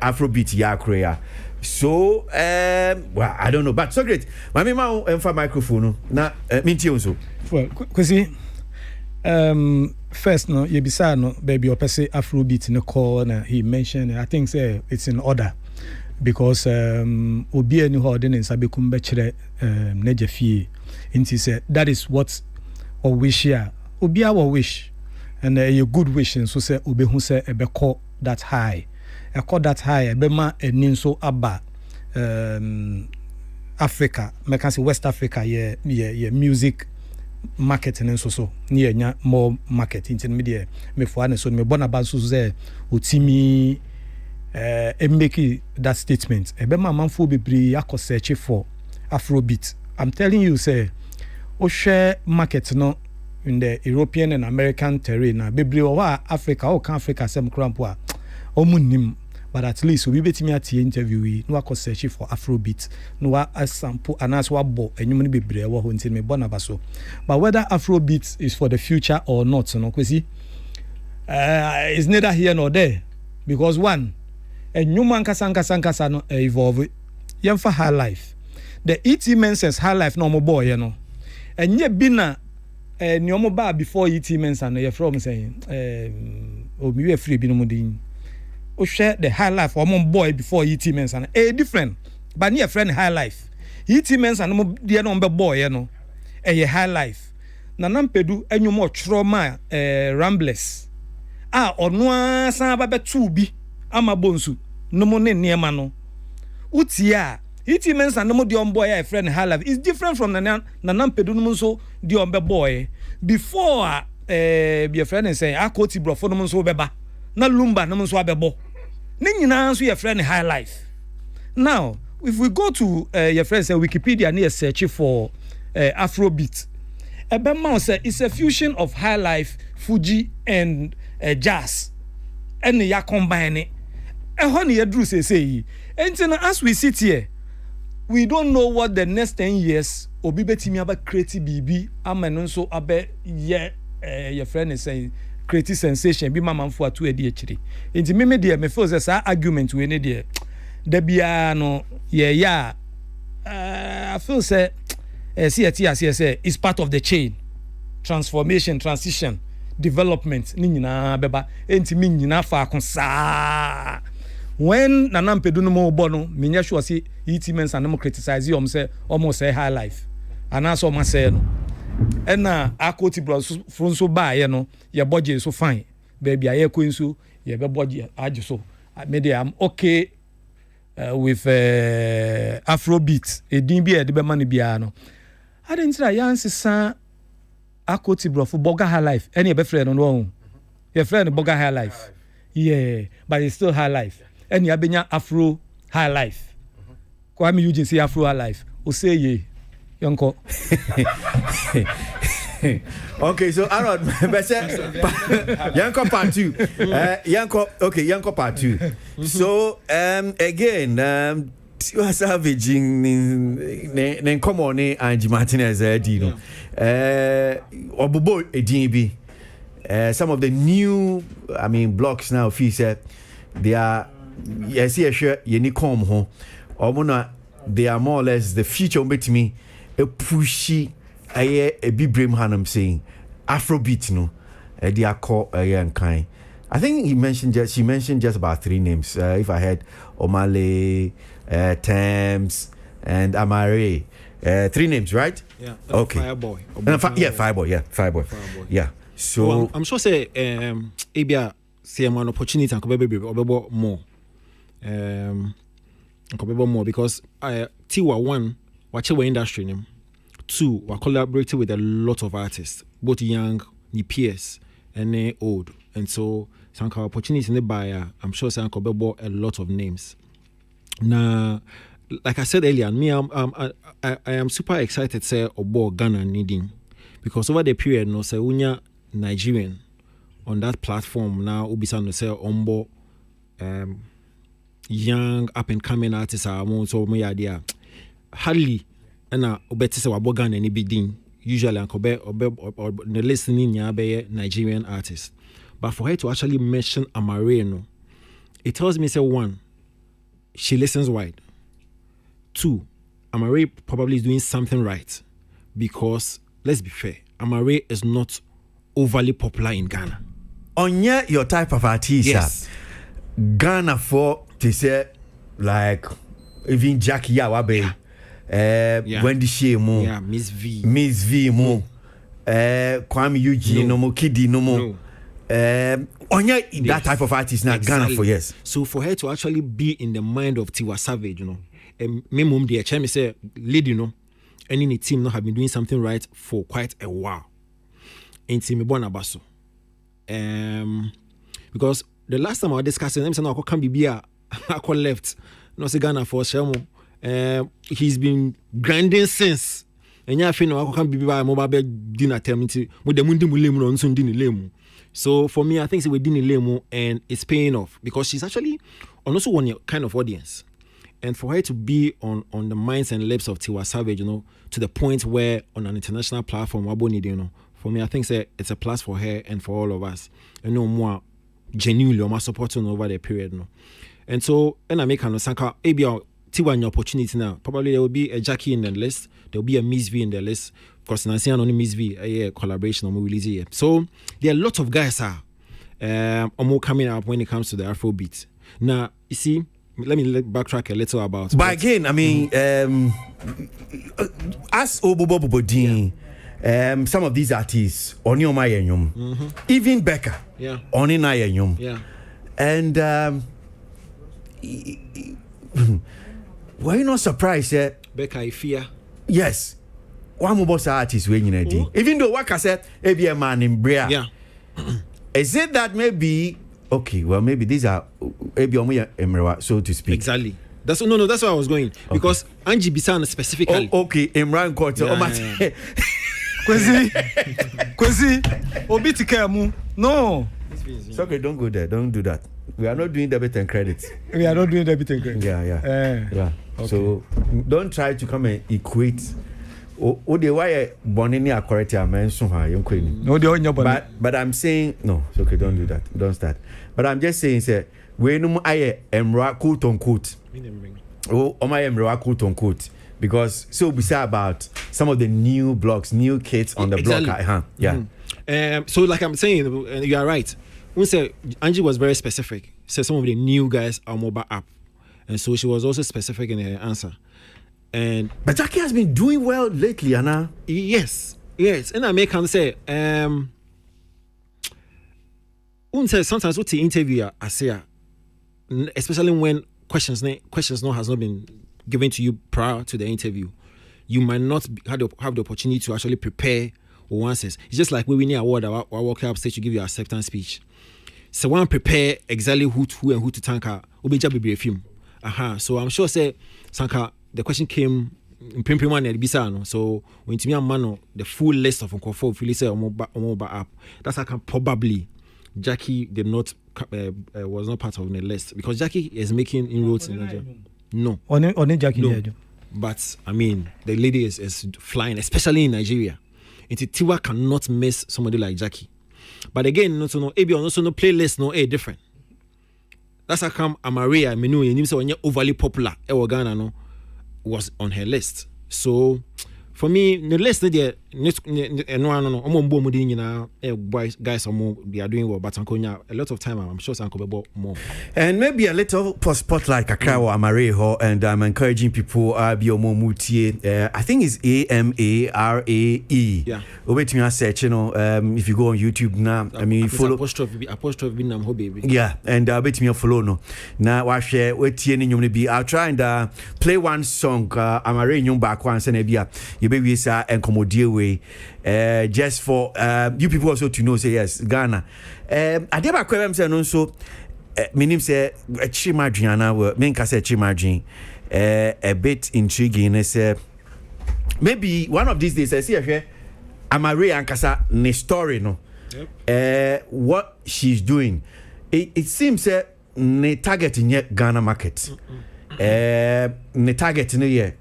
Afrobeat ya akroya so well I don't know but so great mama ma emfa microphone na minti so
well Kwasi first no yebisa no baby opese Afrobeat no call na he mentioned I think say it's in order because obi ani ho de nsabe kumbe kire neje fie nti say that is what or wish ya obi our wish and a good wish so say obi hu say ebe call that high e call that high ebe ma eni so aba Africa me can say West Africa ye music marketing and so near nya more marketing in media me for an so me bona ba so say otimi make that statement ebe ma manfo bebre akọ search for Afrobeat. I'm telling you say o share market no in the European and American terrain na bebre o Africa o kan Africa sem krampo a o munim but at least we betimi at interview we no akọ search for Afrobeat no wa sample anas wa bo enyum no bebre wo ho ntin me bona ba so but whether Afrobeat is for the future or not no Kwasi is neither here nor there because one enyum ankasa no evolve yemfa high life the ET Mensah's high life no mo boy no enye bi na ni omo ba before ET Mensah no ye from saying omi we free bi no mo din o share the high life omo boy before ET Mensah no different but near friend high life ET Mensah no mo de no be boy no ye high life na nampedu enyum o troma Ramblers ono asan ba betu bi ama bonsu no mo ne niema no utia ET Mensah no mo de on boy a friend high life is different from na nampedu no so de on be boy before be friend say akoti brofo no so beba na lumba no so abebo ne nyina so your friend high life now if we go to your friend say Wikipedia near search for Afrobeat ebema say it's a fusion of high life Fuji and jazz and ya combine it honey yadru say and as we sit here we don't know what the next 10 years obi betimi aba create bibi ameno so abe your friend is saying create sensation bi mama mfo atu edi ekiri enti me de me feel say argument we ne de da bia no I feel say say is part of the chain transformation transition development ni nyina beba enti mi nyina fa akonsa when nanampedu no mo bo no me nya sure say ET Mensah no criticize you say almost say high life ana so ma say no ena akoti bros from so ba ye no your budget so fine baby aye ko nso ye be budget age so maybe I'm okay with Afrobeat edin bi e de be man bia no I didn't say Yansisa Akoti bro for Boga High Life. Any be friend on one. Your friend Boga High Life. Yeah, but it's still High Life. Any abenya Afro High Life. Kwame Eugene say Afro High Life. O say ye. Yonko.
Okay, so Aaron, Yanko part 2. Yanko part 2. So again, you are savaging in common and Martinez Dino. Obubo Edinbi. Some of the new, blocks now, they are, yes, sure, you come home. They are more or less the future with me. A pushy, a big brim hanum saying Afrobeat, no, they are called a kind. I think she mentioned just about 3 names. If I had Omale, Thames, and Amare. 3 names, right?
Yeah.
Okay.
Fireboy.
Fireboy. Yeah. So
well, I'm sure say Abia see an opportunity and could be more. More because Tiwa 1 watch our industry name. 2 we collaborating with a lot of artists, both young, the peers, and old. And so some opportunities in the buyer, I'm sure some could be a lot of names. Now, like I said earlier, me I am super excited say about Ghana needing, because over the period no say unya Nigerian on that platform now ubisa no say ombo young up and coming artists are more so my idea hardly na obeti say wabo Ghana ni bidin usually ankobe or the listening nya be Nigerian artists, but for her to actually mention Amare no, it tells me say 1, she listens wide. 2, Amare probably is doing something right, because let's be fair, Amare is not overly popular in Ghana.
On your type of artist,
yes.
Ghana for to say like even Jackie Yawabe, Wendy Shemo,
Miss
V Mo, Kwame Eugene no mo, Kidi no mo. On that type of artist now, exactly. Ghana for yes.
So for her to actually be in the mind of Tiwa Savage, you know. Me mum the HM say lady no any the team not have been doing something right for quite a while. And me born abaso. Because the last time I was discussing them say no can be I left. No say Ghana for Shemo. He's been grinding since. And ya feel no can be by mobile dinner term with the mundi mulemu on sun dinner lemu. So for me I think we dinner lemu and it's paying off, because she's actually on also one kind of audience. And for her to be on the minds and lips of Tiwa Savage, you know, to the point where on an international platform, you know, for me, I think it's a plus for her and for all of us. And no more genuinely, more supporting over the period, no. And so, and I make an Osaka, maybe Tiwa an opportunity now. Probably there will be a Jackie in the list, there will be a Miss V in the list. Of course, Nancy and only Miss V, a collaboration on release here. So there are a lot of guys more coming up when it comes to the Afrobeat. Now, you see. Let me backtrack a little about.
But again, I mean, as Obobobodin, some of these artists, Oni Omayenyum, even Becca, Oni Nayenyum, and were you not surprised?
Becca Ifia,
yes, one more artist when you know, even though what I said, maybe a man in Brea, is it that maybe? Okay, well, maybe these are Emra, so to speak.
Exactly. That's where I was going. Okay. Because Angie Bisan specifically.
Okay, Imran Quarter.
Kwasi, Obitikemu. No.
It's okay, don't go there. Don't do that. We are not doing debit and credit.
Yeah.
Okay. So don't try to come and equate. The why born in a correct but I'm saying no, it's okay, don't do that. Don't start. But I'm just saying, say, we no I emra quote unquote. Oh, my emra quote unquote. Because so we say about some of the new blogs, new kids on the
exactly.
block. Yeah.
So like I'm saying, you are right. We say Angie was very specific. So some of the new guys are mobile app. And so she was also specific in her answer.
But Jackie has been doing well lately, Anna.
Yes. And I make him say, sometimes what the interview I say, especially when questions has not been given to you prior to the interview, you might not have the opportunity to actually prepare or answers. It's just like when we need a award, I walk up stage to give you acceptance speech. So one prepare exactly who to thank her. Be a film. So I'm sure say Sanka the question came in print one at Bisano. So when to me a man the full list of Uncle Philly say Omoba app. That's I can probably Jackie did not was not part of the list because Jackie is making inroads in Nigeria. No.
Only Jackie.
No. But I mean the lady is flying, especially in Nigeria. And Tiwa cannot miss somebody like Jackie. But again, no playlist, no different. That's how come Amaria Menu and him say when overly popular Ghana no was on her list. So for me, the list there guys they are doing well, but a lot of time I'm sure Sanko more.
And maybe a little spotlight Kakao Amareho, and I'm encouraging people Mutie. I think it's Amarae.
Yeah.
Wait me search, if you go on YouTube now, I mean follow
apostrophe baby.
Yeah, and wait me follow no. Now I share I'll try and play one song Amare nyum back one senebia. You baby sa encommodie way. Just for you people also to know, say yes, Ghana. I did my question say no so. Meaning say Chimadriana were menka say Chimadrin. A bit intriguing. Say maybe one of these days I see here. Amare Ankasa ne story no. Yep. What she's doing. It seems ne target in Ghana market. Ne target in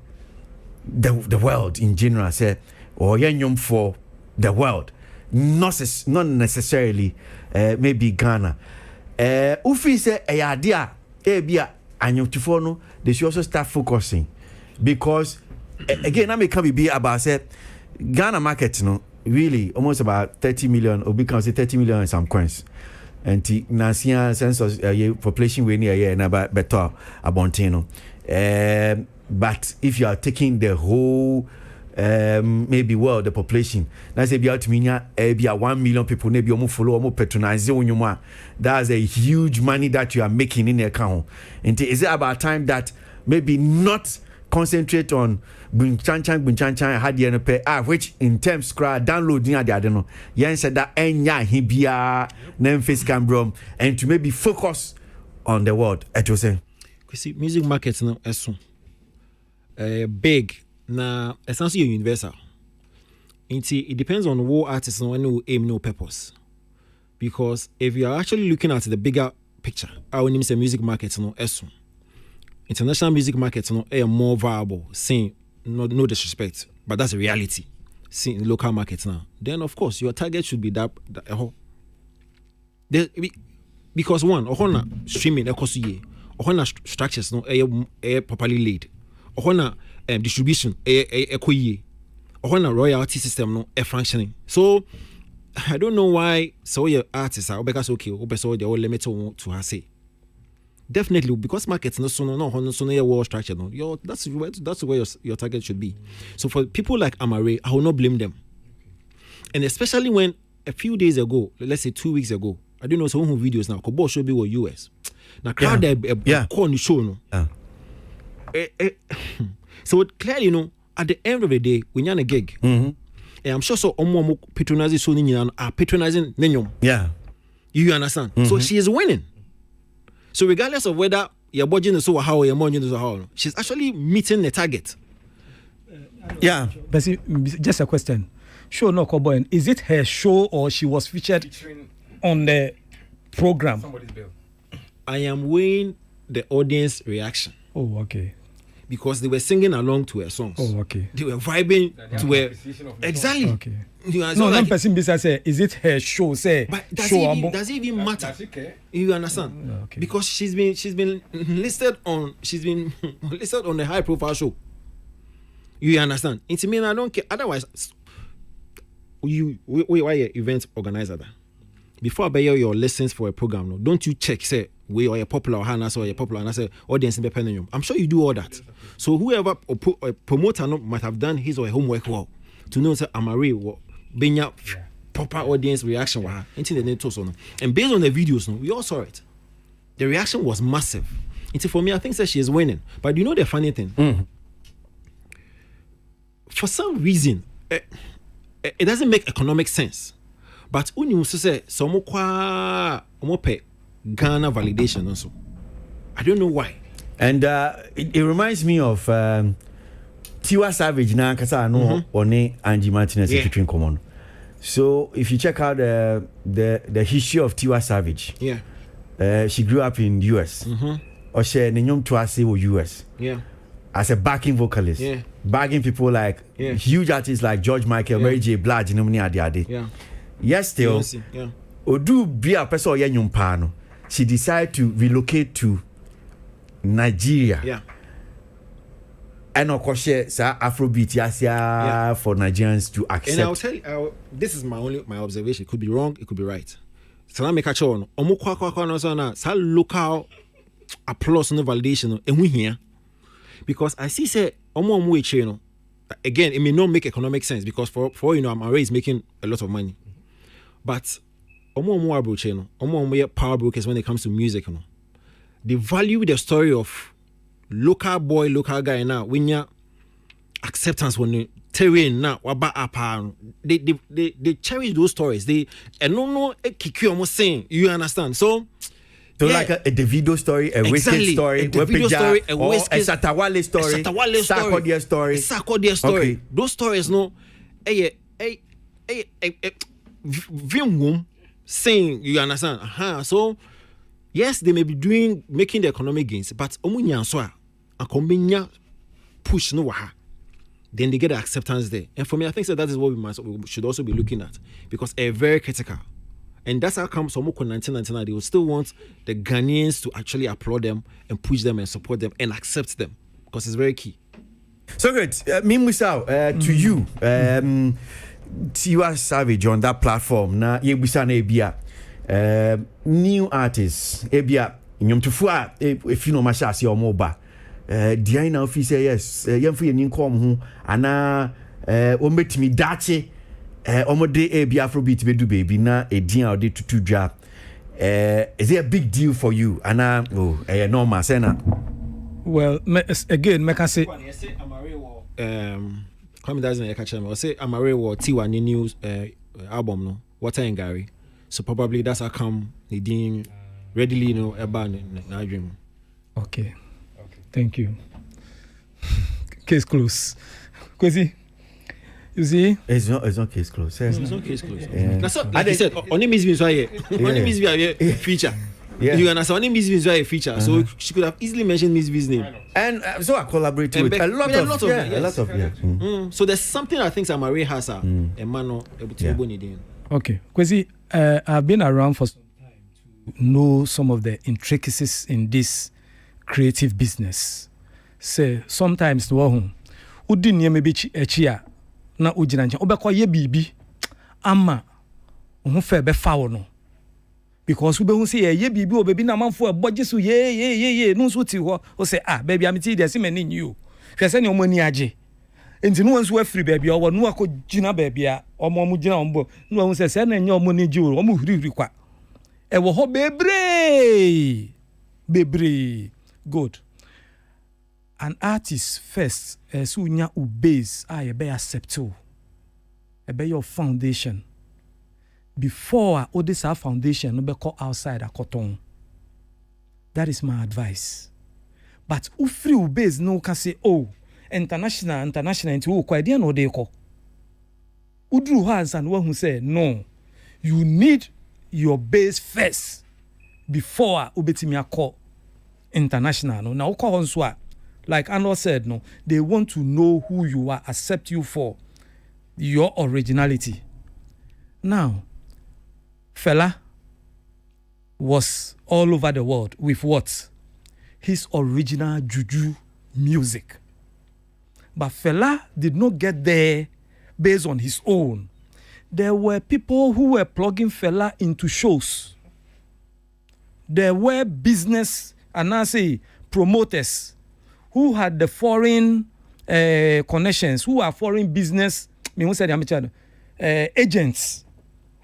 the world in general say or yenyum for the world, not necessarily maybe Ghana. Ufi say a idea bia anyutifo no they should also start focusing because again I may come be about say Ghana market no really almost about 30 million or become say 30 million and some coins. And the national census population we near here and about better abontino. But if you are taking the whole maybe world the population, that's be out to be 1 million people maybe almost follow almost patronize you. That's a huge money that you are making in the account. And is it about time that maybe not concentrate on Bunchanchan had the NP which in terms downloading at the adeno yen said that enya hibia Memphis Cambrom and to maybe focus on the world at was saying
see music markets now so big na essentially universal. It depends on what artists no when aim no purpose. Because if you are actually looking at the bigger picture, I will name say music markets no so international music markets no are more viable, saying no disrespect, but that's a reality. See in local markets now. Then of course your target should be that because one, ohona streaming ekosuye, ohona structures no properly laid, ohona distribution ekoye, ohona royalty system no functioning. So I don't know why so your artists are because okay, so they all limit to her say. Definitely, because markets no well structured. No, that's where your target should be. So for people like Amare, I will not blame them. And especially when a few days ago, let's say 2 weeks ago, I don't know some videos now. Kobo should be US. Now crowd call on the show no. So clearly, at the end of the day, when you're on a gig, and I'm sure so patronizing so are patronizing Nenyom.
Yeah,
you understand? So she is winning. So regardless of whether your budget is so how or your money is so how, she's actually meeting the target.
Yeah. But see, just a question. Show no Koboy, is it her show or she was featured on the program?
I am weighing the audience reaction.
Oh, okay.
Because they were singing along to her songs.
Oh, okay.
They were vibing to her. Exactly.
Okay. No, one person besides say, is it her show? Say,
but does it even matter? You understand?
Okay.
Because she's been listed on the high profile show. You understand? It's mean I don't care. Otherwise, why you event organizer that? Before I buy your lessons for a program, no, don't you check say we are popular or Hannah or popular and I say audience independent. I'm sure you do all that. So whoever or promoter might have done his or her homework well to know say Amare being proper audience reaction into the net also. And based on the videos, we all saw it. The reaction was massive. For me, I think that she is winning. But you know the funny thing? for some reason, it doesn't make economic sense. But when you say some Ghana validation also, I don't know why.
And it reminds me of Tiwa Savage na kasa no one Angie Martinez featuring common. So if you check out the history of Tiwa Savage, she grew up in US. Or she nenyom Twase or US. As a backing vocalist, bagging people like huge artists like George Michael, Mary J. Blige, Yes, still. Odu be a person pano. She decided to relocate to Nigeria. And of course, Afrobeat for Nigerians to accept.
And I'll tell you, this is my observation. It could be wrong, it could be right. So let me catch on. Sa local applause and validation, and we here because I see say again, it may not make economic sense because for Amare is making a lot of money, but power brokers when it comes to music, they value the story of local boy, local guy now. When you acceptance when terrain now, they cherish those stories. They no kick you almost saying you understand. So
like a Davido story, a Wizkid story,
a Davido story, a
Wizkid, a Satawale story, Sarkodie story,
Sarkodie story. Okay. Those stories, no, Vim saying you understand. So yes, they may be making the economic gains, but omunya so a kombenya push no waha. Then they get the acceptance there. And for me, I think that is what we should also be looking at because a very critical. And that's how come some 1999 they will still want the Ghanaians to actually applaud them and push them and support them and accept them because it's very key.
So good. Mimusao, to you, Tiwa Savage on that platform. Na yebusa na ebia new artists ebia nyomtufua if you know masha si omoba. Dia na office yes, yemfu ye ninkom ho ana ometimi dache omode e bi Afrobeat bedu baby na edin a ode tutu dwa is it a big deal for you ana normal say na
well again make I say
come doesn't you catch me say Amare wo Tiwa ni new album no Water and Gary, so probably that's how come they didn't readily about na dream.
Okay, thank you. Case closed. Kwasi, you see?
It's not case closed.
It's not case closed. That's what like I said. Only Miss Vizwaye. Only Miss Vizwaye feature. You understand? Only Miss Vizwaye feature. So she could have easily mentioned Miss Viz's name.
And so I collaborated with a lot of.
So there's something I think Amare has a man able to
Okay, Kwasi, I've been around for some time to know some of the intricacies in this creative business. Say sometimes no udi nyeme bi echi na ugina nche obekọ ye bibi ama ho fe be fa wo no because we be hu say ye bibi obebi na manfo eboje so ye no so ti ho o say baby am ti dey see many new hwe se ne o mani age enti no nso afiri baby o no akogina baby a omo gina ombo no hu se na nya omo ni ji o omo hurihuri kwa e wo ho bebre good. An artist first so nya base ye be accept o e be your foundation before this our foundation no be call outside akoton. That is my advice. But free base no can say international into o kwa dia no dey call udru hands and one who say no, you need your base first before ubetimi akọ international no. Now call on like Arnold said, no, they want to know who you are, accept you for your originality. Now, Fela was all over the world with what? His original juju music. But Fela did not get there based on his own. There were people who were plugging Fela into shows. There were business, and I say promoters, who had the foreign connections, who are foreign business, agents,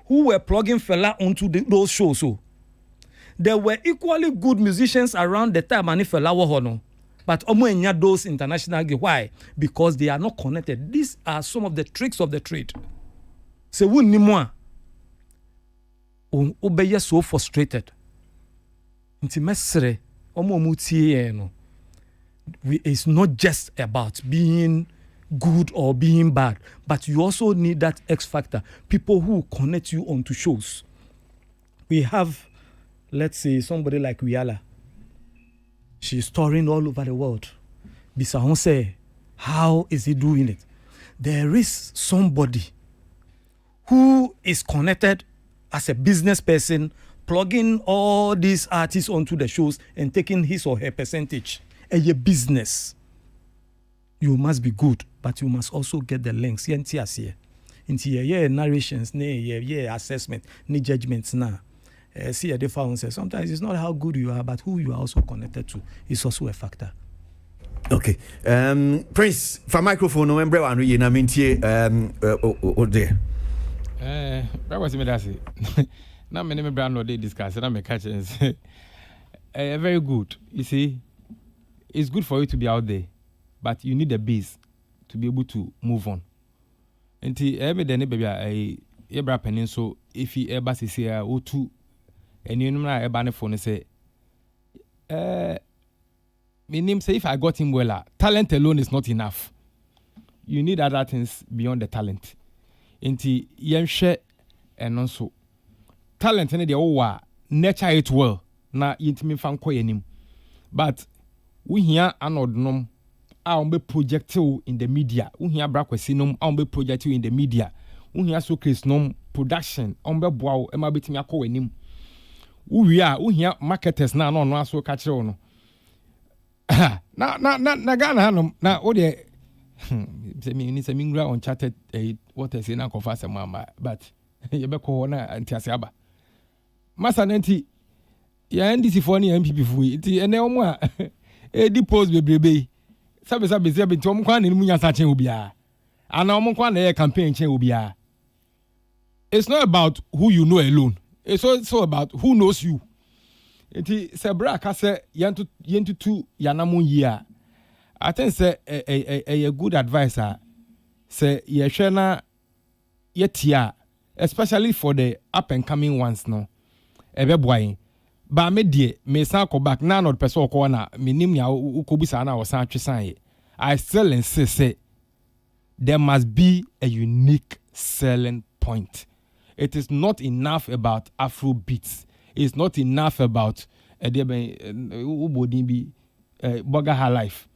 who were plugging Fela onto those shows. So there were equally good musicians around the time and Fela Wahono. But enya those international gigs. Why? Because they are not connected. These are some of the tricks of the trade. So we ni moi. Obeye so frustrated. Nti mesre omo mutie no. It's not just about being good or being bad, but you also need that X factor. People who connect you onto shows. We have, let's say, somebody like Wiala. She's touring all over the world. Bisahon say, how is he doing it? There is somebody who is connected as a business person, plugging all these artists onto the shows and taking his or her percentage. A business. You must be good, but you must also get the links. Into narrations, assessment, judgments now. See a difference. Sometimes it's not how good you are, but who you are also connected to is also a factor.
Okay. Prince, for microphone, no embrace one you na mintie there.
That was me that say. Now me name brand no dey discuss, na me catch and say very good. You see, it's good for you to be out there, but you need a base to be able to move on. Until every day, baby, Ebra Penin, so if he ever says here, or two, and you know, I ban phone and say, my name say, if I got him well, talent alone is not enough. You need other things beyond the talent. Until you share and also talent, and the nature it well, na intimate fan koyenim, but we hear an ordinum. I be projected in the media. We hear Kwasi nom. I be projected in the media. We hear Socrates nom production. I be bow. I be timi akọ enim. We hear marketers na no so catch on. Na Ghana nom na o de. Se me ni se mingra uncharted what I say na confess mama. But you be call na antiase aba. Masa nanti ya NDC for ni MPP fu. Ti ene omo a edi post bebrebe. Sabe nti omo kwa na mu nya sa chen obia. Ana omo kwa na campaign chen obia. It's not about who you know alone. It's also about who knows you. Nti sebra ka se yentutu yanamu year. I think say a good advisor say ye hwe na yetia, especially for the up and coming ones no. Ebe boy. Ba me die me san ko back na not person ko na minim ya ukobisa na osan twesan. I still insist say there must be a unique selling point. It is not enough about Afro beats. It's not enough about Boga her life.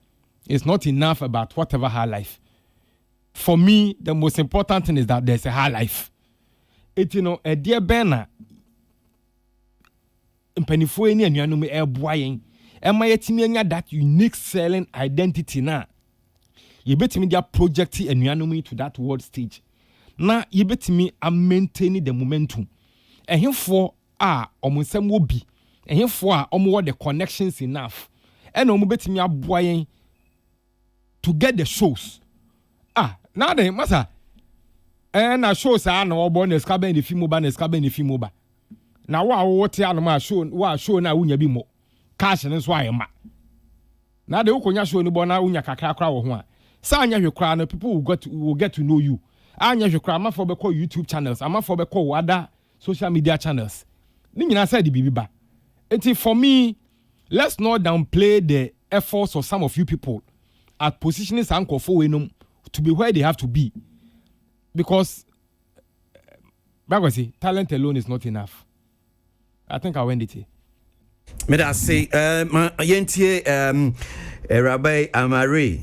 It's not enough about whatever her life. For me, the most important thing is that there's a high life. It a dear Bena mpanifo eni anuanom eboa yen ema yetimi anya that unique selling identity na yebetimi dia project anuanom into that world stage na yebetimi a maintain the momentum ehefo a omonsam obi ehefo a omo the connections enough ena omo betimi aboa yen to get the shows now the masa na shows are na obo na ska ben the film ba na ska ben the film ba na wo te anoma show na wunya bi mo cash ne so ayema na de ukonya show ni bo na wunya kakra kra wo ho a sa anya hwekra na people will get to know you anya hwekra amafo be call YouTube channels amafo be call other social media channels ni nyina say the bibi ba enti for me let's not downplay the efforts of some of you people at positioning sankofo wenum to be where they have to be, because Kwasi, talent alone is not enough. I think I'll end it here.
May I say, yentie Rabbi Amare,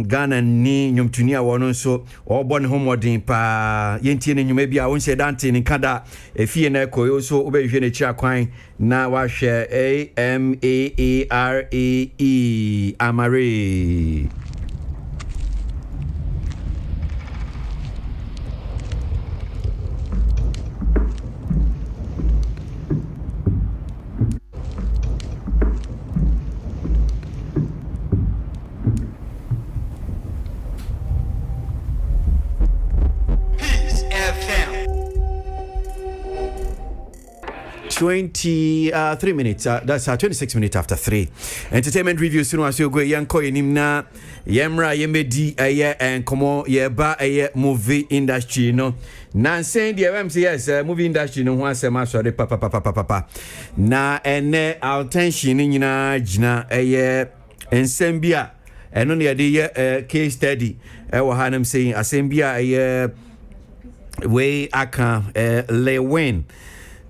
Ghana ni nyumtunia wano so obon homodin pa yentie ni nyumebi a wonse dante ni kada efie na koyo so obehwe ne chia kwan na wa hwe AMAARE Amare. 23 minutes. That's 26 minutes after 3. Entertainment review soon as you go yanko yenimna yemra yemedi and komo yeba movie industry no. Nansen the MCS movie industry no one sema sorry papa. Na ene our tension nyina gina ensembia eno ne de case study wa hanam saying asembia way aka Lewin.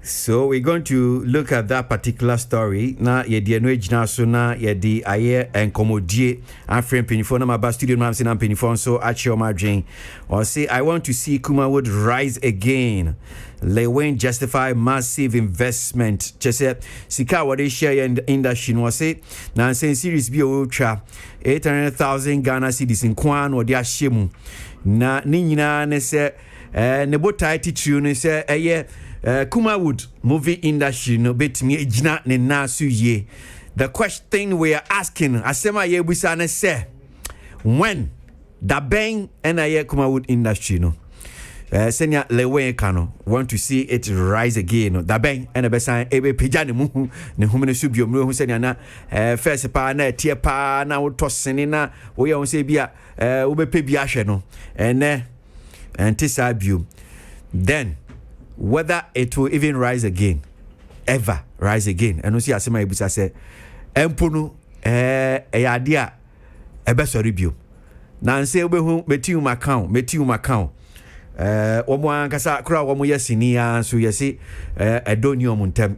So we're going to look at that particular story. Na yedi eno ejina so na yedi aye enkomodie afrem penifo na maba studio na amse na penifo so achi o madwen. Or say I want to see Kumawood rise again. Lewin justify massive investment. Just say sika what they share in the industry no say na say series bi ultra 800,000 Ghana cedis in kwan or dia shemu. Na ni nyina ne se ne botai titru ne se Kumawood movie industry no betimi ejina ne nasu ye. The question we are asking asema ye busa ne say when da bang and Kumawood industry no senya lewe kano want to see it rise again no da bang and besan ebe pija ne mu ne humene subio mu hu senya na first pa na tie pa na woto sene na wo ye won se bia wo be pe bia hwe no ene antisa bio then whether it will even rise again, ever rise again. And you see, as my busa say, empunu idea ebesori bio. Na nse obehu meti um account. Omo ankasa kura omo yesinia so yesi edoni omuntem.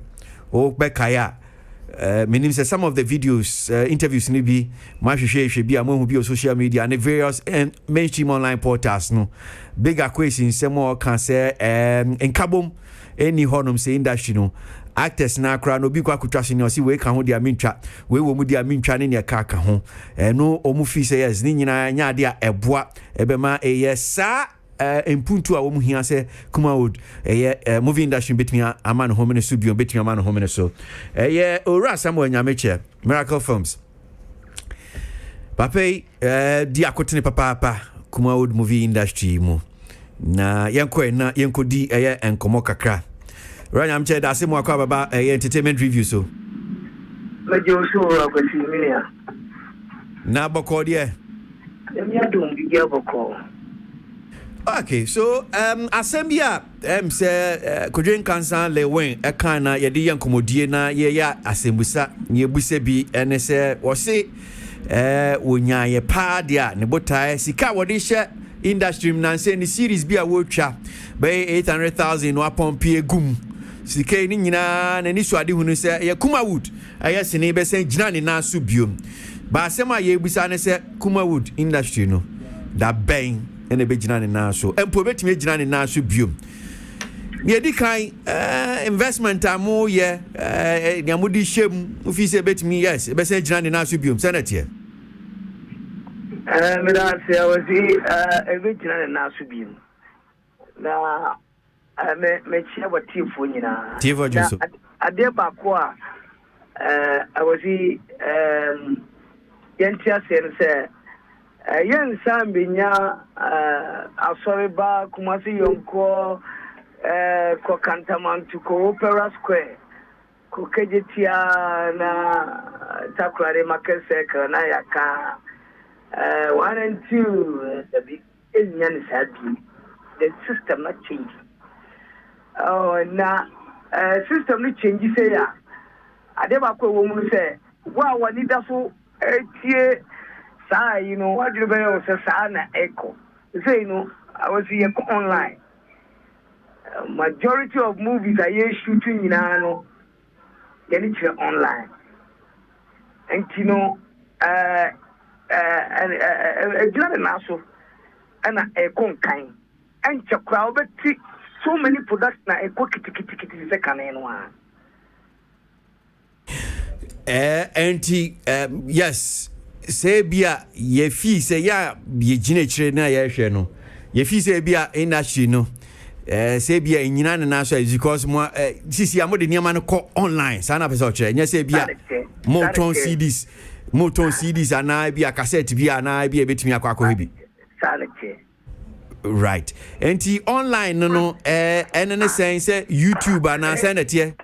O bekaya meaning say some of the videos interviews ni bi mahwehwe bi amohu bi on social media and various mainstream online portals no bigger questions say more can say enkabom any honum say industry no actors na kra no bi kwa kutwase ni osi we ka ho dia mentwa we wo mu dia mentwa ne ka ho no omu fi say yes ni nyina nya de a eboa ebema eyesa impuntu a wo mu hia se Kumawood movie industry betimi amano homene subio betimi amano homene so ora Samuel Nyameche Miracle Films papai di akotene papa Kumawood movie industry mu na yenkodi enkomo kakra ora Nyameche da se mu akwa baba entertainment review so
mejo so Kwasi minia
na boko de
ya dum bi boko.
Okay, so asembia say Kodwen Kansan Lewin ekana yede yankomodie na ye ya asembusa ye buse bi ene se wo se wonya ye pa dia ne botae sika wode hye industry na say ni series bi a wo twa be 800,000 no apompi egum sika ni nyina na ni so ade hunu se ye Kumawood ayese ne be se gina ne na so biom ba asema ye busa ne se Kumawood industry no da bang ene be gina ne na so empo betime gina ne na so biom ye di kan investment amo ye ne amudi hjem ofi se betime yes be se gina ne na so biom senator
me da se awasi be gina ne na so biom na me chia watifo nyina
tifo juso
ade ba ko a awasi yentia se yen sambinya asoreba Kumasi yonko ko kantamantu ko Opera Square ko kejetia na takrare makese na yaka 1 and 2 the big enyan sabi the system not change na system no change say ya ade ba ko wo mu say wa wani dafo etie sa what do you know say sa na echo say I was here online majority of movies are shooting no get it online and and naso and echo kind and crowd but so many products na echo kiti se kan one
yes say bia ye fi say ya ye gine kire na ye hwe no ye fi say bia industry no say bia nyina na so because mo sisi amode niam no ko online sana pese o kire nya say bia moton CDs ana bia cassette bia ana bia betimi akwa hebi right enti online no enene say YouTube ana say na tie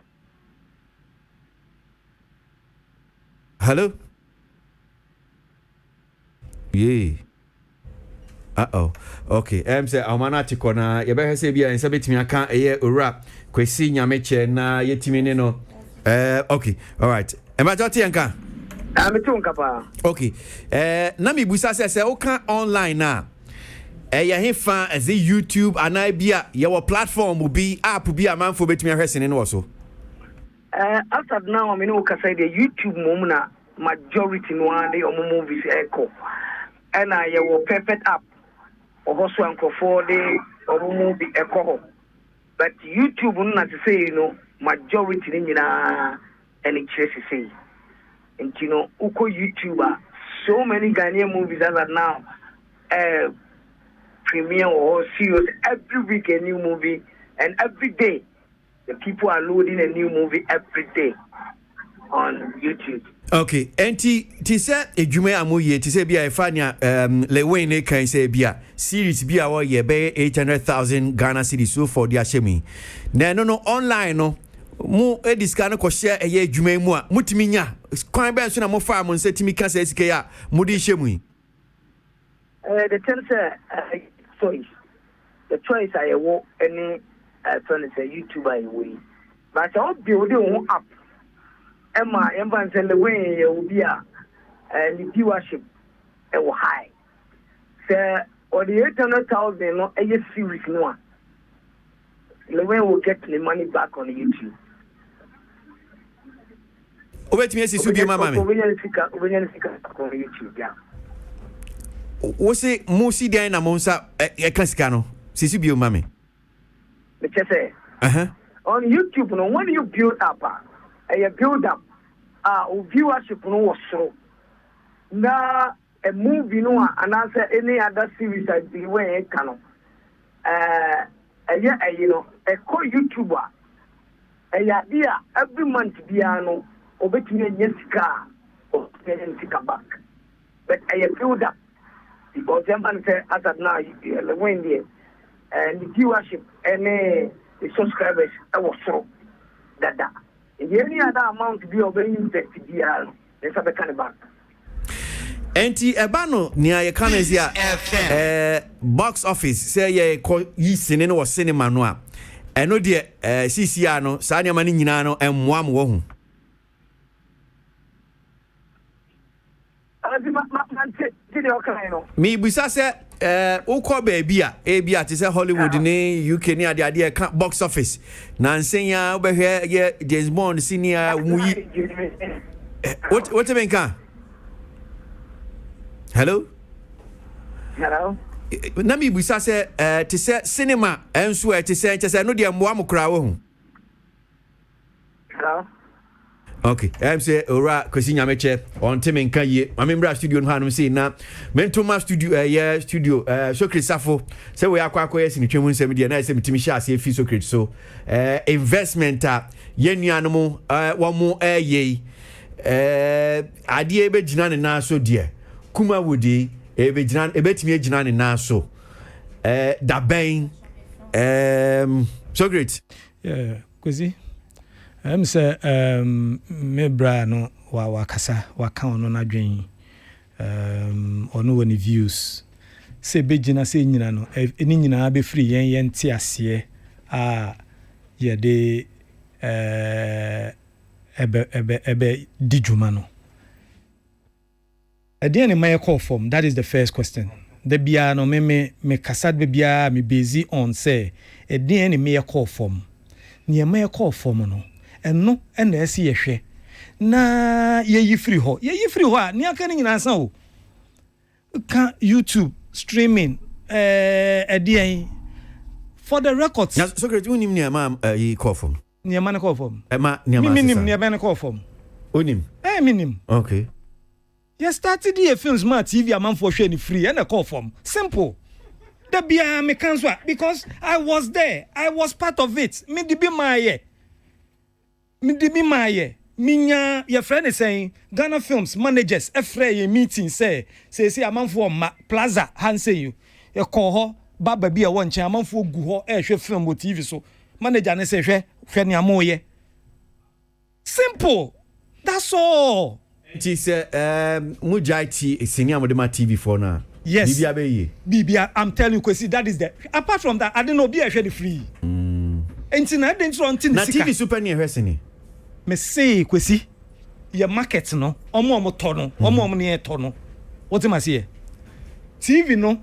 Hello? Yeah. Uh-oh. Okay. Say amana tikona ye be say bia ense betimi aka eye ora Kwasi Nyameche na yetimi ne no. Okay. All right. Ema joti enka.
Ametunka pa.
Okay. Na mi busa say oka online na. Ya hefa as a YouTube ana bia your platform will be app bi amanfo betimi ahwese ne so.
After now, I mean, okay, say the YouTube momuna majority no one the movies echo, and I will perfect app or also uncle for the movie echo. But YouTube not to say majority in any chase say, and uko YouTuber so many Ghanaian movies as are now premiere or series every week a new movie and every day. The people are loading a new movie every day on YouTube.
Okay, and ti say edwuma amoye ti say bia efanya lewen ne kan say bia series bia wo ye be 800,000 Ghana cedis so for the ashemi. Na no online no mu ediska no ko share eye edwuma mu a mutimi nya kwan be so na mo fa mo nse timi ka say sika ya mu di shemu.
The term say choice. The choice I wo any friend is a YouTuber way. But I'll build it up. Emma and the way you will be the viewership high. So, or the 800,000 no a series no. The way will get the money back on YouTube.
Wait me see subi mama me.
YouTube, yeah.
Wo say musi dia na monsa e kan sika no. Si subi mama me.
On YouTube, when you build up, you build up, viewership no was so. Now a movie no and answer any other series that be where it can. A call YouTuber. Every month piano or between a Jessica or Jessica back. But I build up because them answer as of now when there. And the viewership and the subscribers was so that any other amount be obeying invested here, there's a kind of back.
Enti ebano ni aye kanezia box office say ye ko yi sine no cinema no a eno de CCA no sa nya mani nyina no emmoam wo hu. Me bisa se ukọ baby a ebia te se Hollywood ni UK ni ade box office na nsenya obehwe ye James Bond senior muyi what you mean? Hello na me bisa se te se cinema enso te se no de mmoa mokra wo hu.
Hello.
Okay, I'm say ora Kwasi Nyameche on temen kan ye. Ma membra studio no hanum say na mentoma studio studio Socrates Safo say we akwa yes ni twemu nsem de na say mitimi sha say fi Socrates so investment a yenuanom wo mo ye ade ebe gina ne na so de kuma wodi ebe gina ebetimi gina ne na so da ben Socrates
Kwasi say me bra no wa kasa wa kan no na dwen ono woni views say begina say nyina no eni nyina be free yen ti ase ye de ebe dijuma no again my call form. That is the first question. The bia no me kasa be bia me busy on say again me call form ne me call form no eno na esi yehwe na ye free ho a ni aka ni nyina san o ka YouTube streaming for the records
na so great unim ni ma yi call form
ni ma na call form
ma ni ma
minim ni ba na call form
onim
minim
okay
you started the films ma TV amam for hwe ni free and call form simple the bia me cancel because I was there, I was part of it. Me di be my minya your friend is saying Ghana Films managers efre meeting say amanfo ma plaza han say you call her baba bia won chan amanfo gu ho hwe film o TV so manager ne say hwe ni amoye simple, that's all.
She said, Mujai senior Modema TV for now.
Yes.
Bibia,
I'm telling you, Kwasi, that is the. Apart from that, I don't know, be actually free. And I didn't want to.
Na TV super near Hessini.
Me say, Kwasi, your market no, omo tono, omo near tono. What am I say? TV no,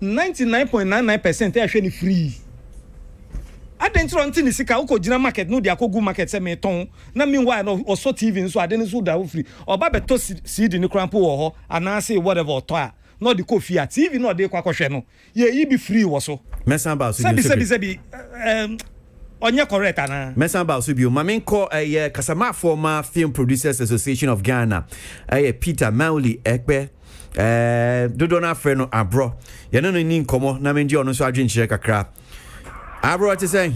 99.99% actually free. I didn't want to see Kauko Jina market, no, the Akogu market, say me ton. Na meanwhile, no, or so TV, so I didn't so that free. Or Baba to see the Crampo or and I say whatever, toy. Not the coffee TV, not the Quacosheno. Yeah, you be free also.
Mesamba,
Sebi, on your correct, Anna.
Mesamba Subio, Mamin call a Kasama former Film Producers Association of Ghana, a Peter Mauli Ekbe, Dodona Freno Abro. You know, in Como, Namenjo, no Sergeant Sheka Abro, what you saying?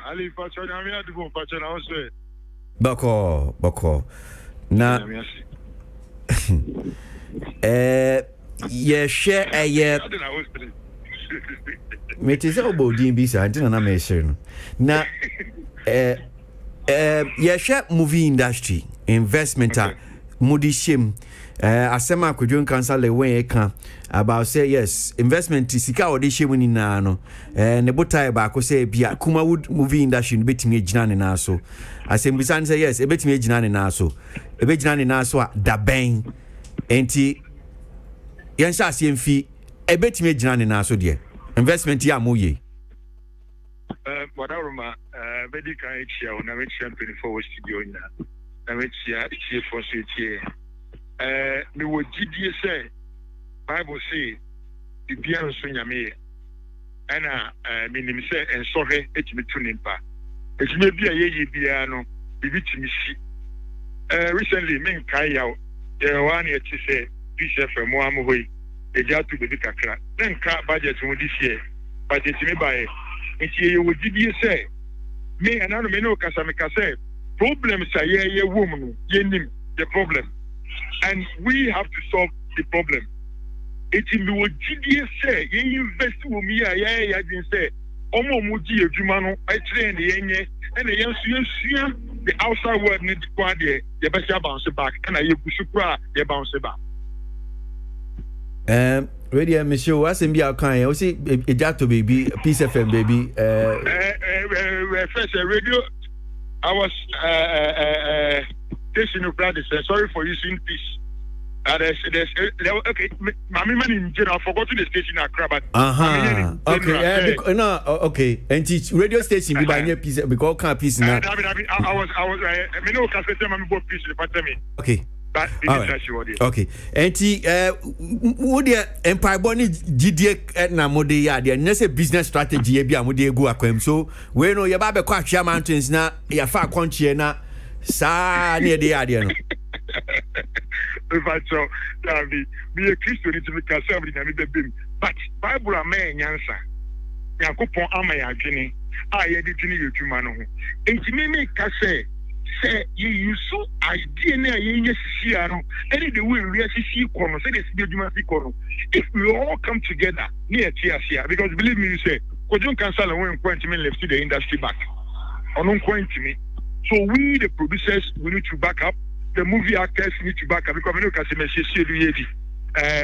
Ali Pacho, I'm here to go, Pacho, I was
Boko. Na. Yeah, share a year. It is all about DMB, I didn't know. Now, yeah, share movie industry, investment, moody shim. Asema kujun council le wen eka about say yes investment sika odi hye woni na no ne botai ba ko say bia kuma wood movie industry betimi agina ne na so asem bisan say yes e betimi agina ne na so e be gina ne na so da ben enti yen sha asem fi e betimi agina ne na so de investment ya moye
wadaruma bedi kan chia ona me chia 24 studio na me chia for so me wo gidie say Bible say bibia nso nyame ana minim say ensohwe etimi tunimpa etimi bia ye bia no bibi timi si recently men kai yaw one ye ti say bishop mo amhoi eja to bibi kakra then ka budget mo this year budget me buy enti ye wo gidie say me anano me no kasa me kasa problem say ye woman no ye nim the problem. And we have to solve the problem. It's in the GDA say, you invest with me, I didn't say, Omo Muji, Jumano, I train the Yenye, and the young the outside world need to go there, the best bounce back, and I Yusukra, they bounce back.
Radio Monsieur, what's in Bia Kanye? I see a jack to baby, Peace FM baby.
First, radio, I was, sorry for using peace. There's okay. My man in general, I forgot the station Accra, but
okay. No, okay. And teach radio station be by near peace because can't peace now.
I was. Me no can say me both peace. But me.
Okay. Okay. And would the Empire Bonnie GDA na mode ya there na say business strategy bi amode egu akwam so we no ye ba be kwa Hwea Mountains na ya fa konchie na sa ne de ade no
so David be a Christian to be conservative na me bem but Bible amen nyansa Yakopon ama ya adwene a ye de tini yedwuma no ho enti me ka say you use so idea na ye nya sisia no any the way we sisi kono say the yedwuma si kono if we all come together near Tiasia because believe me you say Kojon cancel when point me left to the industry back on point me. So we, the producers, we need to back up. The movie actors need to back up because we know because me see Yedi,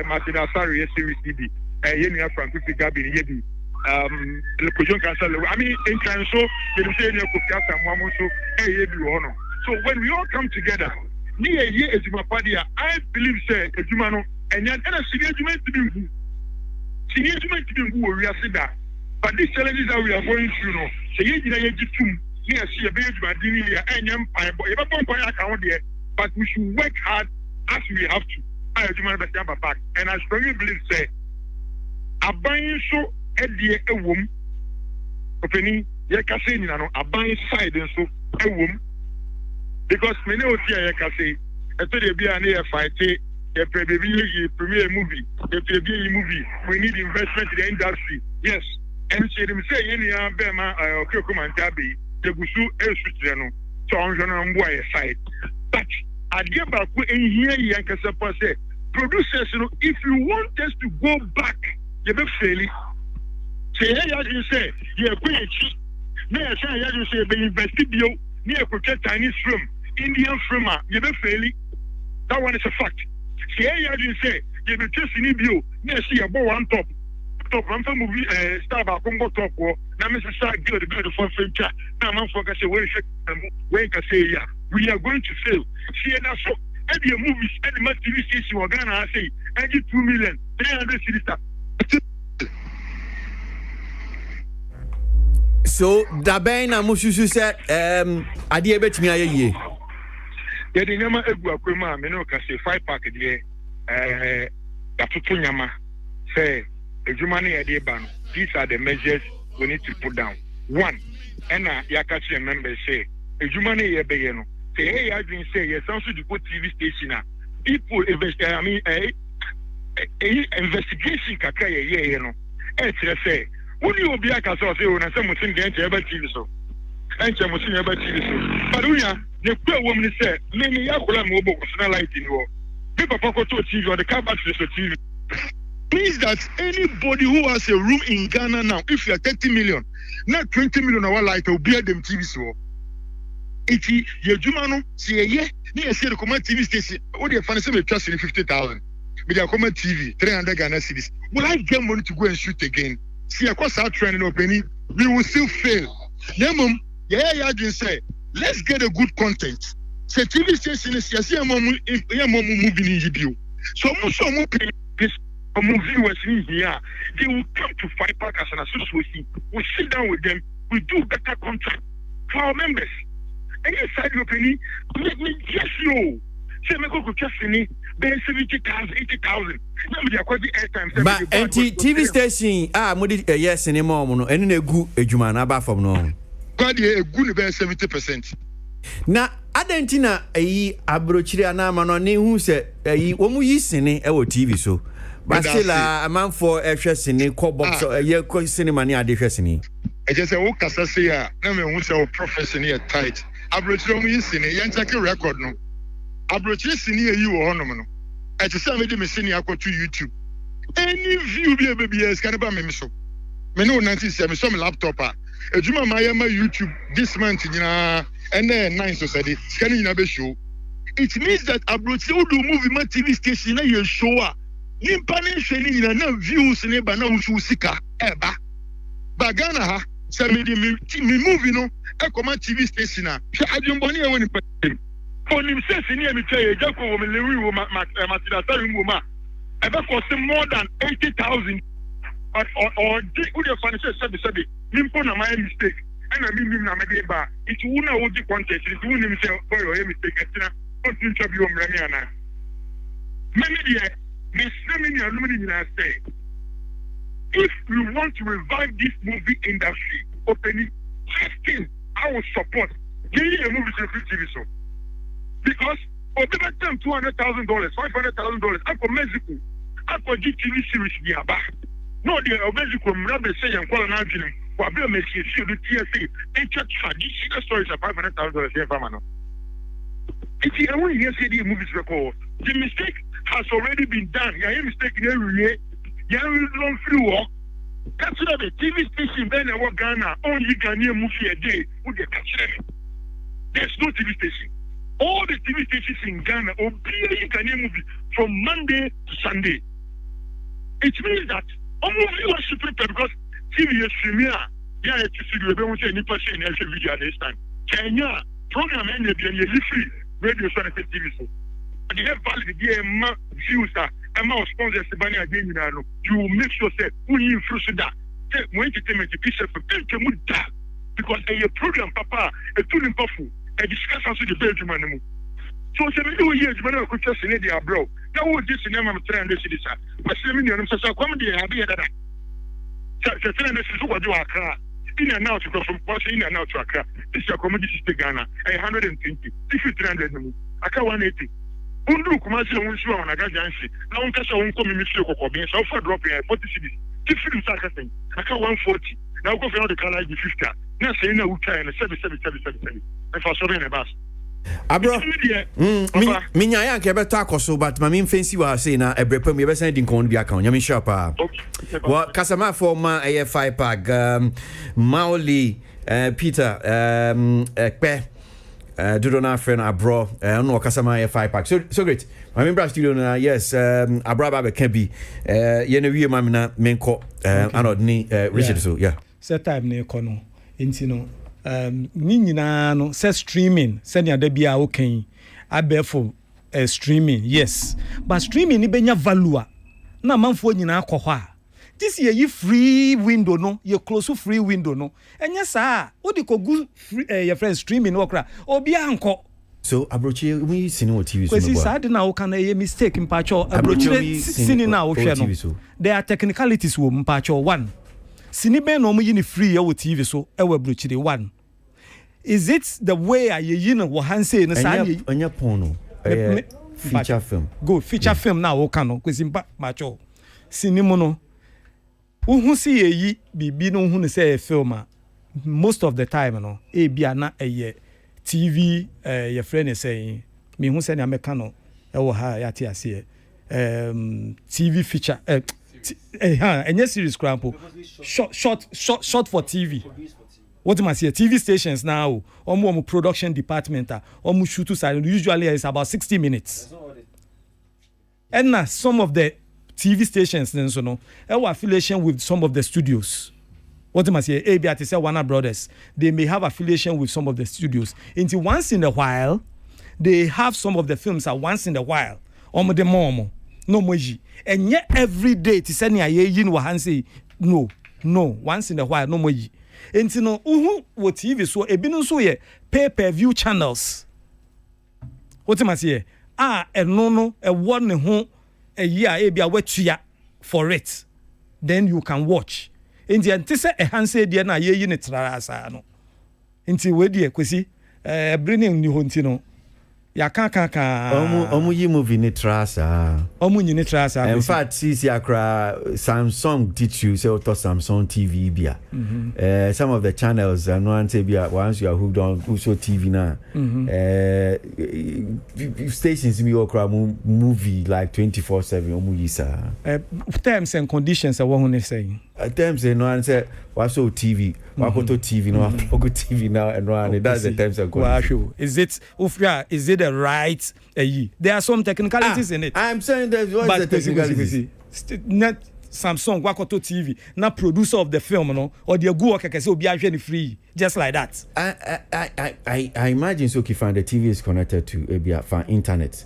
Martin Asari, Series CD, Yenia Francis Gabi, Yedi, the Kojon Council. I mean, in time, so they say you could cast and one so Yedi honor. So when we all come together, near ye Ejuma Padia, I believe say Ejumano, and yet and a senior to be senior to be we are saying that. But these challenges that we are going through, no, say Yedi. Yes, she a bit but we should work hard as we have to. I do back, and I strongly believe say a buying so a dear a womb opening ye casino a buying side and so a womb because many of you say I thought be an air fight a premier movie, a movie. We need investment in the industry. Yes, and she didn't say any Bema or Kokumantabi. The Gusu Elsutrano, so on boy side. But I get back in here, Yankasapa say, producers, if you want us to go back, you be failing. Say, hey, as you say, you're going cheap. May I say, as you say, be invested you near protect Chinese film, Indian film, you be failing. That one is a fact. See, I didn't say you be chasing you. Yes, see a bow on top. I'm from movie star about Congo top war. Now, Mr. Side good the better for future. Now, I'm focused away. Wait, I say, yeah, we are going to fail. See, and so any movies, any TV station, we're gonna say, I give 2,300,000 cities.
So, Dabena Mushu said, I dear bet me a year.
Yeah, the number of Guacuma, Menoka say 5-pack a year. Yama say, Ejumani Adeban, these are the measures we need to put down. One, and Yakachi members say, Ejumani Ebeyeno, say, hey, I didn't say, yes, also to put TV station. People investigate, I mean, investigation Kakaya, you know. Say, when you will be a castle, when someone sing the ever TV so. And someone sing ever TV so. But we are the poor woman said, Many Yakula mobile was light in war. People pocket to TV or the car batteries to TV. Means that anybody who has a room in Ghana now, if you are 30 million, not 20 million our light will be at them TV so. If you Jumano, see, yeah, near see the command TV station, what they find some trust in 50,000. With their command TV, 300 Ghana cities. Will I get money to go and shoot again? See, across our training opening, we will still fail. Nemum, yeah, I just say, let's get a good content. Say TV station is yes, moving in video. So viewers in here, they will come to 5-pack as an association. We sit down with them, we do better contract for our members. Any side opening, let me just know. Say, me go just finish, ben 70,000, 80,000.
But TV station, modi yes anymore, no, and a good Ejumana about from no.
God, a good about 70%.
Na Adentina, abrochiri anama no ne hu se wo mu yisene e wo TV so. But still a man for hwesene ko box ye ko cinema ne ade hwesene.
E je se wo kasa se ya na me hu se wo profession here tight. Abrochiri mu yisene ye check record no. Abrochiri sene yi wo honom no. E je se me de me sene akoto YouTube. Any view be baby yes can ba me so. Me no 97 me so me laptop a. Ejuma ma YouTube this month nyina and then 9 society scanning in a show. It means that Abrochiri would move my TV station na ye show a. Nimpane sheni na views ne ba na usu sika eba. Ba Ghana ha se me movie no e koma TV station na. Hwe adwumboni e woni pem. Onim sesi ne mi tell Jacob wo me lewi wo matida tari wo ma. E be cost more than 80,000. Or would you find sabi nimpo na my mistake. And I mean na me dey ba. It wona wo di content. It wona me say boy your mistake etina. What you chop you mrami ana. Many dey if we want to revive this movie industry, opening, testing, I will support getting a movie to TV show. Because over time $200,000, $500,000, I for Mexico, I for GTV series near back. No, the Mexico, Mrabe say and call an argument for a make you see the TSA. They check traditional stories of $500,000 here, Famano. It's the only year the movies record. The mistake has already been done. You are mistaken every year. You are long through work. That's why the TV station then in Ghana only Ghanaian movie a day would get catch. There's no TV station. All the TV stations in Ghana only Ghanaian movie from Monday to Sunday. It means that all movie was prepared because TV is premier. Yeah, it's the way we say any person in every video at this time. Kenya program ended and you're free radio channel TV so. The value the views that sponsors the banner again you will make sure that when you first that when entertainment piece of that because a program papa a tooling powerful a discussion with the Belgium animal. So 7 years when I could just in the bro. That was this in I'm trying to see this. But 7 million so come there have that. So 300 is what you are in and out to go from Kwasi in and out to Accra. This is your comedy system Ghana 120. If you 300 I can't 180. Undu kumasi unsiwa wanagajansi na unkasha unko mimisi kwa bien so for drop here 40 cities if you start saying aka 140 na uko for the color 50 na say na uka na 7 and for sorry na bas
abro minya ya nke beta akoso but ma min fancy wa say na ebrepam ye be send din kon bi account nyame sharp wa kasama for ma 5-pack Maoli Peter ekpe Dodo na friend abro no kasama 5 pack. So great. My member studio na yes abro ba can be ye na wie mam na menko anod ni Richard so yeah.
Set time na ekono. Enti no ni nyina no say streaming send ya da bia okay. Abefo streaming yes. But streaming ni benya value na manfo nyina akọ a. This ye free window no, ye close free window no. Enya sa, wo di ko gu your friend streaming no kra. Obi anko.
So abrochi we sini on TV so.
Kwasi sad na wo kana ye mistake mpacho abrochi sini na wo hwe no. There are technicalities wo mpacho one. Sini ben no mo yi ni free ye wo TV so e wo abrochi de one. Is it the way ye yi no wo hanse no sa ye
anya porno. Feature film.
Go feature film na wo kana kwasi mpacho. Sini mo no. Who see ye bibi no who say film most of the time no e bia na eye TV your friend is saying me who say na meka no e wo ha ya ti ase TV feature any series crampo short for TV. What am I say? TV stations now omo production department omo shoot side usually is about 60 minutes. And now some of the TV stations then so no our affiliation with some of the studios. What am I say? ABT say Warner Brothers, they may have affiliation with some of the studios. Until once in a while they have some of the films are once in a while. Omo de momo no moji. And yet every day to send ya yin wa han say no once in a while no moji. Until no wo TV so ebinu so ye pay-per-view channels. What am I say? No a one ho a year ebia wetua for it, then you can watch. Inti antise e hanse de na ye yi ne trasa no. Inti we de Kwasi bringing ni honti no. Ya kan
omu yi movie ne trasa.
Omu yi ne trasa.
In fact, see akra Samsung teach you say to Samsung TV bia. Some of the channels no answer bia once you are hooked on also TV na. Stations me okra movie like 24/7 omu yi sa.
Terms and conditions are what saying.
Terms no answer waso TV. Wakoto TV no wakoto TV now and no that's the terms and conditions.
Is it the right there are some technicalities in it.
I'm saying that what's the technicalities?
Not Samsung wakoto TV, not producer of the film no or the go work say obi ahwe ni free just like that.
I imagine so if the TV is connected to ABA for internet.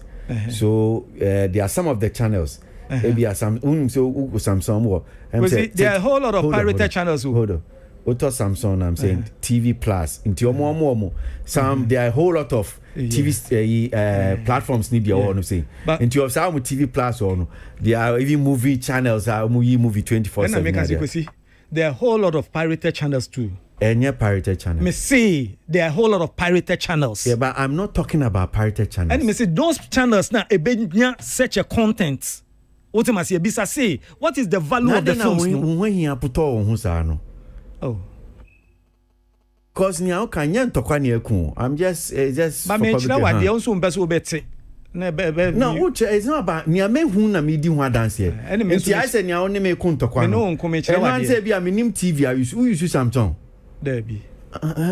So there are some of the channels ABA some Samsung
there are a whole lot of pirated channels.
Hold on. Auto Samsung, I'm saying TV Plus. Into some there are a whole lot of TV platforms need your own say. Into your some TV Plus or no, there are even movie channels. Movie 24/7.
There are a whole lot of pirated channels too.
And pirated channels.
Me say there are a whole lot of pirated channels.
Yeah, but I'm not talking about pirated channels.
And me say those channels now such a content. What am I say? Bisa say what is the value of the films?
When you put on no.
Oh.
Cause now can you talk on your cool? I'm just
but me chira wa dey also mbeso beti.
No, it's not about near me who na me di ho dance here. Nti I say near only me kun talk on.
No nko me chira wa dey.
Man say bia me nim TV I use Samsung.
There be.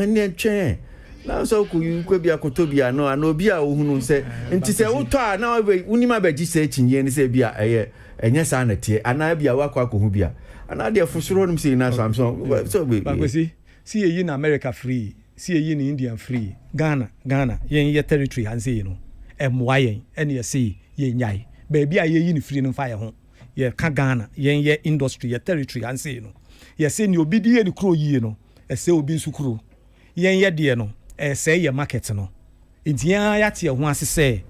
Ne che. Na so ku you kwa bia kotobia no ana obi a ohunu say nti say wuto a na unima baji say chinye ni say bia enye sa na tie ana bia wakwa akohu bia. Ana dey fusuro nim say na Samsung. So we.
See ye in America free, see ye in India free. Ghana, ye territory and say you know. MY and ye see ye nyai. Baby a ye in free no fire home. Ye ka Ghana, ye industry, ye territory and say you know. Ye say you be the crow ye no. E say obi nsukuru. Ye de no. E say ye market no. Intia ya tie ho ase say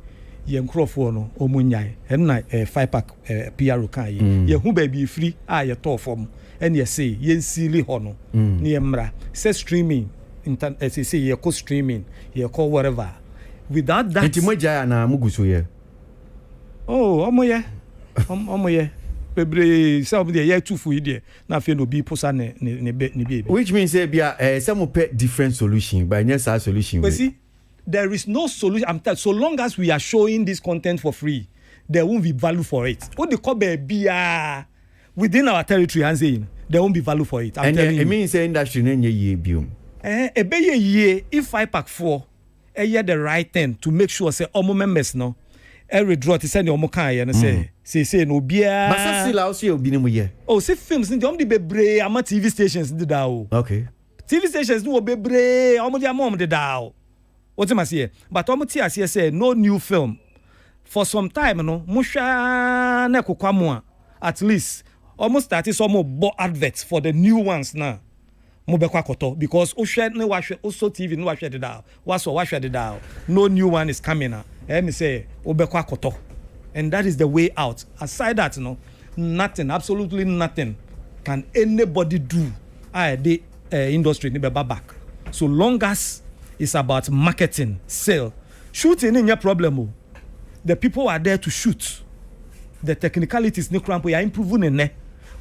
ye nkrofo no omunyai. En na 5-pack PR kan ye. Ye hu baby free a ye to form. And you say yen silly hono ni emra say streaming internet say ye call streaming ye call whatever without that
ntimoja na muguso ye
omo ye bebre say omo ye tufu ide na fe no bi posa ne bi
which means say bia some pay different solution but yes our solution
but see there is no solution. I'm telling so long as we are showing this content for free there won't be value for it. What they call bia within our territory and saying there won't be value for it. I'm telling you.
It means industry nenye ye biom.
Ebe ye if 5-pack 4 the right thing to make sure say omo members no every draw to send omo kan ye no say no bia
but say la also obi ni mo ye
oh say films ni omo de bebre ama TV stations di da o
okay
TV stations no bebre omo de amom de da o what am I say but omo ti ase say no new film for some time no mo hwa na kokwamo a at least almost start some more adverts for the new ones now mo be kwakoto because o hwe ne wa hwe also TV no wa hwe de da wa hwe de da no new one is coming now me say o be kwakoto and that is the way out aside that no nothing absolutely nothing can anybody do the industry ni be back so long as it's about marketing sale shooting in your problem the people are there to shoot the technicalities ni cramp are improving in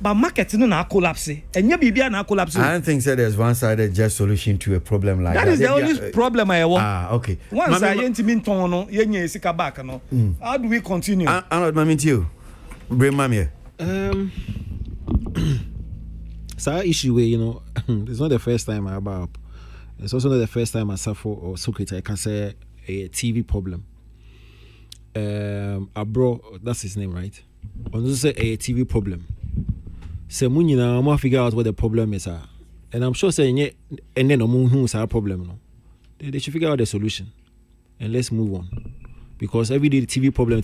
but marketing na collapse and you bibia na collapse.
I don't think so there's one sided just solution to a problem like that.
That is the only problem I want.
Okay.
Once I enter no yenye sika back no. How do we continue?
I'm not mammy to you. Bring mommy.
So issue where it's not the first time I about. It's also not the first time I suffer or Socrates I can say a TV problem. Bro, that's his name, right? On say a TV problem. Say munyina I'm figure out what the problem is and I'm sure saying and then who's our problem no. They should figure out the solution and let's move on. Because every day TV problem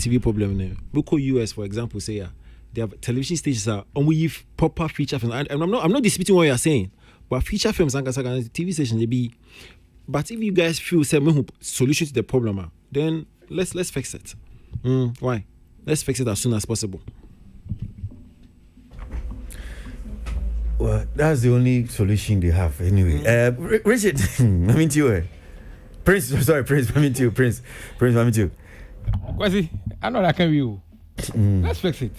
look US for example say they have television stations are only proper feature films and I'm not disputing what you're saying but feature films and TV stations they be but if you guys feel say solution to the problem then let's fix it. Why? Let's fix it as soon as possible.
Well, that's the only solution they have anyway. Richard, I mean to you. Prince, I mean to you. Prince, I mean to you.
Kwasi, I know that can you. Let's fix it.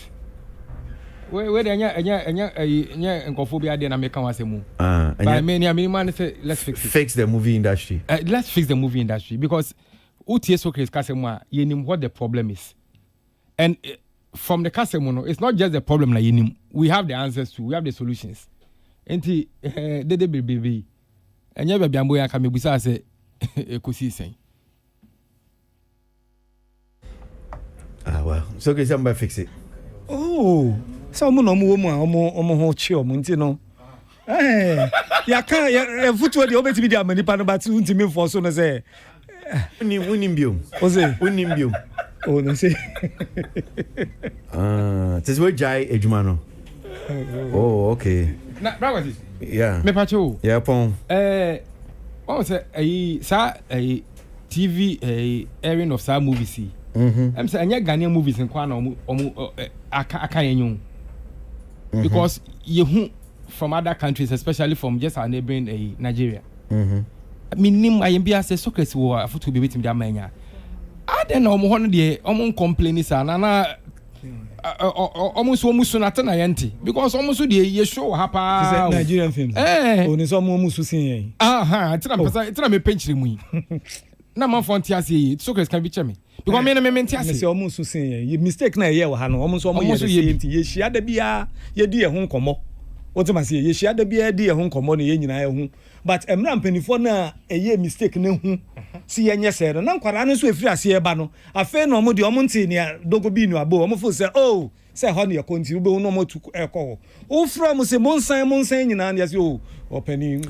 Where enya enkophobia dey na make am asemu. But I mean man say let's fix it.
Fix the movie industry.
Let's fix the movie industry because UTS Socrates kasemu a yenim what the problem is. And from the kasemu it's not just the problem na yenim. We have the answers to. We have the solutions. Enti dede baby. Enya baby ambo ya kamebusa say ekosi sen.
Well, so okay, somebody fix it.
Oh, so omo ho chi omo nti no. Ya kan ya futu de obetimi dia mani pa no but ntimi for so no say.
Unim biom.
O say
unim biom.
Oh, no say.
This way jai ejuma no. Oh, okay.
Na bravo.
Yeah.
Me pacho.
Yeah, pon.
What say TV airing of some movies. I'm saying Ghanaian movies in Kwana aka yenyu. Because you from other countries, especially from just our neighboring Nigeria. Minim ayembia say Socrates wo afutu be wetim dia manya. I don't know omo de omo complain is na omo so omo so na ta na yenti because omo so de ye show hapa
Nigerian films. Oni so omo so sin yen.
Tina me penchiri mu. Na man fonti ase Socrates can be chemi. Because me mente ase.
Me say omo so sin yen. Mistake na ye wo ha no omo so omo ye enti ye hia da bia ye di ye ho nkomo. What am I say? Ye hia da bia di ye ho nkomo na ye nyina ye ho. But emra mpanifo na eye mistake na hu si yenye se no na nkwara no so efiri ase e ba no afa na omo de omo nti ne dogo bi no abo omo fo say oh say ho ne ye konti ube no omo tu ekọ o from say monsan nyina na say oh openi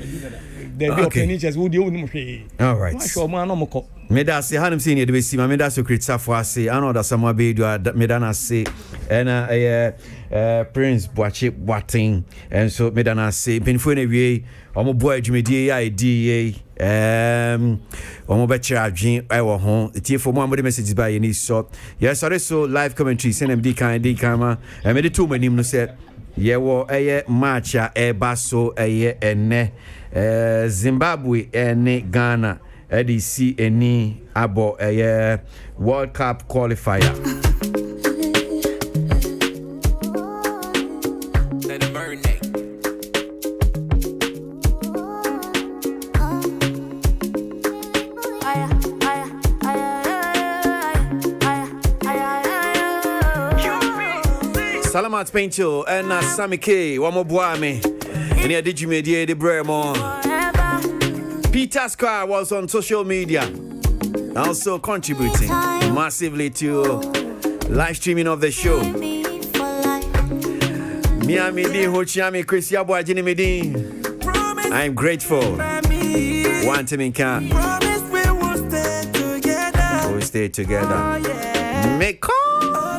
the openi just wo de wo nim hwe.
All right.
Ma sho mo anom ko
me da say hanum say ne de be si ma me da Socrates afo ase ano da sama be do me da na say na Prince Boache Boating and so me da na say penfo na wie omo boy adwumedie ya edi omo be kira adwen e wo ho etiefo mo amode messages ba ye ni so yes so live commentary send them di kan ma me de to manim no say ye wo match a e ba so ene Zimbabwe ene Ghana EDC eni abo World Cup qualifier. Salamat Paincho and Sammy K, one more boy me. And here did you media the Bremo. Peter Scar was on social media. also contributing massively to live streaming of the show. Miami Hochiami Chris Aboagye Midi. I'm grateful. One Timinka. We'll stay together. Make call.